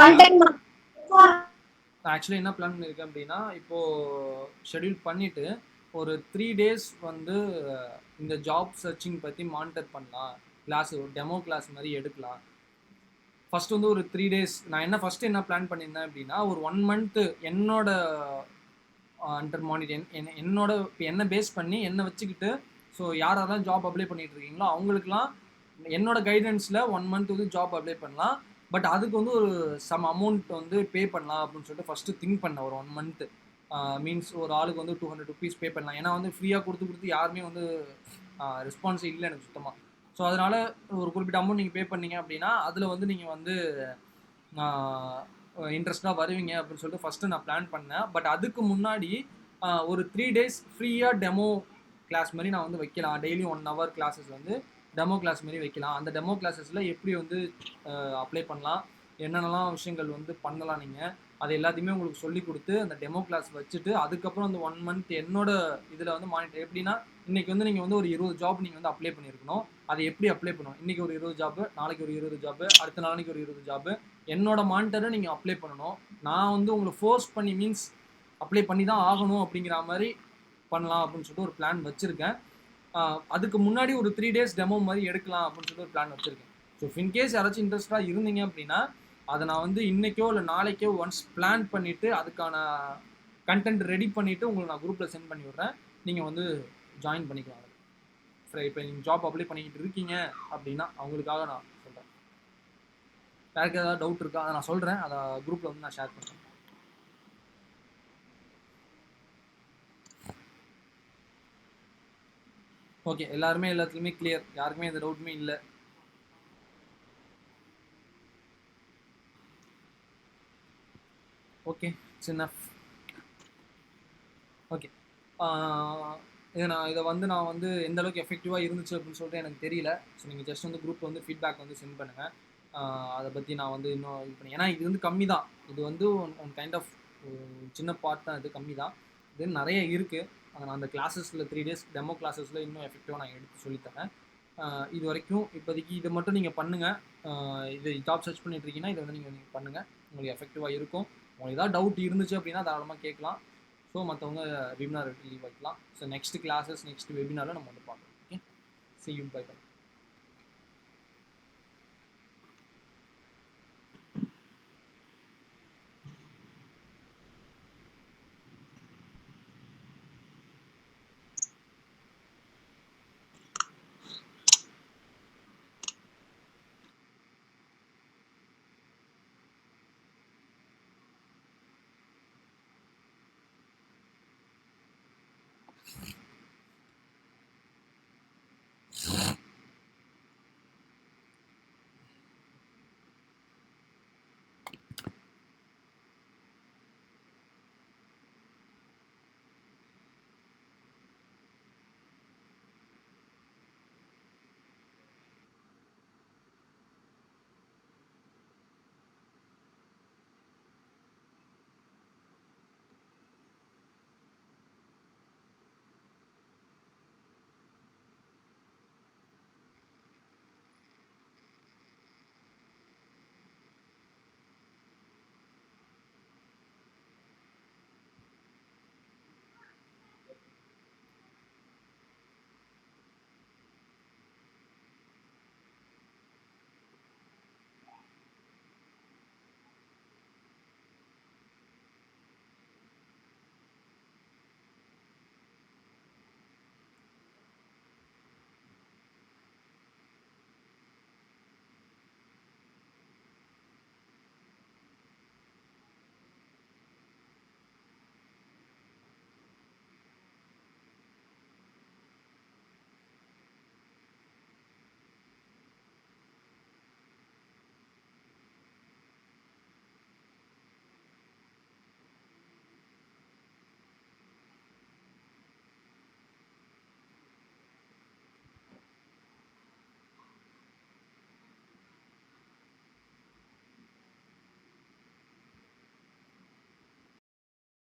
ஆக்சுவலி என்ன பிளான் பண்ணியிருக்கேன் அப்படின்னா இப்போது ஷெட்யூல் பண்ணிவிட்டு ஒரு 3 days வந்து இந்த ஜாப் சர்ச்சிங் பற்றி மானிட்டர் பண்ணலாம். டெமோ கிளாஸ் மாதிரி எடுக்கலாம். ஃபர்ஸ்ட் வந்து ஒரு 3 days நான் ஃபர்ஸ்ட் என்ன பிளான் பண்ணியிருந்தேன் அப்படின்னா ஒரு 1 month என்னோட அண்டர் மானிட்டர் என்னோட இப்போ என்ன பேஸ் பண்ணி என்னை வச்சுக்கிட்டு ஸோ யாரெல்லாம் ஜாப் அப்ளை பண்ணிட்டு இருக்கீங்களோ அவங்களுக்குலாம் என்னோட கைடன்ஸில் 1 மந்த் வந்து ஜாப் அப்ளை பண்ணலாம். பட் அதுக்கு வந்து ஒரு சம் அமௌண்ட் வந்து பே பண்ணலாம் அப்படின்னு சொல்லிட்டு ஃபஸ்ட்டு திங்க் பண்ணேன். ஒரு 1 மந்த்து மீன்ஸ் ஒரு ஆளுக்கு வந்து 200 ருபீஸ் பே பண்ணலாம். ஏன்னா வந்து ஃப்ரீயாக கொடுத்து யாருமே வந்து ரெஸ்பான்ஸ் இல்லை எனக்கு சுத்தமாக. ஸோ அதனால் ஒரு குறிப்பிட்ட அமௌண்ட் நீங்கள் பே பண்ணீங்க அப்படின்னா அதில் வந்து நீங்கள் வந்து இன்ட்ரெஸ்ட்டாக வருவீங்க அப்படின்னு சொல்லிட்டு ஃபஸ்ட்டு நான் பிளான் பண்ணேன். பட் அதுக்கு முன்னாடி ஒரு 3 days ஃப்ரீயாக டெமோ கிளாஸ் மாதிரி நான் வந்து வைக்கலாம். டெய்லி 1 hour கிளாஸஸ் வந்து டெமோ கிளாஸ் மாதிரி வைக்கலாம். அந்த டெமோ கிளாஸஸில் எப்படி வந்து அப்ளை பண்ணலாம், என்னென்னலாம் விஷயங்கள் வந்து பண்ணலாம், நீங்கள் அது எல்லாத்தையுமே உங்களுக்கு சொல்லி கொடுத்து அந்த டெமோ கிளாஸ் வச்சுட்டு அதுக்கப்புறம் அந்த 1 மந்த் என்னோட இதில் வந்து மானிட்டர் எப்படின்னா இன்றைக்கி வந்து நீங்கள் வந்து ஒரு 20 ஜாப் நீங்கள் வந்து அப்ளை பண்ணியிருக்கணும். அதை எப்படி அப்ளை பண்ணணும், இன்றைக்கி ஒரு 20 ஜாப்பு, நாளைக்கு ஒரு 20 ஜாப்பு, அடுத்த நாளைக்கு ஒரு 20 ஜாப்பு என்னோட மானிட்டரை நீங்கள் அப்ளை பண்ணணும். நான் வந்து உங்களை ஃபோர்ஸ் பண்ணி மீன்ஸ் அப்ளை பண்ணி தான் ஆகணும் அப்படிங்கிற மாதிரி பண்ணலாம் அப்படின்னு சொல்லிட்டு ஒரு பிளான் வச்சுருக்கேன். அதுக்கு முன்னாடி ஒரு 3 days டெமோ மாதிரி எடுக்கலாம் அப்படின்னு சொல்லிட்டு ஒரு பிளான் வச்சுருக்கேன். ஸோ இன்கேஸ் யாராச்சும் இன்ட்ரெஸ்டாக இருந்தீங்க அப்படின்னா அதை நான் வந்து இன்றைக்கோ இல்லை நாளைக்கோ ஒன்ஸ் பிளான் பண்ணிவிட்டு அதுக்கான கண்டென்ட் ரெடி பண்ணிவிட்டு உங்களுக்கு நான் குரூப்பில் சென்ட் பண்ணி விட்றேன். நீங்கள் வந்து ஜாயின் பண்ணிக்கலாம். இப்போ நீங்கள் ஜாப் அப்ளை பண்ணிக்கிட்டு இருக்கீங்க அப்படின்னா அவங்களுக்காக நான் சொல்கிறேன். யாருக்கு ஏதாவது டவுட் இருக்கா அதை நான் சொல்கிறேன். அதை குரூப்பில் வந்து நான் ஷேர் பண்ணுறேன். ஓகே, எல்லாருமே எல்லாத்துலேயுமே கிளியர், யாருக்குமே எந்த டவுட்டுமே இல்லை. ஓகே, சின்ன ஓகே. இதை வந்து நான் வந்து எந்த அளவுக்கு எஃபெக்டிவாக இருந்துச்சு அப்படின்னு சொல்லிட்டு எனக்கு தெரியல. ஸோ நீங்கள் ஜஸ்ட் வந்து குரூப்பில் வந்து ஃபீட்பேக் வந்து சென்ட் பண்ணுங்கள். அதை பற்றி நான் வந்து இன்னும் இது பண்ணி, ஏன்னா இது வந்து கம்மி தான், இது வந்து ஒன் கைண்ட் ஆஃப் சின்ன பார்ட் தான், இது கம்மி தான். இது நிறைய இருக்குது. நான் அந்த கிளாஸஸில் 3 days டெமோ கிளாஸஸில் இன்னும் எஃபெக்டிவாக நான் எடுத்து சொல்லித்தரேன். இது வரைக்கும் இப்போதைக்கு இதை மட்டும் நீங்கள் பண்ணுங்கள். இது ஜாப் சர்ச் பண்ணிட்டு இருக்கீங்கன்னா இதை வந்து நீங்கள் பண்ணுங்கள், உங்களுக்கு எஃபெக்டிவாக இருக்கும். உங்களுக்கு ஏதாவது டவுட் இருந்துச்சு அப்படின்னா தாராளமாக கேட்கலாம். ஸோ மற்றவங்க வெபினார் லீவ் வைக்கலாம். ஸோ நெக்ஸ்ட் கிளாஸஸ் நெக்ஸ்ட் வெபினாரில் நம்ம வந்து பார்க்கலாம். Okay, see you, bye bye.